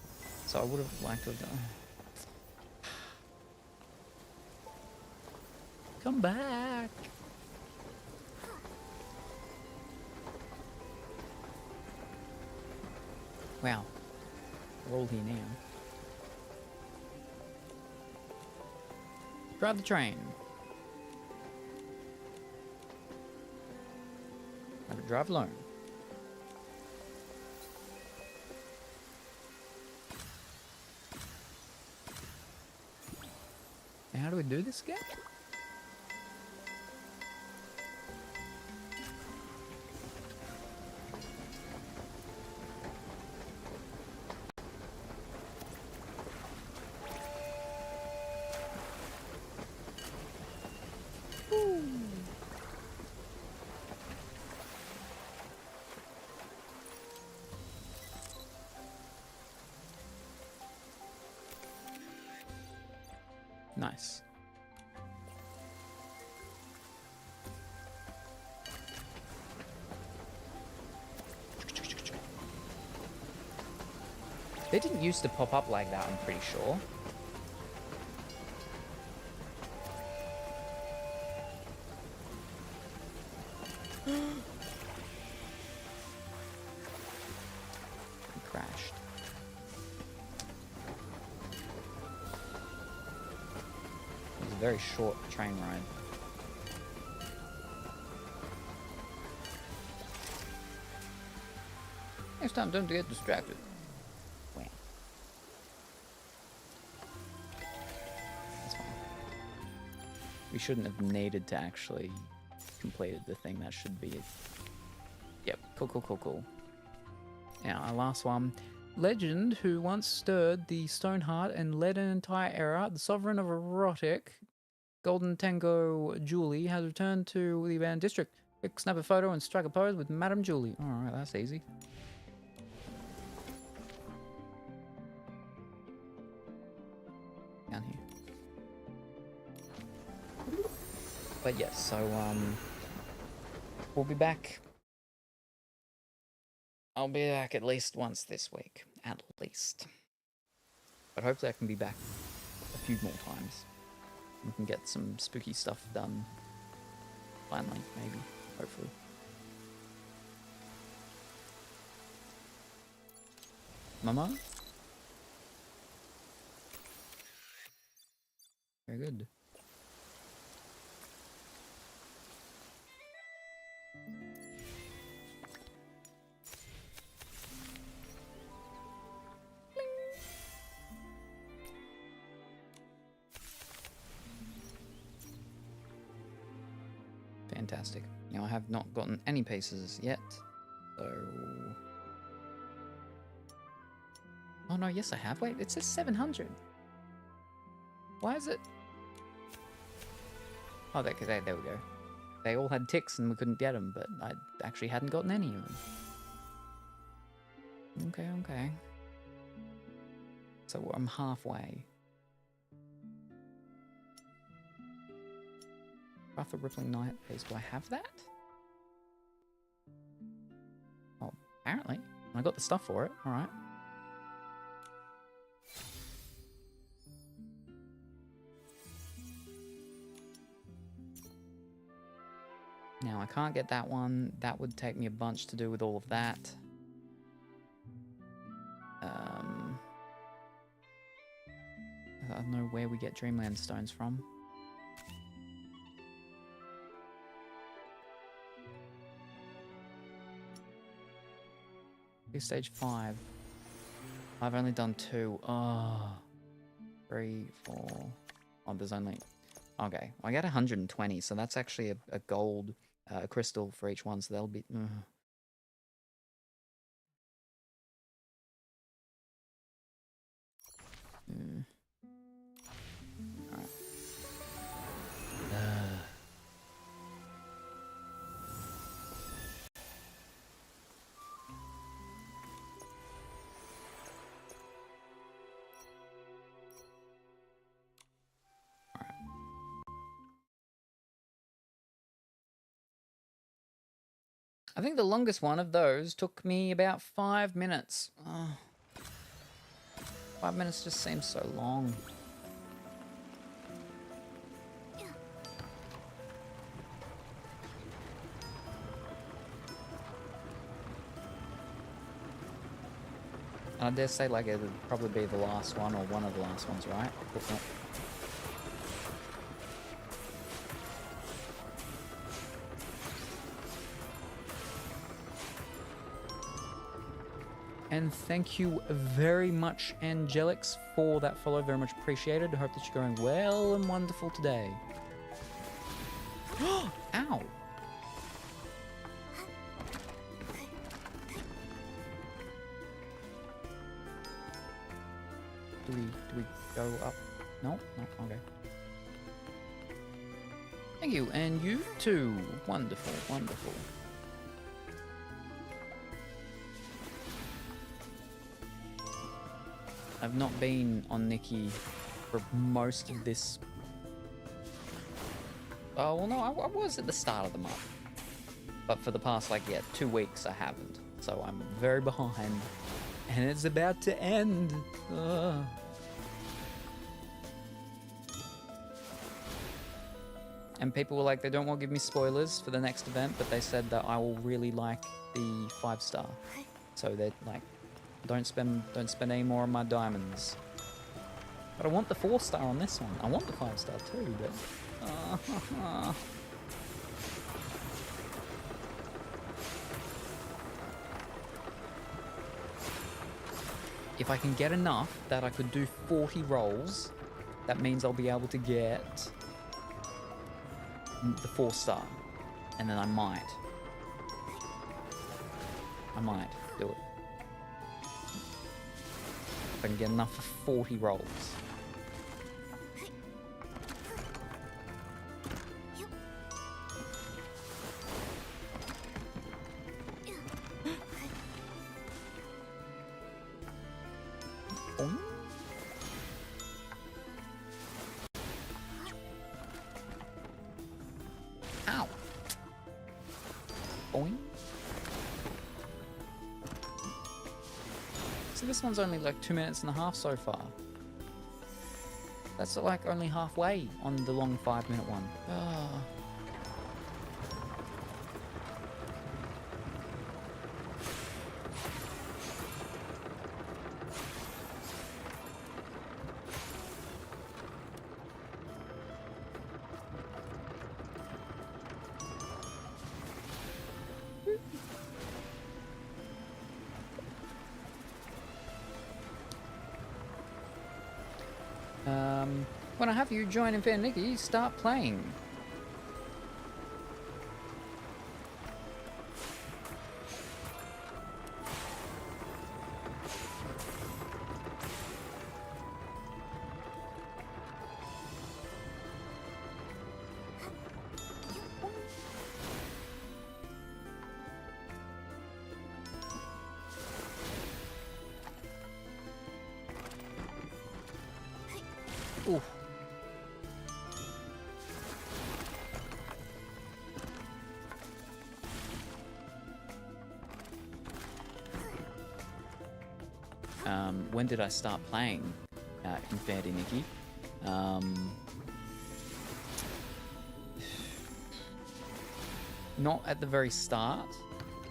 Speaker 2: So I would have liked to have done. Come back. Wow. We're all here now. Drive the train. I could drive alone. Now, how do we do this again? Nice. They didn't used to pop up like that, I'm pretty sure. He crashed. It was a very short train ride. Next time, don't get distracted. Wow. That's fine. We shouldn't have needed to actually completed the thing. That should be it. Yep, cool. Now, our last one. Legend who once stirred the stone heart and led an entire era, the sovereign of erotic, Golden Tango Julie, has returned to the abandoned district. Quick, snap a photo and strike a pose with Madame Julie. Alright, that's easy. Down here. But yes, so, we'll be back. I'll be back at least once this week. At least. But hopefully I can be back a few more times. We can get some spooky stuff done. Finally, maybe. Hopefully. Momo? Very good. Fantastic. Now I have not gotten any pieces yet, so Oh no, yes I have. Wait, it says 700. Why is it? Oh, there we go. They all had ticks and we couldn't get them, but I actually hadn't gotten any of them. Okay. So I'm halfway. Wrath of Rippling Night Phase. Do I have that? Oh, apparently. I got the stuff for it. Alright. Now, I can't get that one. That would take me a bunch to do with all of that. I don't know where we get Dreamland Stones from. Stage 5. I've only done 2. Oh. 3, 4. Oh, there's only... Okay, I get 120, so that's actually a gold crystal for each one, so that'll be... Alright. I think the longest one of those took me about 5 minutes. 5 minutes just seems so long. And I dare say, like, it would probably be the last one or one of the last ones, right? And thank you very much, Angelix, for that follow. Very much appreciated. I hope that you're going well and wonderful today. Ow! Do we go up? No? No, okay. Thank you, and you too. Wonderful, wonderful. I've not been on Nikki for most of this. Oh, well, no, I was at the start of the month. But for the past, 2 weeks, I haven't. So I'm very behind. And it's about to end. Ugh. And people were like, they don't want to give me spoilers for the next event, but they said that I will really like the 5-star. So they're like, don't spend any more on my diamonds. But I want the 4-star on this one. I want the 5-star too, but... If I can get enough that I could do 40 rolls, that means I'll be able to get the 4-star. And then I might do it. If I can get enough for 40 rolls. Ow. Boing. So this one's only 2 minutes and a half so far. That's only halfway on the long 5-minute one. Oh. When I have you join in Fair Nikki, start playing. Oof. When did I start playing Infinity, Nikki? Not at the very start,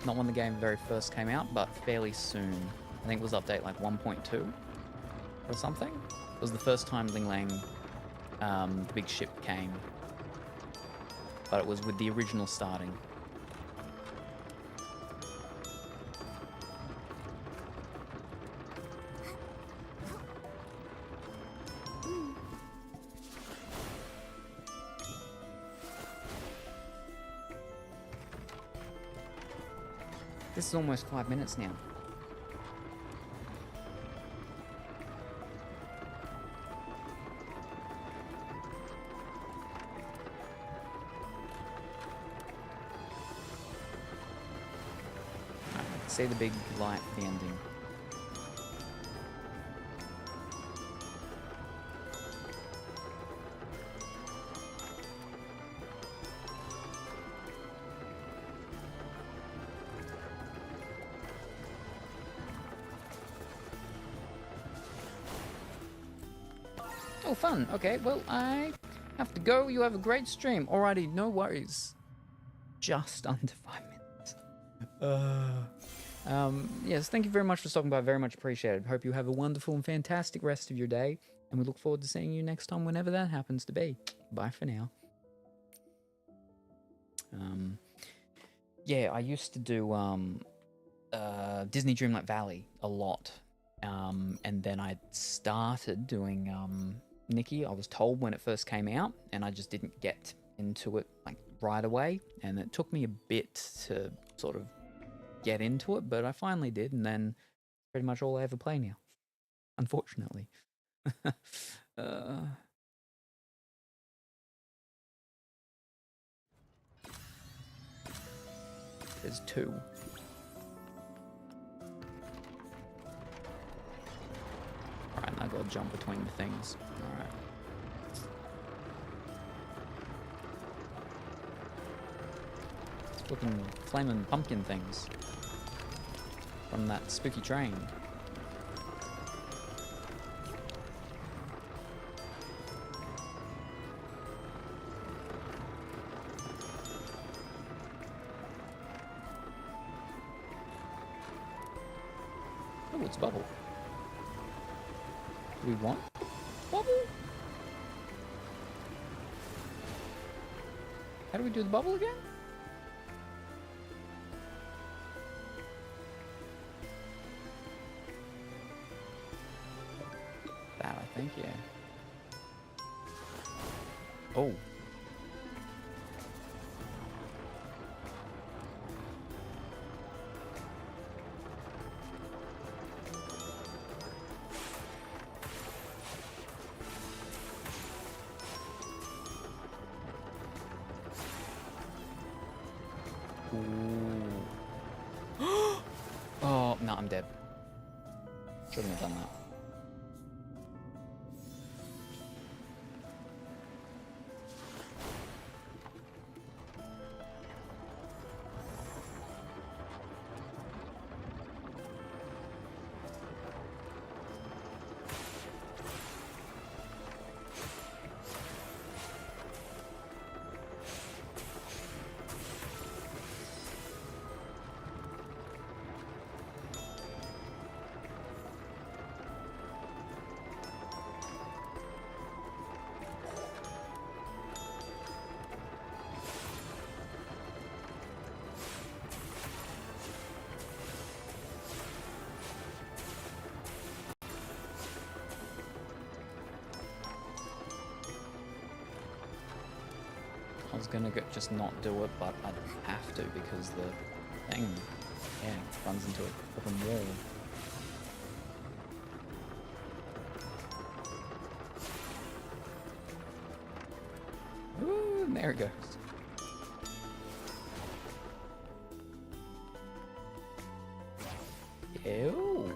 Speaker 2: not when the game very first came out, but fairly soon. I think it was update like 1.2 or something. It was the first time Ling Lang, the big ship came, but it was with the original starting. This is almost 5 minutes now. See the big light at the ending. Oh, fun. Okay, well, I have to go. You have a great stream. Alrighty, no worries. Just under 5 minutes. Yes, thank you very much for stopping by. Very much appreciated. Hope you have a wonderful and fantastic rest of your day. And we look forward to seeing you next time, whenever that happens to be. Bye for now. Yeah, I used to do Disney Dreamlight Valley a lot. And then I started doing Nikki. I was told when it first came out, and I just didn't get into it like right away. And it took me a bit to sort of get into it, but I finally did, and then pretty much all I ever play now, unfortunately. There's two. Alright, and I gotta jump between the things. Alright. It's flipping flaming pumpkin things from that spooky train. Oh, it's Bubble. Do we want Bubble? How do we do the bubble again? That, I think, yeah. Oh. Oh, no, I'm dead. Shouldn't have done that. I was gonna just not do it, but I have to because the thing, yeah, runs into a open wall. Ooh, and there it goes. Ew.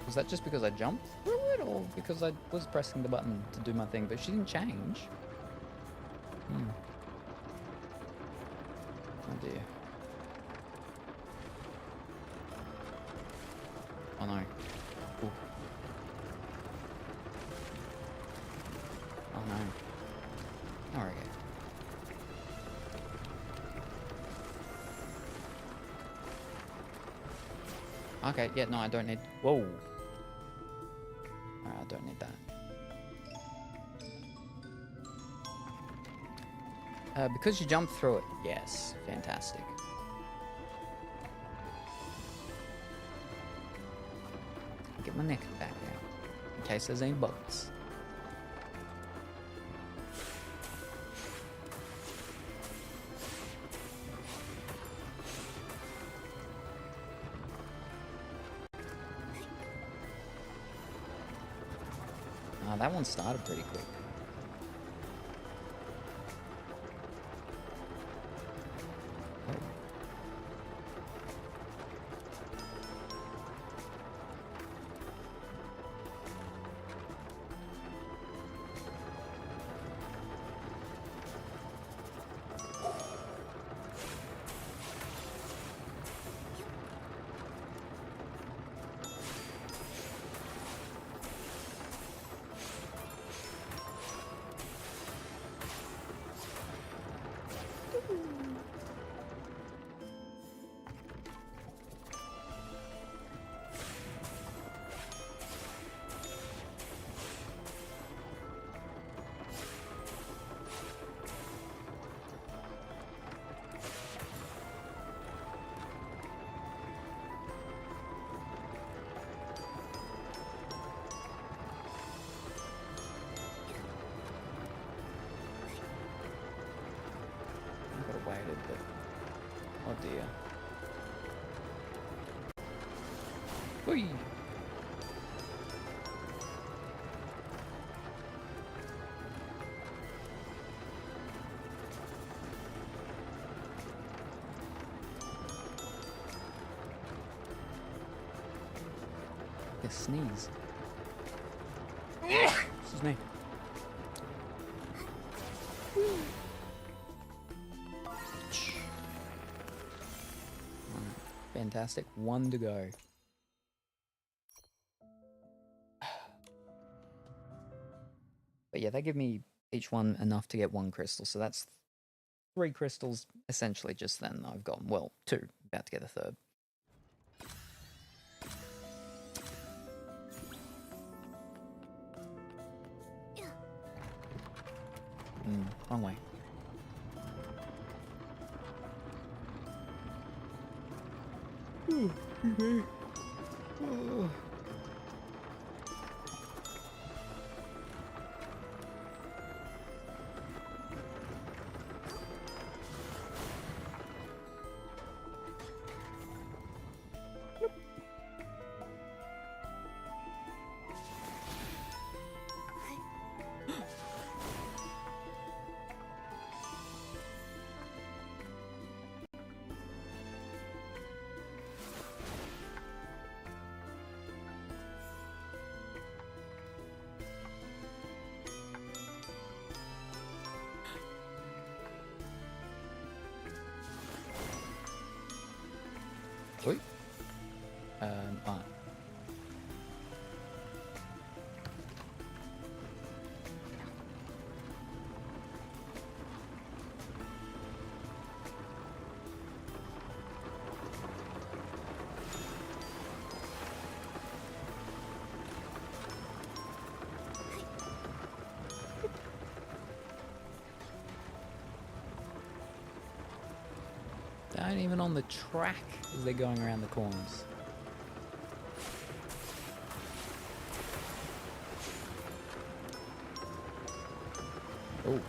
Speaker 2: Was that just because I jumped through it? it, or because I was pressing the button to do my thing, but she didn't change. Oh dear. Oh no. Ooh. Oh no. Alright. Okay, yeah, no, I don't need... Whoa. Alright, I don't need that. Because you jumped through it. Yes, fantastic. Get my neck back out, in case there's any bugs. That one started pretty quick. But oh dear. Whee! A sneeze. Excuse me. Fantastic. One to go. But yeah, they give me each one enough to get one crystal. So that's 3 crystals essentially just then I've gotten. Well, 2. About to get a third. Wrong way. Wait. On. They aren't even on the track as they're going around the corners. Oh.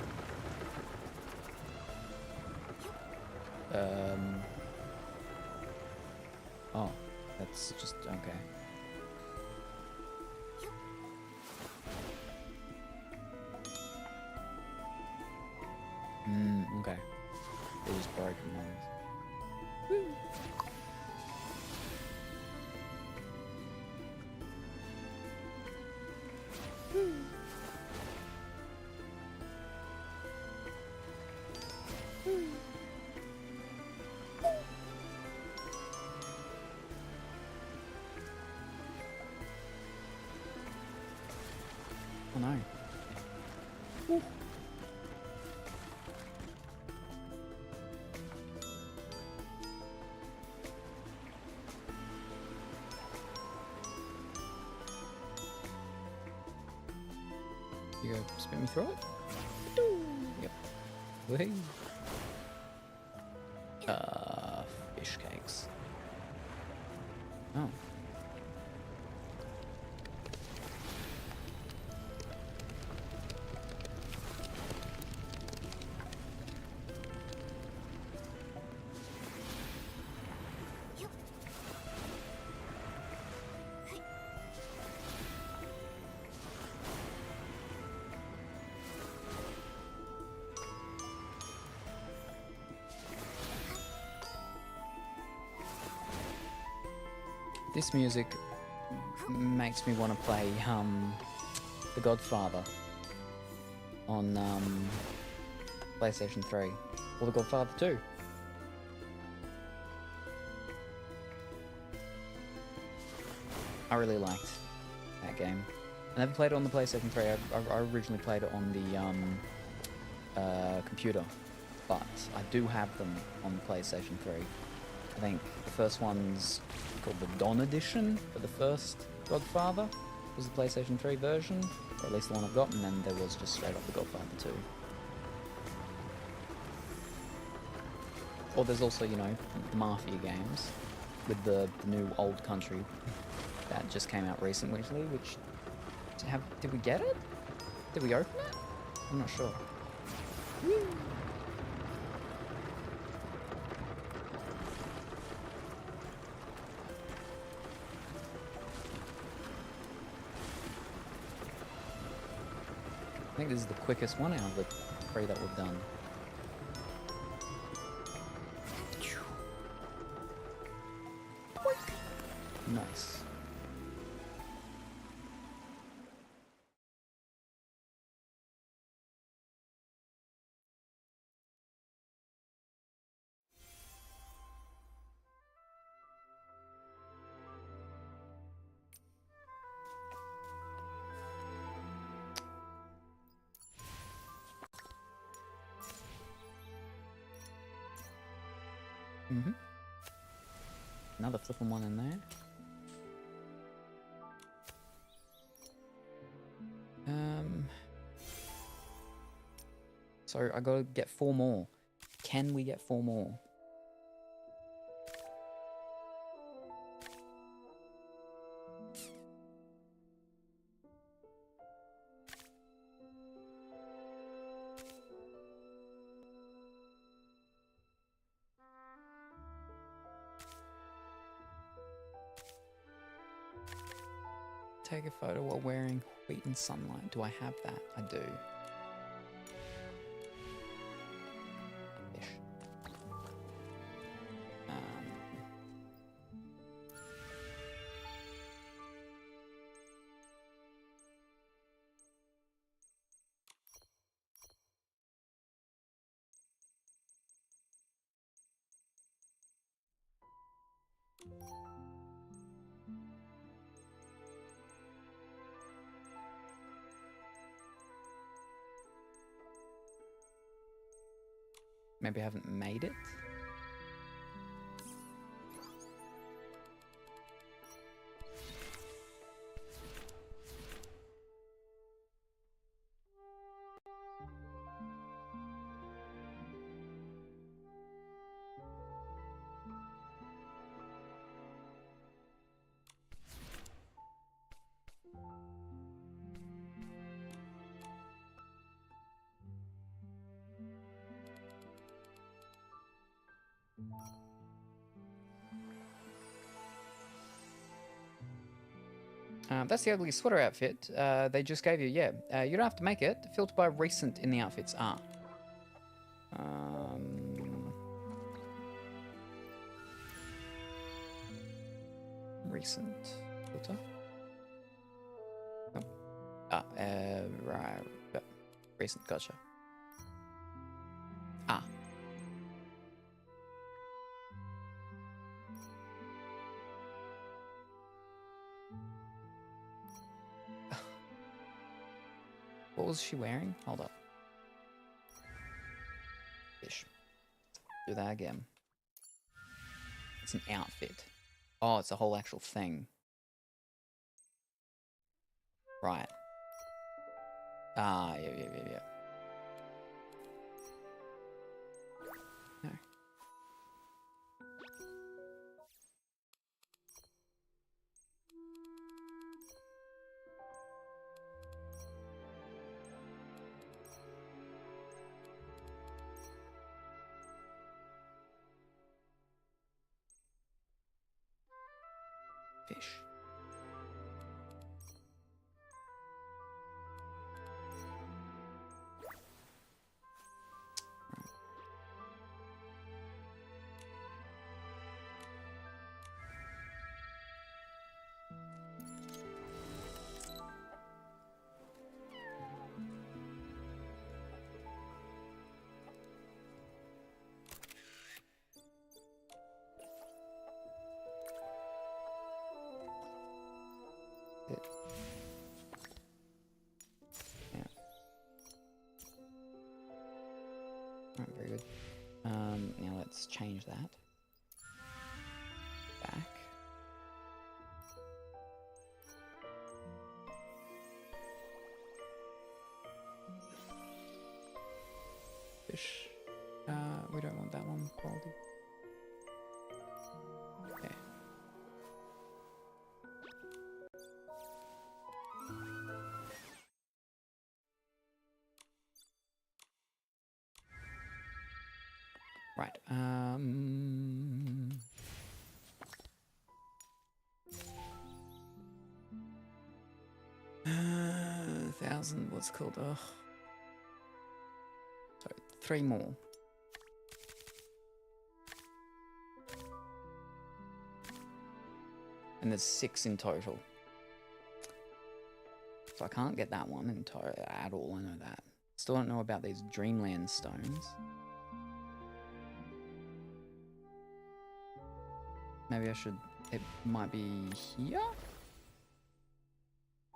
Speaker 2: Oh, that's just okay. Okay. They just broken ones. Woo. I know. Ooh. You go spin me through it? Yep. Whee. Fish cakes. Oh. This music makes me want to play The Godfather on PlayStation 3 or The Godfather 2. I really liked that game. I never played it on the PlayStation 3. I originally played it on the computer, but I do have them on the PlayStation 3. I think the first one's called the Dawn Edition for the first Godfather, was the PlayStation 3 version, or at least the one I've got, and then there was just straight up the Godfather 2. Or there's also, you know, Mafia games with the new Old Country that just came out recently, which did we get it? Did we open it? I'm not sure. Woo. I think this is the quickest one out of the 3 that we've done. Nice. Mm-hmm. Another flipping one in there. So I gotta get 4 more. Can we get 4 more? Take a photo while wearing wheat and sunlight. Do I have that? I do. Ish. Maybe I haven't made it. That's the ugly sweater outfit they just gave you, yeah. You don't have to make it. Filter by recent in the outfits. Recent filter. Oh. Right. Recent, gotcha. What was she wearing? Hold up. Fish. Do that again. It's an outfit. Oh, it's a whole actual thing. Right. Ah, yeah. No. Fish. Yeah. Alright, very good. Now let's change that. Back. Fish. We don't want that one, quality. Okay. Right, 1,000, what's it called? Ugh. Sorry, 3 more. And there's 6 in total. So I can't get that one in total at all, I know that. Still don't know about these Dreamland stones. Maybe I should... It might be here?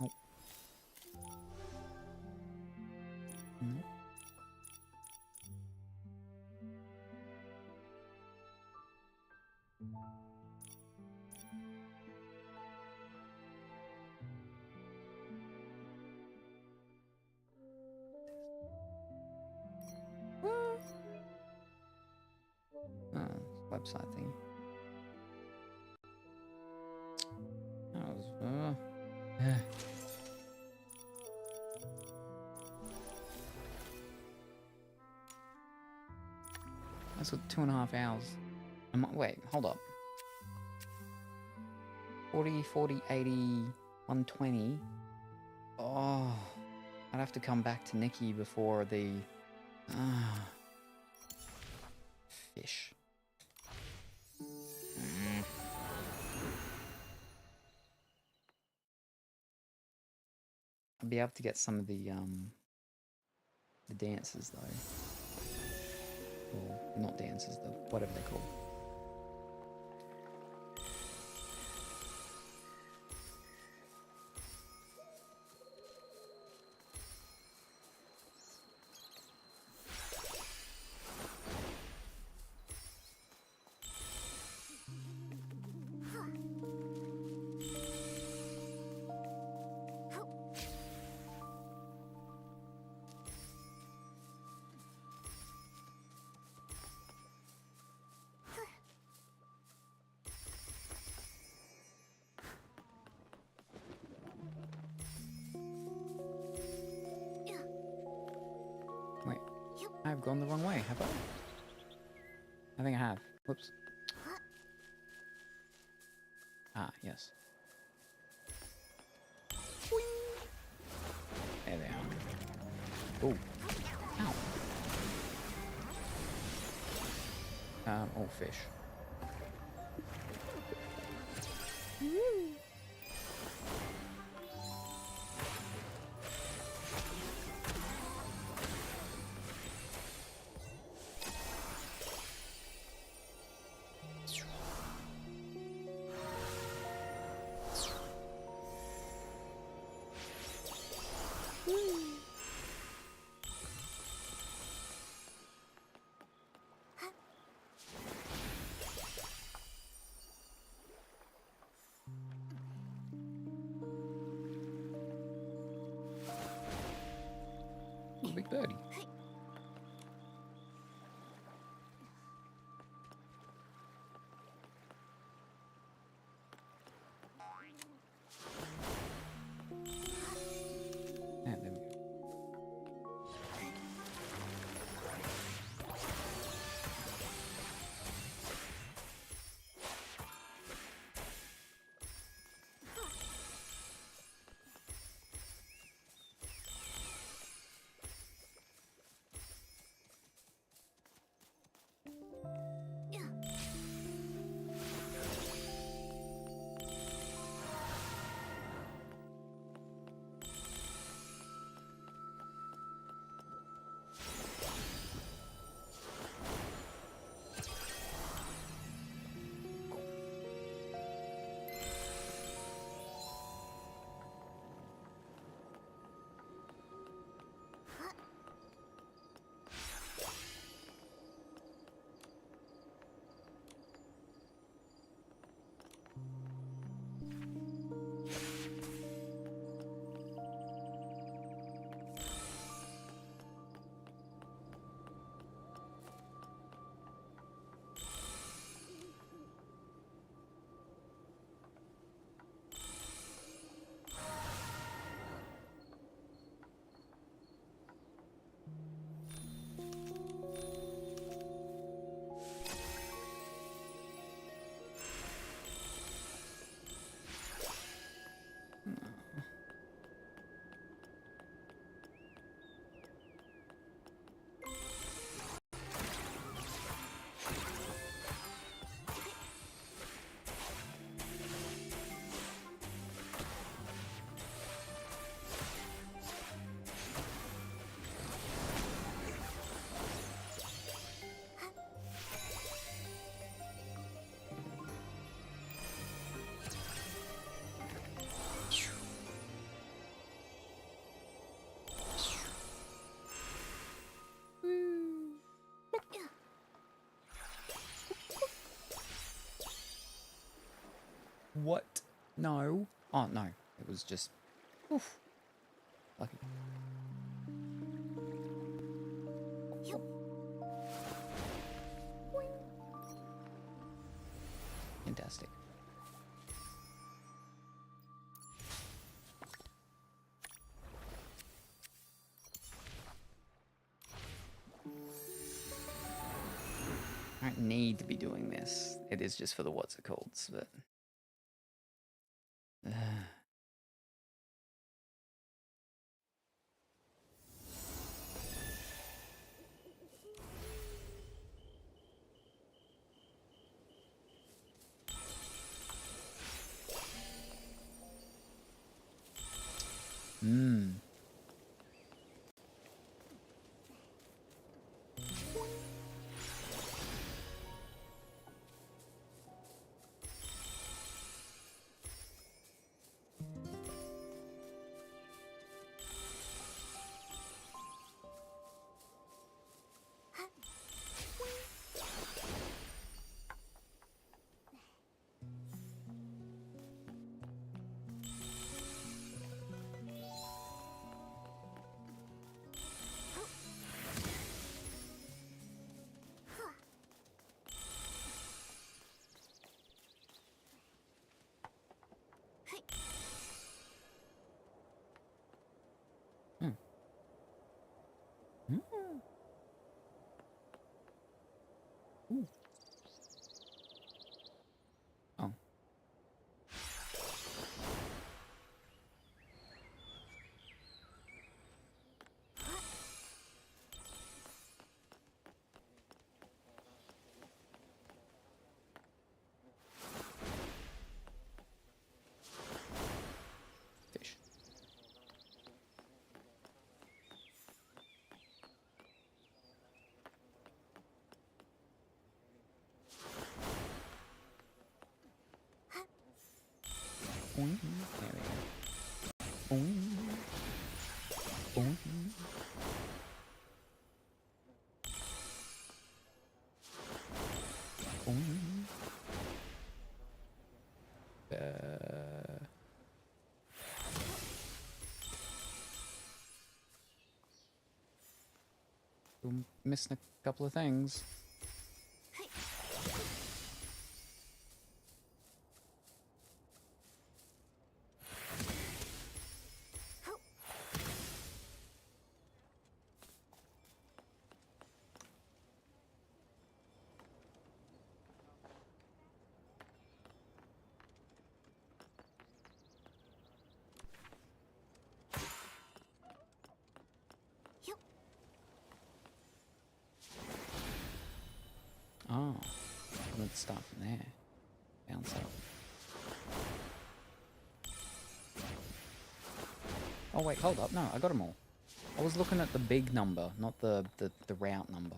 Speaker 2: Oh. No. Website thing. That was, That's what 2.5 hours. Wait, hold up. 40, 40, 80, 120. Oh, I'd have to come back to Nikki before the... Fish. I'll be able to get some of the dances though. Or not dances, the whatever they're called. Wait, I've gone the wrong way, have I? I think I have. Whoops. Ah, yes. There they are. Ooh. Ow. Oh, fish. Oh, big birdie. And there we go. What? No. Oh, no. It was just... Oof. Lucky. Fantastic. I don't need to be doing this. It is just for the what's it called, but... Mmm. Mm. Ooh. Oh. Fish. Boing. There we go. Boing. Boing. Boing. I'm missing a couple of things. Oh, let's start from there. Bounce up. Oh wait, hold up. No, I got them all. I was looking at the big number, not the route number.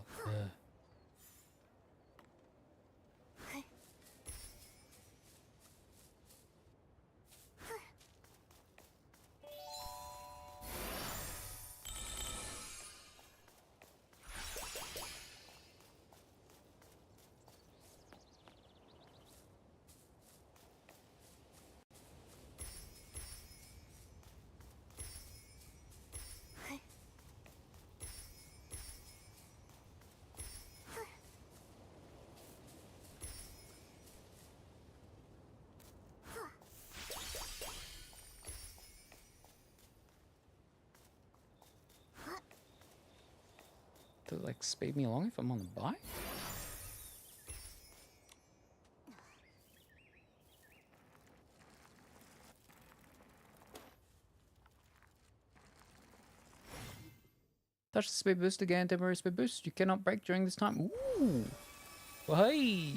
Speaker 2: To like speed me along if I'm on the bike? Touch the speed boost again, temporary speed boost. You cannot brake during this time. Ooh. Well, hey.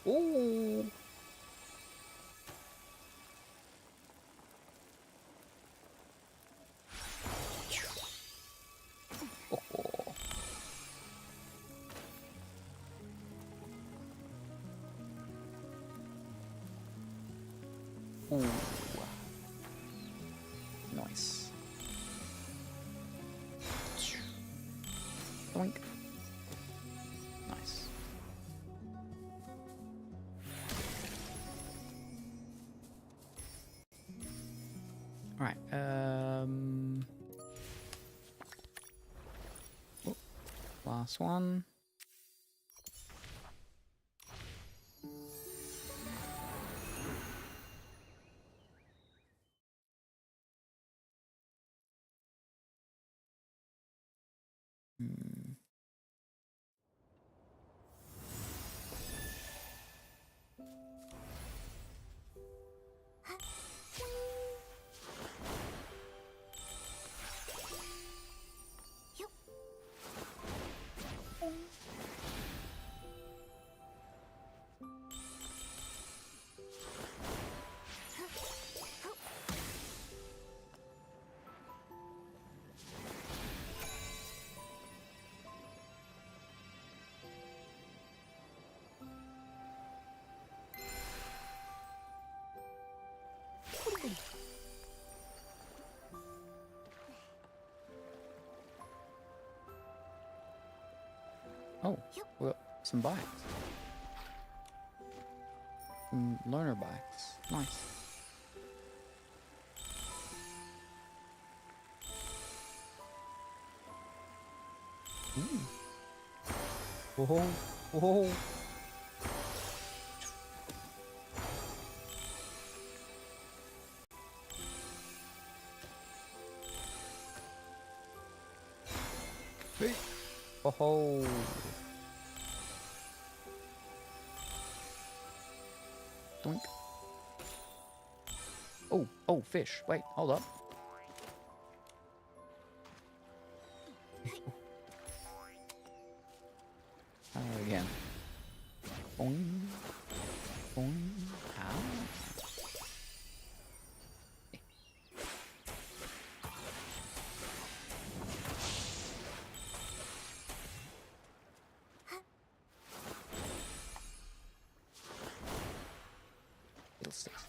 Speaker 2: Oh. Ooh. Nice. Doink. Nice. All right. Oh, last one. Hmm. Oh, well, some bikes. Some learner bikes. Nice. Ooh. Whoa, whoa. Hey. Oh. Doink. Oh, oh, fish. Wait, hold up. Again. Boing. Boing. Ow. Fiddlesticks.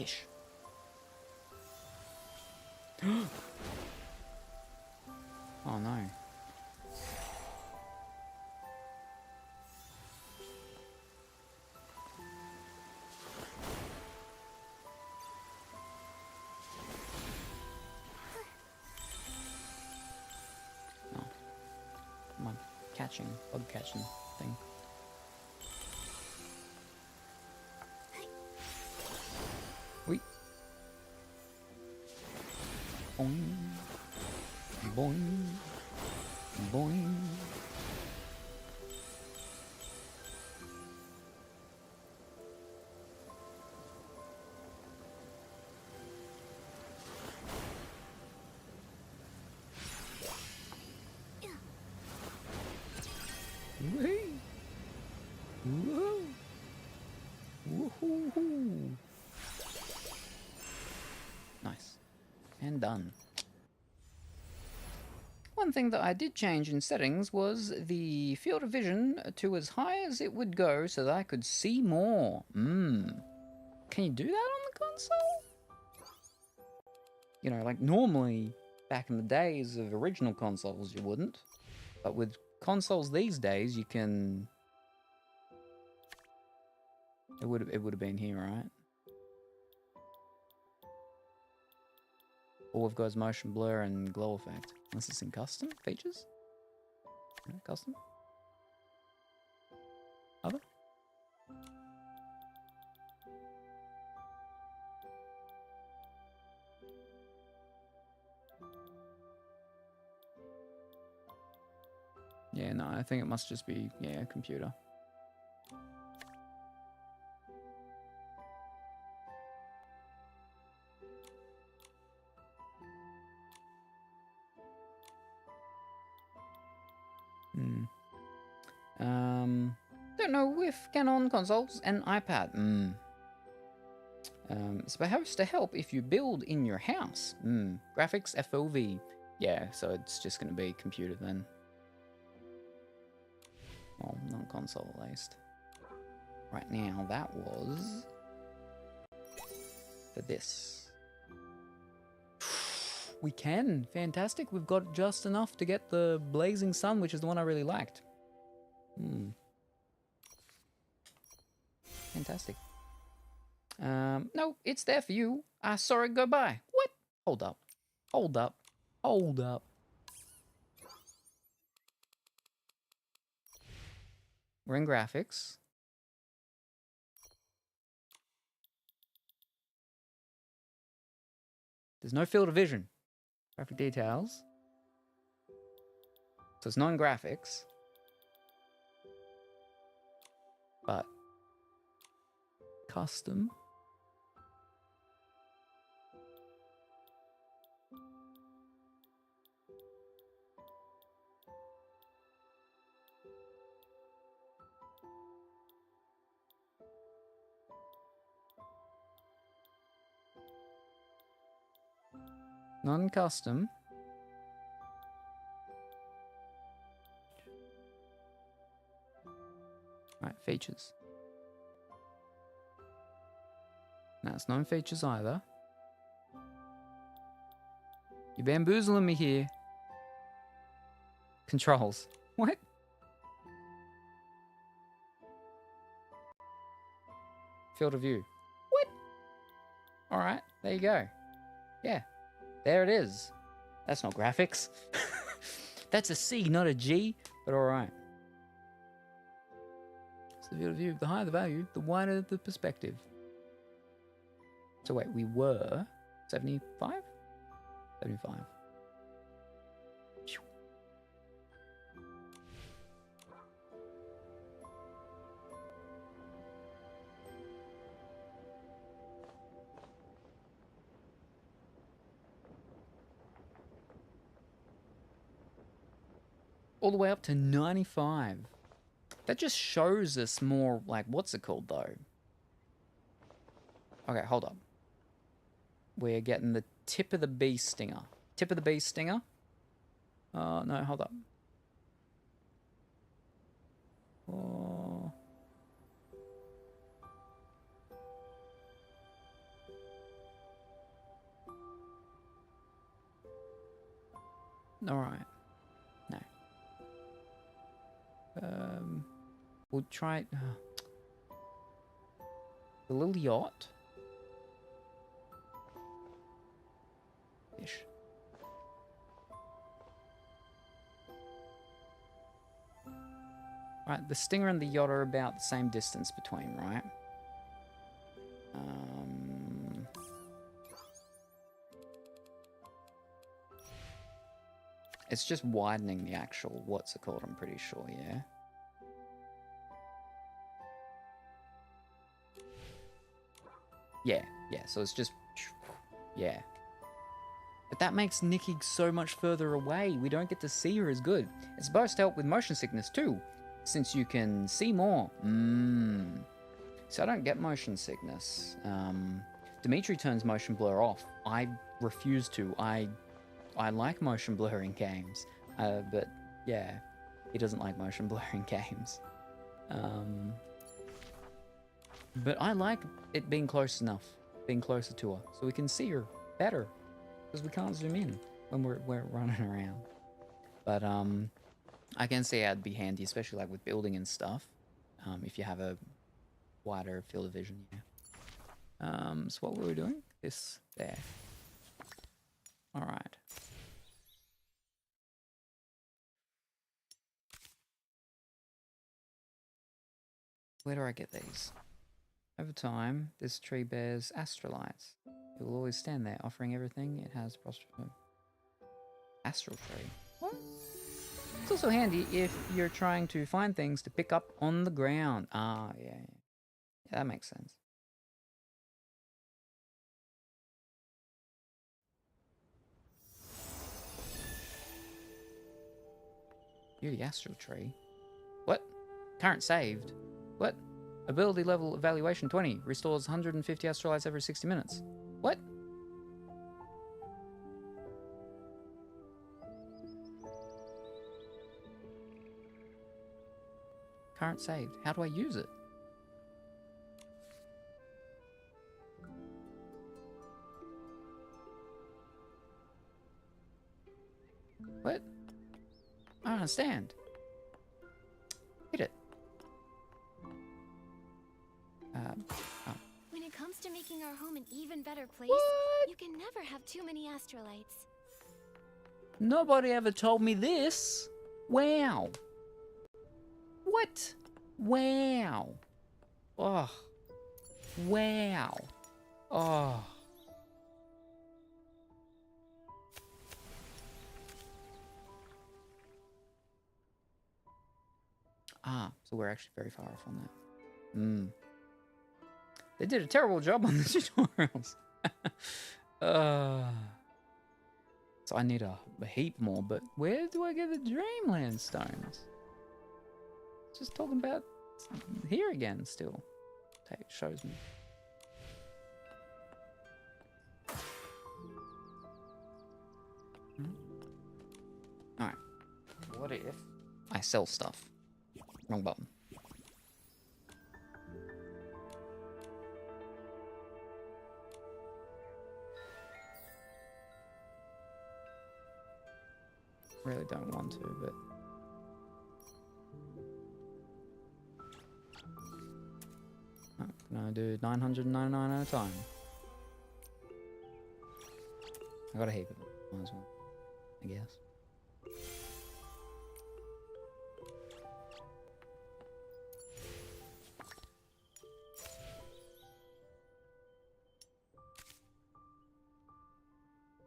Speaker 2: Fish. Oh no. No. Come on. Bug catching thing. Wait. Boing. Boing. Boing. Whee! Whoa! Woohoo! Nice. And done. One thing that I did change in settings was the field of vision to as high as it would go so that I could see more. Can you do that on the console? You know, like normally back in the days of original consoles you wouldn't. But with consoles these days you can... It would have been here, right? All we've got is motion blur and glow effect. Unless it's in custom features? Yeah, custom? Other? Yeah, no, I think it must just be, yeah, computer. Don't know if Canon consoles and iPad. Supposed to help if you build in your house. Graphics FOV. Yeah, so it's just going to be computer then. Well, non-console at least. Right now, that was for this. We can. Fantastic. We've got just enough to get the Blazing Sun, which is the one I really liked. Fantastic. No, it's there for you. I saw it go by. What? Hold up. Hold up. Hold up. We're in graphics. There's no field of vision. Graphic details. So it's not in graphics. But custom. Non-custom. Right, features. No, it's not in features either. You're bamboozling me here. Controls. What? Field of view. What? Alright, there you go. Yeah, there it is. That's not graphics. That's a C, not a G, but alright. It's the field of view. The higher the value, the wider the perspective. So wait, we were 75? 75. All the way up to 95. That just shows us more, like, what's it called, though? Okay, hold up. We're getting the tip of the bee stinger. Tip of the bee stinger? No, hold up. Oh. Alright. No. We'll try... the little yacht. Fish. Right, the stinger and the yacht are about the same distance between, right? It's just widening the actual, what's it called, I'm pretty sure, yeah? Yeah, so it's just, yeah. But that makes Nikki so much further away. We don't get to see her as good. It's supposed to help with motion sickness too, since you can see more. So I don't get motion sickness. Dimitri turns motion blur off. I refuse to. I like motion blur in games, but yeah, he doesn't like motion blur in games. But I like it being close enough, being closer to her, so we can see her better, because we can't zoom in when we're running around. But I can see how it'd be handy, especially like with building and stuff, if you have a wider field of vision. Yeah. So what were we doing? This there. All right. Where do I get these? Over time, this tree bears astrolites. It will always stand there, offering everything it has prospered. Astral tree. What? It's also handy if you're trying to find things to pick up on the ground. Ah, yeah. Yeah, that makes sense. Beauty astral tree. What? Current saved. What? Ability level evaluation 20. Restores 150 astrolites every 60 minutes. What? Current saved. How do I use it? What? I don't understand. Hit it. Oh.
Speaker 3: When it comes to making our home an even better place,
Speaker 2: What?
Speaker 3: you can never have too many astrolites.
Speaker 2: Nobody ever told me this. Wow. What? Wow. Oh. Wow. Oh. Ah, so we're actually very far off on that. They did a terrible job on the tutorials. So I need a heap more, but where do I get the Dreamland stones? Just talking about here again still. It shows me. Alright. What if I sell stuff? Wrong button. Really don't want to, but can I do 999 at a time? I got a heap of them. Might as well, I guess.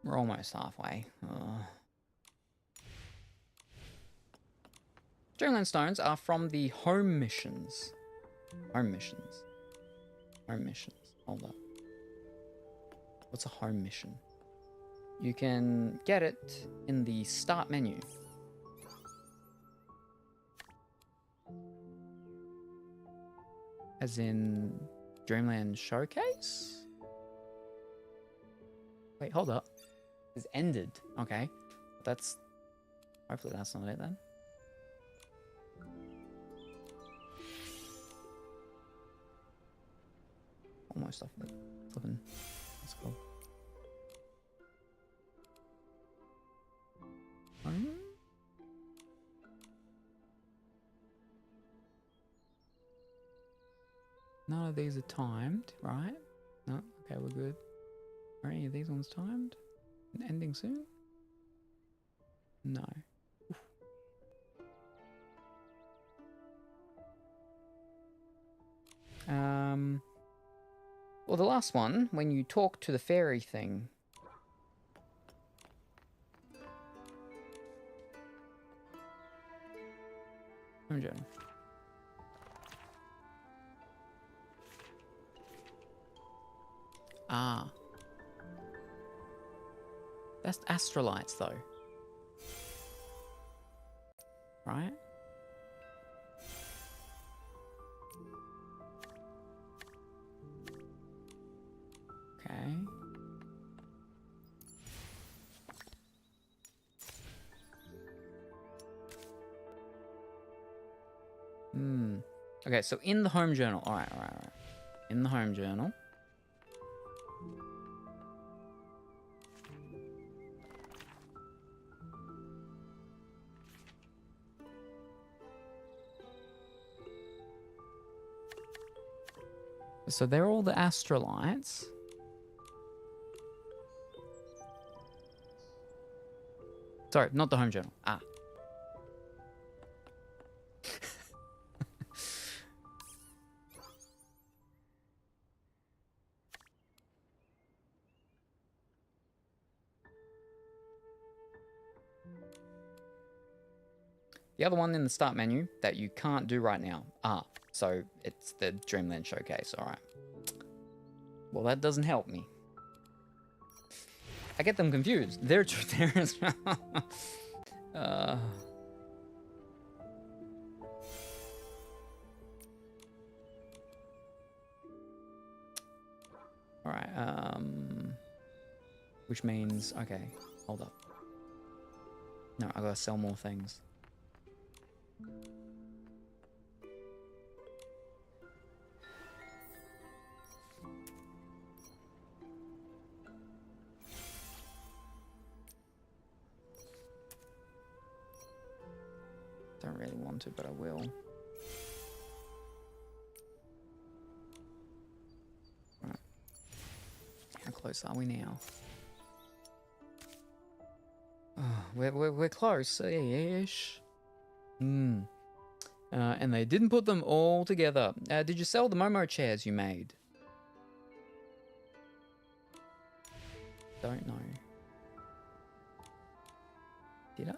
Speaker 2: We're almost halfway. Dreamland stones are from the home missions. Home missions. Home missions. Hold up. What's a home mission? You can get it in the start menu. As in Dreamland Showcase? Wait, hold up. It's ended. Okay. That's... Hopefully that's not it then. Almost off the flipping. That's cool. Home None of these are timed, right? No, okay, we're good. Are any of these ones timed? And ending soon? No. Well, the last one, when you talk to the fairy thing. Home journal. Ah. That's astrolites, though. Right? Okay. Okay, so in the home journal. All right. In the home journal. So they're all the astrolites. Sorry, not the home journal. Ah. The other one in the start menu that you can't do right now. Ah, so it's the Dreamland Showcase, alright. Well, that doesn't help me. I get them confused. They're there as well. Alright, which means, okay, hold up. No, I gotta sell more things. Don't really want to, but I will. Right. How close are we now? Oh, we're close-ish. And they didn't put them all together. Did you sell the Momo chairs you made? Don't know. Did I?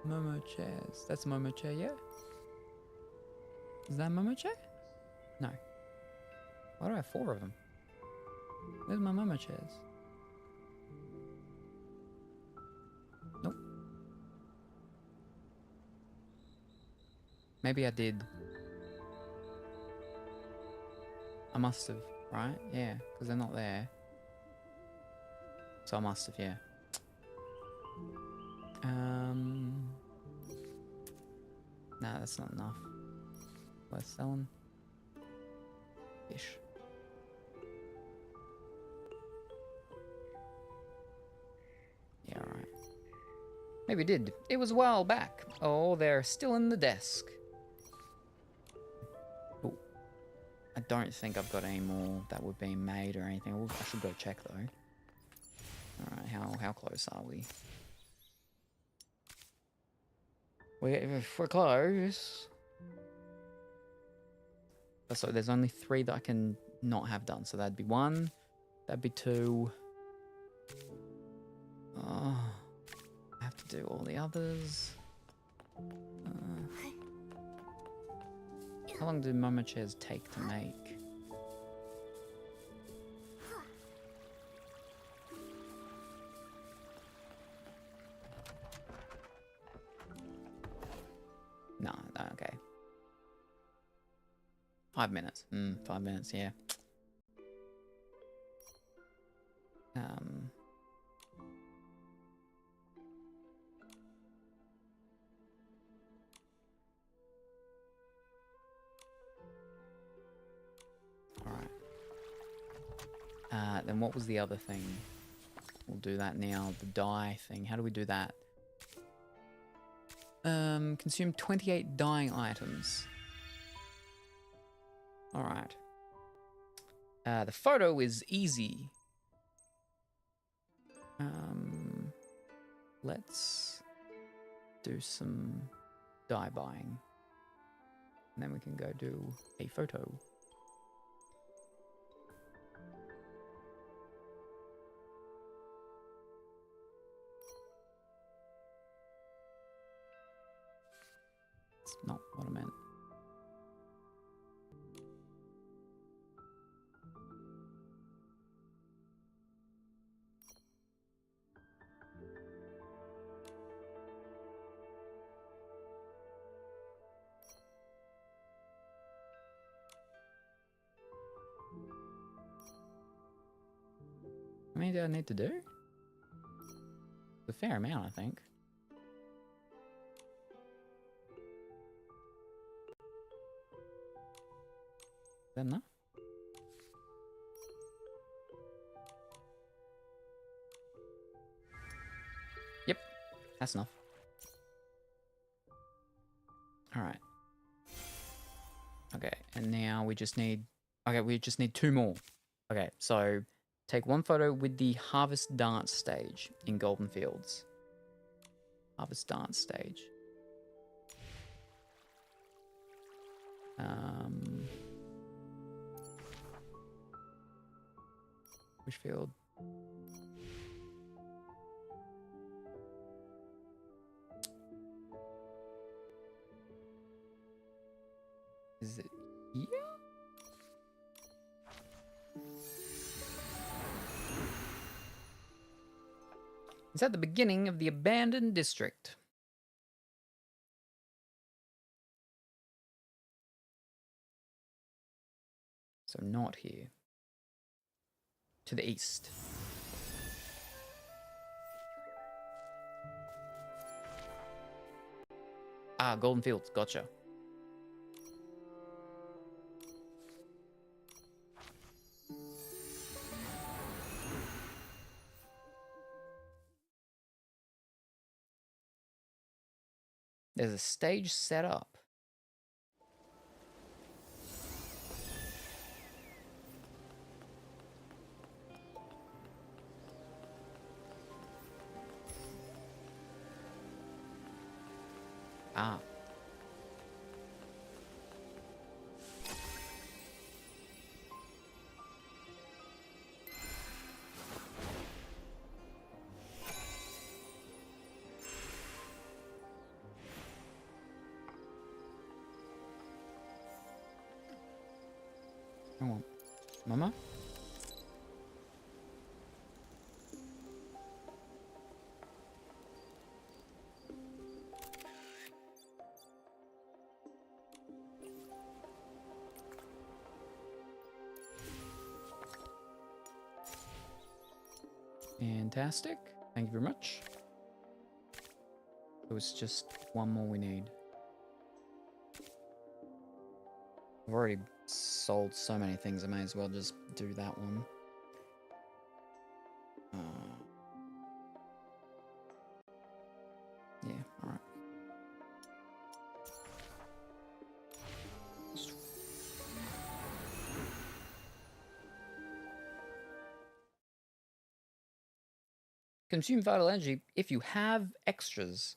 Speaker 2: Momo chairs. That's a Momo chair, yeah? Is that a Momo chair? No. Why do I have 4 of them? Where's my Momo chairs? Nope. Maybe I did. I must have, right? Yeah, because they're not there. So I must have, yeah. Nah, that's not enough. Worth selling. Fish. Yeah, alright. Maybe did. It was a while back. Oh, they're still in the desk. Oh. I don't think I've got any more that were being made or anything. Ooh, I should go check though. Alright, how close are we? We're close. So there's only 3 that I can not have done. So that'd be 1. That'd be 2. Oh, I have to do all the others. How long do Momo chairs take to make? No, okay. 5 minutes. 5 minutes, yeah. then what was the other thing? We'll do that now. The dye thing. How do we do that? Consume 28 dyeing items. Alright. The photo is easy. Let's do some dye buying. And then we can go do a photo. It's not what I meant. How many do I need to do? It's a fair amount, I think. Is that enough? Yep, that's enough. Alright. Okay, and now we just need... Okay, we just need 2 more. Okay, so... Take 1 photo with the Harvest Dance stage in Golden Fields. Harvest Dance stage. Which field? Is it here? It's at the beginning of the abandoned district. So not here. To the east. Ah, Golden Fields, gotcha. There's a stage set up. Ah. Hang on. Momo? Fantastic. Thank you very much. So it's just 1 more we need. I've already sold so many things, I may as well just do that one. Yeah, alright. Consume vital energy if you have extras.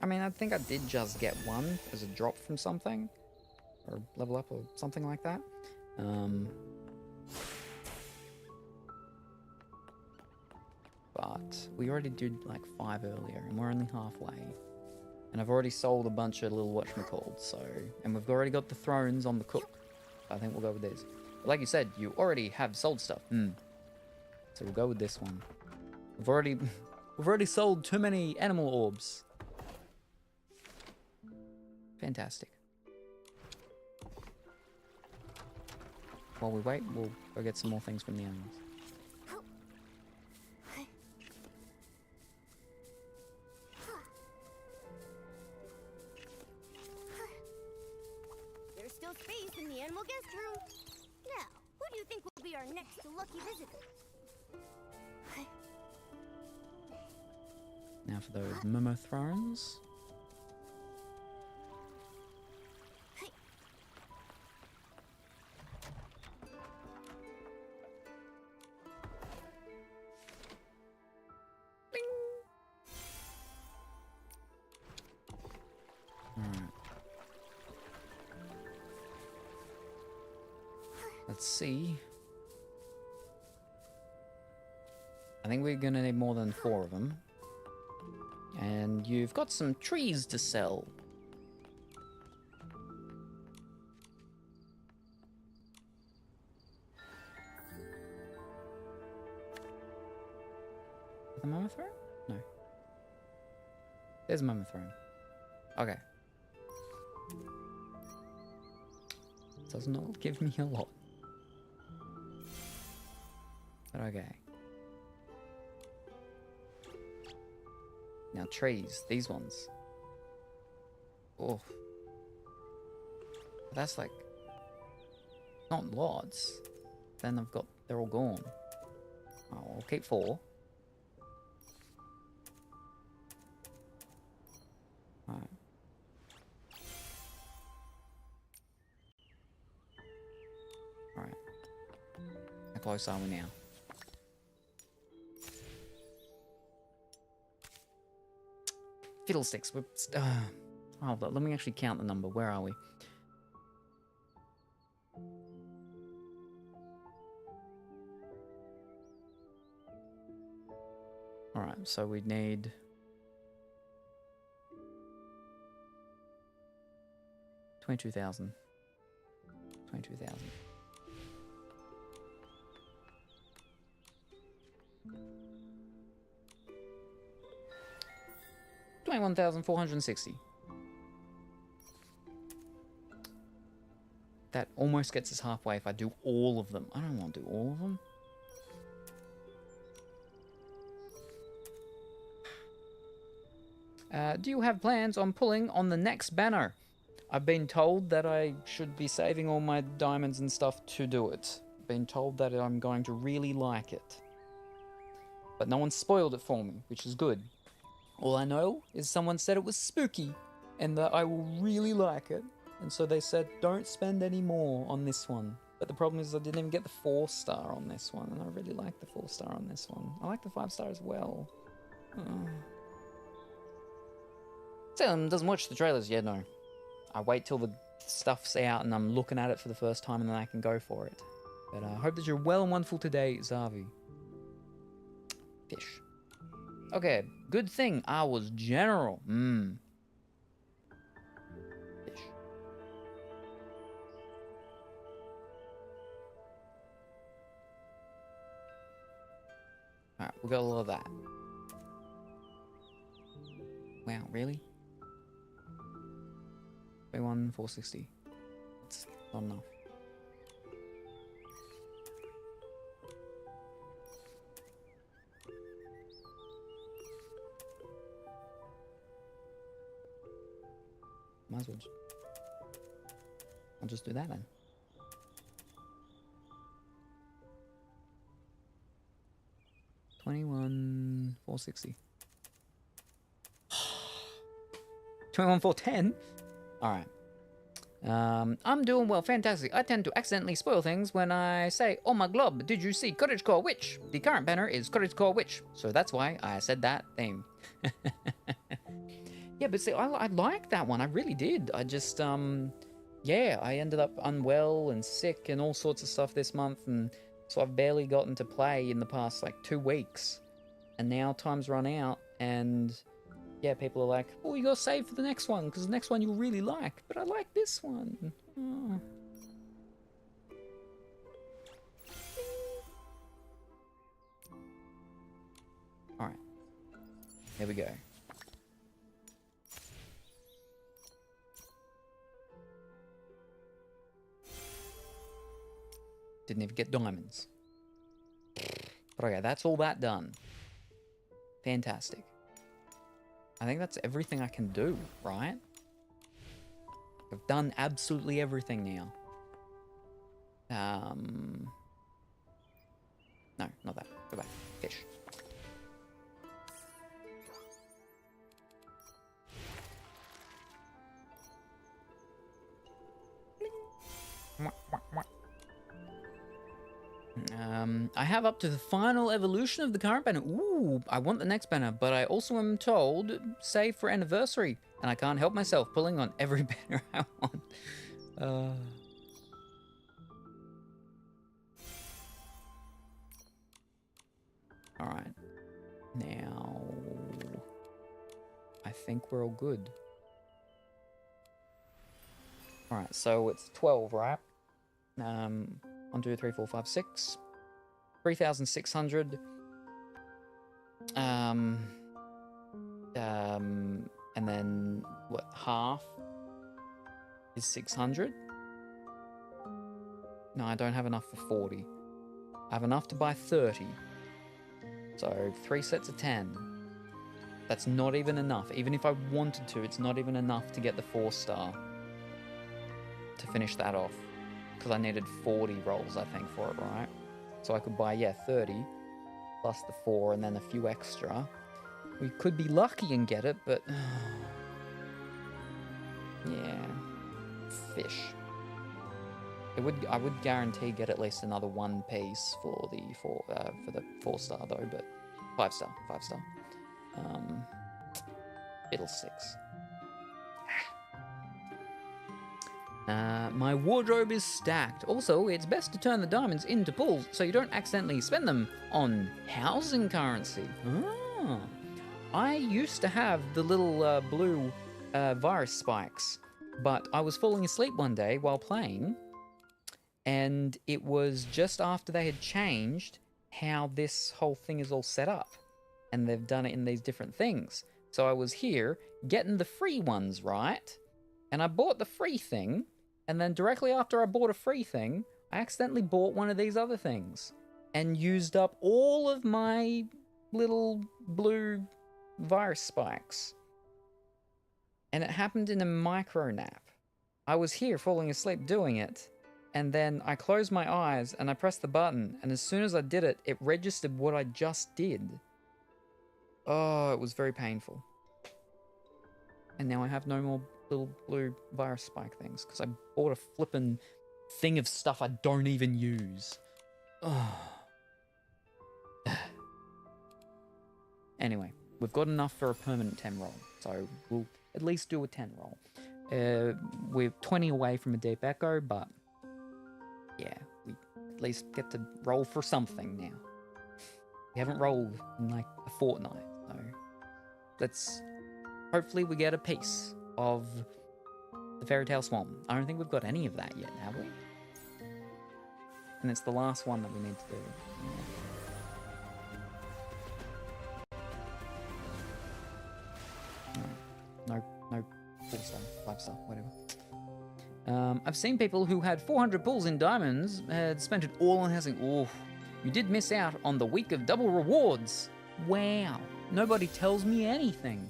Speaker 2: I mean, I think I did just get 1 as a drop from something. Or level up or something like that. But we already did like 5 earlier and we're only halfway. And I've already sold a bunch of little whatchamacalled, so... And we've already got the thrones on the cook. So I think we'll go with this. But like you said, you already have sold stuff. So we'll go with this one. We've already sold too many animal orbs. Fantastic. While we wait, we'll go get some more things from the animals.
Speaker 4: There's still space in the animal guest room. Now, next lucky visitor.
Speaker 2: Now for those Momo thrones. Let's see. I think we're gonna need more than 4 of them. And you've got some trees to sell. The Momo throne? No. There's a Momo throne. Okay. Does not give me a lot. But okay. Now trees, these ones. Oh. That's like not lots. Then they're all gone. Oh, I'll keep 4. Alright. Alright. How close are we now? Fiddlesticks. Hold on, let me actually count the number. Where are we? Alright, so we need 22,000. 22,000. $21,460. That almost gets us halfway if I do all of them. I don't want to do all of them. Do you have plans on pulling on the next banner? I've been told that I should be saving all my diamonds and stuff to do it. Been told that I'm going to really like it. But no one spoiled it for me, which is good. All I know is someone said it was spooky and that I will really like it. And so they said, don't spend any more on this one. But the problem is I didn't even get the 4-star on this one. And I really like the 4-star on this one. I like the 5-star as well. Salem doesn't watch the trailers yet, no. I wait till the stuff's out and I'm looking at it for the first time and then I can go for it. But I hope that you're well and wonderful today, Zavi. Fish. Okay, good thing I was general. Fish. Alright, we got a lot of that. Wow, really? 21,460. That's not enough. Might as well. I'll just do that then. $21,460. 21,410. All right. I'm doing well, fantastic. I tend to accidentally spoil things when I say, "Oh my glob, did you see Cottagecore Witch?" The current banner is Cottagecore Witch, so that's why I said that thing. Yeah, but see, I liked that one. I really did. I just, yeah, I ended up unwell and sick and all sorts of stuff this month, and so I've barely gotten to play in the past, like, 2 weeks. And now time's run out, and yeah, people are like, oh, you gotta save for the next one, because the next one you'll really like. But I like this one. Oh. Alright. Here we go. Didn't even get diamonds. But okay, that's all that done. Fantastic. I think that's everything I can do, right? I've done absolutely everything now. Goodbye, fish. I have up to the final evolution of the current banner. Ooh, I want the next banner, but I also am told save for anniversary, and I can't help myself pulling on every banner I want. All right, now I think we're all good. All right, so it's 12, right? 1, 2, 3, 4, 5, 6. 3,600. And then what? Half is 600. No, I don't have enough for 40. I have enough to buy 30. So 3 sets of 10. That's not even enough. Even if I wanted to, it's not even enough to get the 4-star. To finish that off. Because I needed 40 rolls, I think, for it, right? So I could buy, yeah, 30, plus the 4, and then a few extra. We could be lucky and get it, but... yeah. Fish. I would guarantee get at least another 1 piece for the 4-star, though, but... 5-star. Fiddlesticks. My wardrobe is stacked. Also, it's best to turn the diamonds into pools so you don't accidentally spend them on housing currency. Ah. I used to have the little blue virus spikes, but I was falling asleep one day while playing, and it was just after they had changed how this whole thing is all set up, and they've done it in these different things. So I was here getting the free ones, right? And I bought the free thing, and then directly after I bought a free thing, I accidentally bought one of these other things and used up all of my little blue virus spikes. And it happened in a micro nap. I was here falling asleep doing it, and then I closed my eyes and I pressed the button, and as soon as I did it, it registered what I just did. Oh, it was very painful. And now I have no more little blue virus spike things because I bought a flippin' thing of stuff I don't even use. Oh. Anyway, we've got enough for a permanent 10 roll, so we'll at least do a 10 roll. We're 20 away from a deep echo, but yeah, we at least get to roll for something now. We haven't rolled in like a fortnight, so let's hopefully we get a piece of the Fairy Tale Swamp. I don't think we've got any of that yet, have we? And it's the last one that we need to do. Yeah. No 4-star, 5-star, whatever. I've seen people who had 400 pulls in diamonds had spent it all on housing. Oof, you did miss out on the week of double rewards. Wow, nobody tells me anything.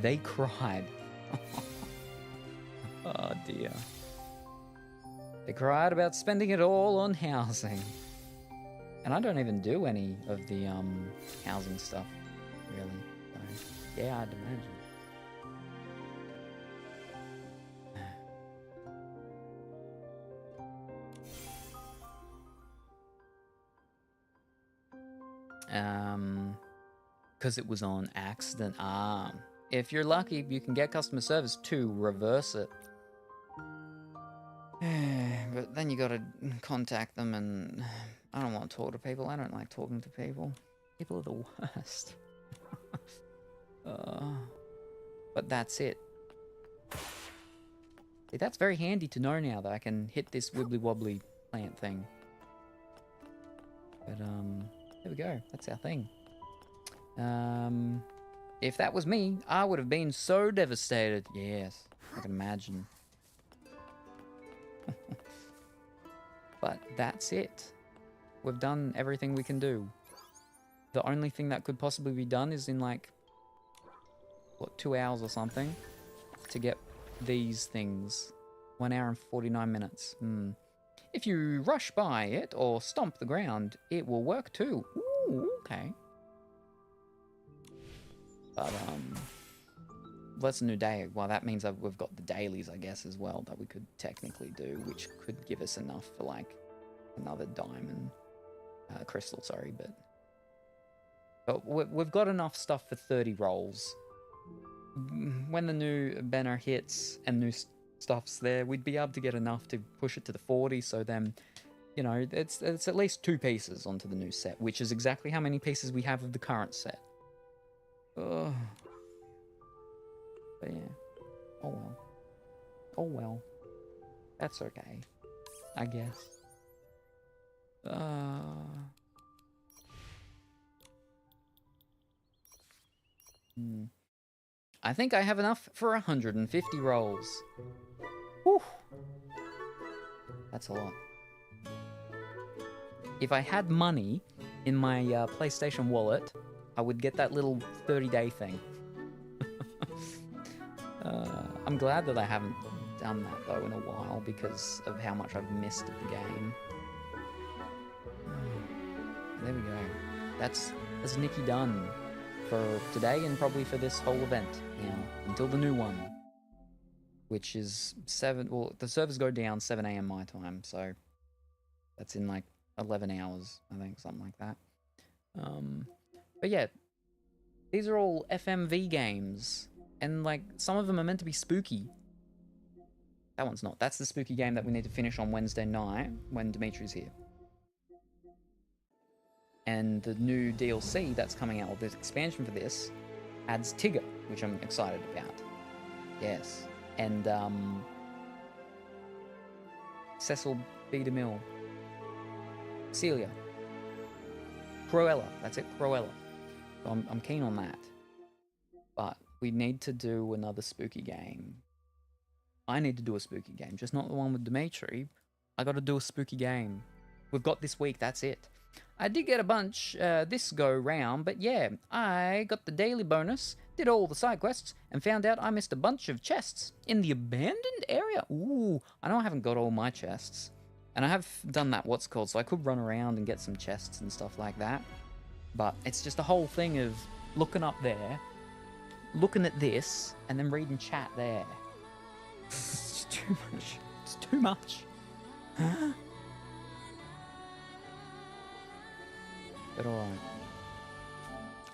Speaker 2: They cried. Oh dear. They cried about spending it all on housing. And I don't even do any of the housing stuff, really. So, yeah, I'd imagine. Because it was on accident. If you're lucky, you can get customer service to reverse it. But then you gotta contact them, and I don't want to talk to people. I don't like talking to people. People are the worst. But that's it. See, that's very handy to know now that I can hit this wibbly wobbly plant thing. But there we go. That's our thing. If that was me, I would have been so devastated. Yes, I can imagine. But that's it. We've done everything we can do. The only thing that could possibly be done is in like, what, 2 hours or something. to get these things. 1 hour and 49 minutes. If you rush by it or stomp the ground, it will work too. Ooh, okay. But, that's a new day. Well, that means that we've got the dailies, I guess, as well, that we could technically do, which could give us enough for, like, another diamond. Crystal, sorry, but we've got enough stuff for 30 rolls. When the new banner hits and new stuff's there, we'd be able to get enough to push it to the 40, so then, you know, it's at least 2 pieces onto the new set, which is exactly how many pieces we have of the current set. Ugh. But yeah. Oh well. Oh well. That's okay, I guess. I think I have enough for 150 rolls. Whew. That's a lot. If I had money in my PlayStation wallet, I would get that little 30-day thing. I'm glad that I haven't done that, though, in a while, because of how much I've missed of the game. There we go. That's Nikki done for today and probably for this whole event now, until the new one, which is 7... Well, the servers go down 7 a.m. my time, so that's in, like, 11 hours, I think, something like that. But yeah, these are all FMV games, and, like, some of them are meant to be spooky. That one's not. That's the spooky game that we need to finish on Wednesday night when Dimitri's here. And the new DLC that's coming out, or the expansion for this, adds Tigger, which I'm excited about. Yes. And, Cecil B. DeMille. Celia. Cruella. That's it, Cruella. So I'm keen on that. But we need to do another spooky game. I need to do a spooky game, just not the one with Dimitri. I gotta do a spooky game. We've got this week, that's it. I did get a bunch this go round, but yeah, I got the daily bonus, did all the side quests, and found out I missed a bunch of chests in the abandoned area. Ooh, I know I haven't got all my chests. And I have done that, what's called, so I could run around and get some chests and stuff like that. But it's just a whole thing of looking up there, looking at this, and then reading chat there. It's too much. It's too much. Huh? But alright.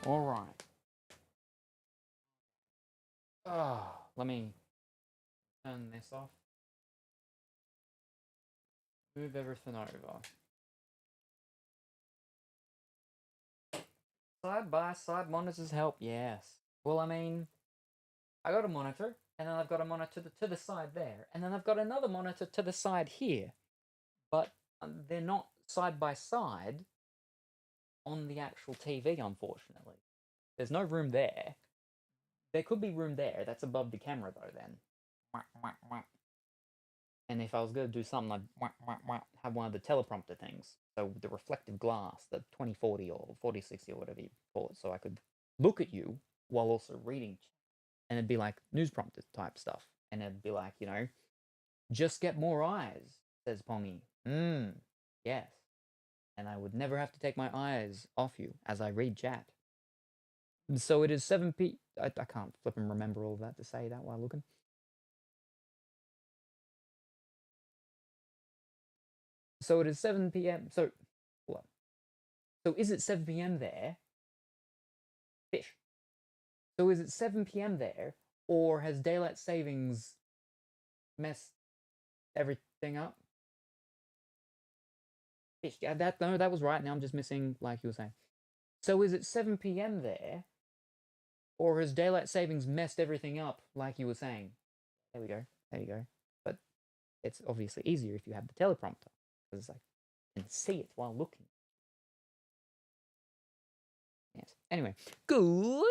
Speaker 2: Alright. Oh, let me turn this off. Move everything over. Side by side monitors help, yes. Well, I mean, I got a monitor, and then I've got a monitor to the side there, and then I've got another monitor to the side here. But they're not side by side on the actual TV, unfortunately. There's no room there. There could be room there. That's above the camera, though, then. And if I was going to do something, I'd have one of the teleprompter things. So the reflective glass, the 2040 or 4060 or whatever you call it, so I could look at you while also reading. And it'd be like news prompter type stuff. And it'd be like, you know, just get more eyes, says Pongy. Yes. And I would never have to take my eyes off you as I read chat. So it is 7 p... I can't flip and remember all of that to say that while looking. So it is 7 p.m. So, what? So is it 7 p.m. there? Fish. So is it 7 p.m. there, or has daylight savings messed everything up? Fish. Yeah, that was right. Now I'm just missing, like you were saying. So is it 7 p.m. there, or has daylight savings messed everything up, like you were saying? There we go. There you go. But it's obviously easier if you have the teleprompter, because I can see it while looking. Yes. Anyway, good.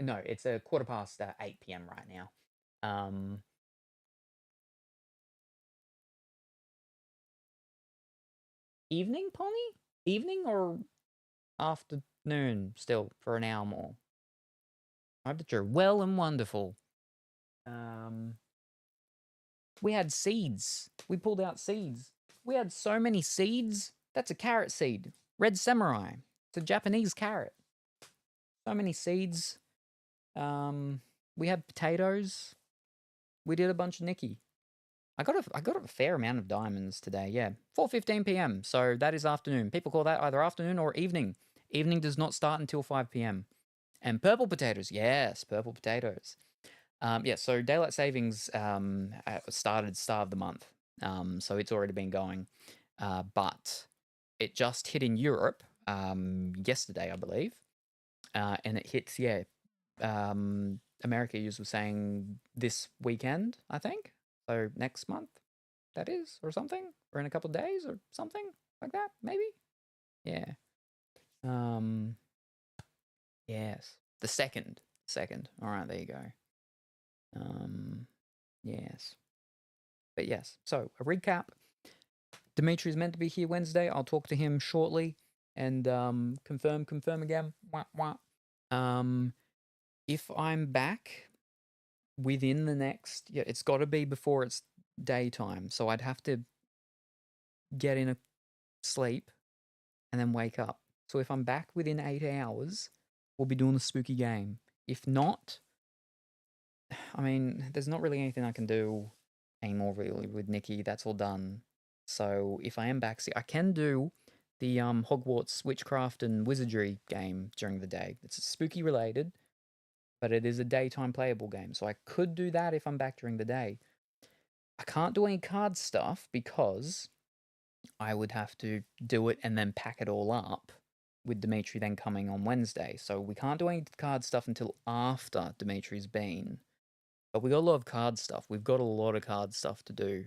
Speaker 2: No, it's a 8:15 p.m. right now. Evening, Pony? Evening or afternoon still for an hour more? I hope that you're well and wonderful. We had seeds. We pulled out seeds. We had so many seeds. That's a carrot seed. Red samurai. It's a Japanese carrot. So many seeds. We had potatoes. We did a bunch of Nikki. I got a fair amount of diamonds today. Yeah, 4:15 p.m. So that is afternoon. People call that either afternoon or evening. Evening does not start until 5 p.m. And purple potatoes. Yes, purple potatoes. Yeah, so daylight savings started start of the month. So it's already been going. But it just hit in Europe yesterday, I believe. And it hits, America was saying this weekend, I think. So next month, that is, or something, or in a couple of days, or something like that, maybe. Yeah. Yes, the second. All right, there you go. Yes. But yes, so a recap. Dimitri's meant to be here Wednesday. I'll talk to him shortly and confirm again. Wah, wah. If I'm back within the next, it's got to be before it's daytime. So I'd have to get in a sleep and then wake up. So if I'm back within 8 hours, we'll be doing the spooky game. If not, I mean, there's not really anything I can do anymore really with Nikki. That's all done. So if I am back, I can do the Hogwarts Witchcraft and Wizardry game during the day. It's spooky related, but it is a daytime playable game. So I could do that if I'm back during the day. I can't do any card stuff because I would have to do it and then pack it all up with Dimitri then coming on Wednesday. So we can't do any card stuff until after Dimitri's been. But we got a lot of card stuff. We've got a lot of card stuff to do.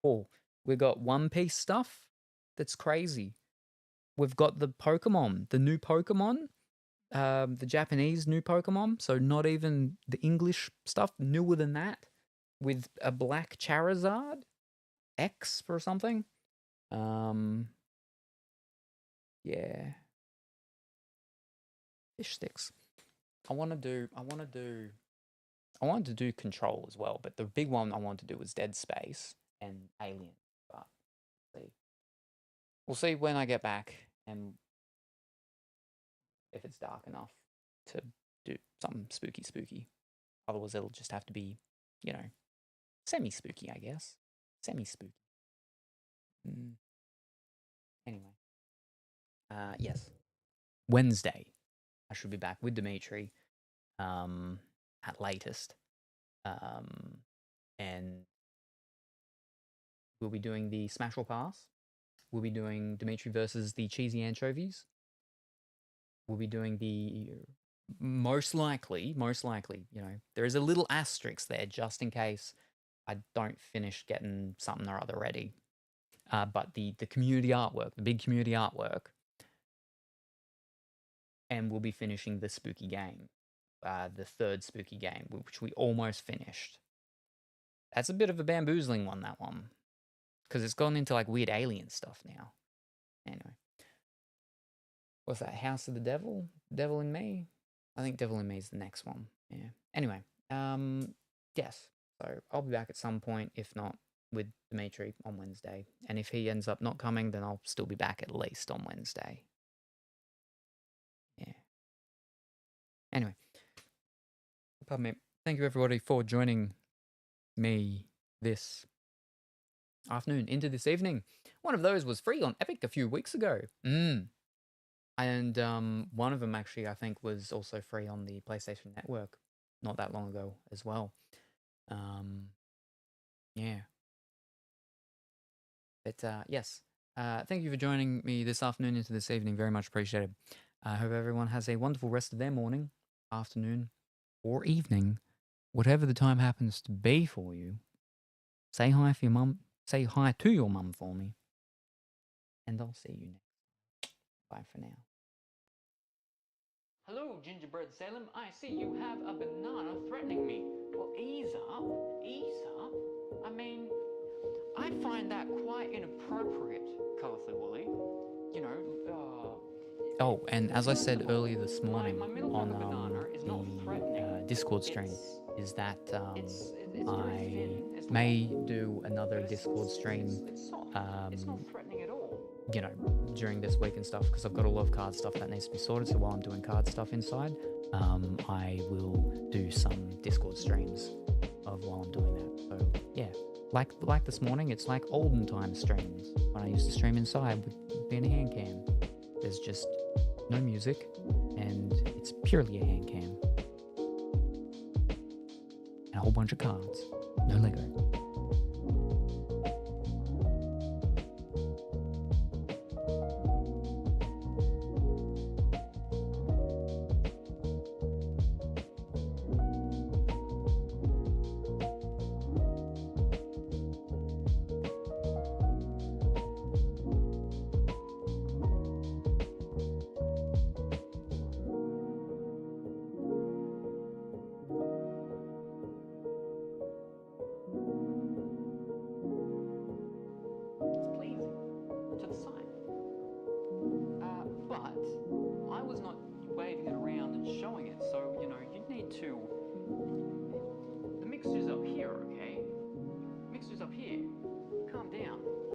Speaker 2: Oh, we've got One Piece stuff. That's crazy. We've got the Pokemon, the new Pokemon, the Japanese new Pokemon. So not even the English stuff, newer than that, with a black Charizard X or something. Yeah. Fish sticks. I wanted to do Control as well, but the big one I wanted to do was Dead Space and Alien. But we'll see when I get back and if it's dark enough to do something spooky. Otherwise, it'll just have to be, semi-spooky, I guess. Semi-spooky. Anyway. Yes. Wednesday, I should be back with Dimitri at latest. And we'll be doing the Smash or Pass. We'll be doing Dimitri versus the Cheesy Anchovies. We'll be doing the most likely, there is a little asterisk there just in case I don't finish getting something or other ready. But the community artwork, the big community artwork, and we'll be finishing the spooky game, the third spooky game, which we almost finished. That's a bit of a bamboozling one, that one, because it's gone into like weird alien stuff now. Anyway. What's that? House of the Devil? Devil in Me? I think Devil in Me is the next one. Yeah. Anyway, yes. So I'll be back at some point, if not with Dimitri on Wednesday. And if he ends up not coming, then I'll still be back at least on Wednesday. Yeah. Anyway. Pardon me. Thank you everybody for joining me this afternoon into this evening. One of those was free on Epic a few weeks ago. And one of them actually, I think, was also free on the PlayStation Network not that long ago as well. Yeah. But yes, thank you for joining me this afternoon into this evening. Very much appreciated. I hope everyone has a wonderful rest of their morning, afternoon, or evening, whatever the time happens to be for you. Say hi for your mum. Say hi to your mum for me. And I'll see you next. Bye for now. Hello, Gingerbread Salem. I see you have a banana threatening me. Well, ease up. Ease up. I mean, I find that quite inappropriate, Colorfully Woolly. You know, Oh, and as I said earlier this morning on the Discord stream is that I may do another Discord stream, you know, during this week and stuff, because I've got a lot of card stuff that needs to be sorted. So while I'm doing card stuff inside, I will do some Discord streams of while I'm doing that. So yeah, like this morning, it's like olden time streams when I used to stream inside with being a hand cam. There's just no music, and it's purely a hand cam. And a whole bunch of cards. No Lego.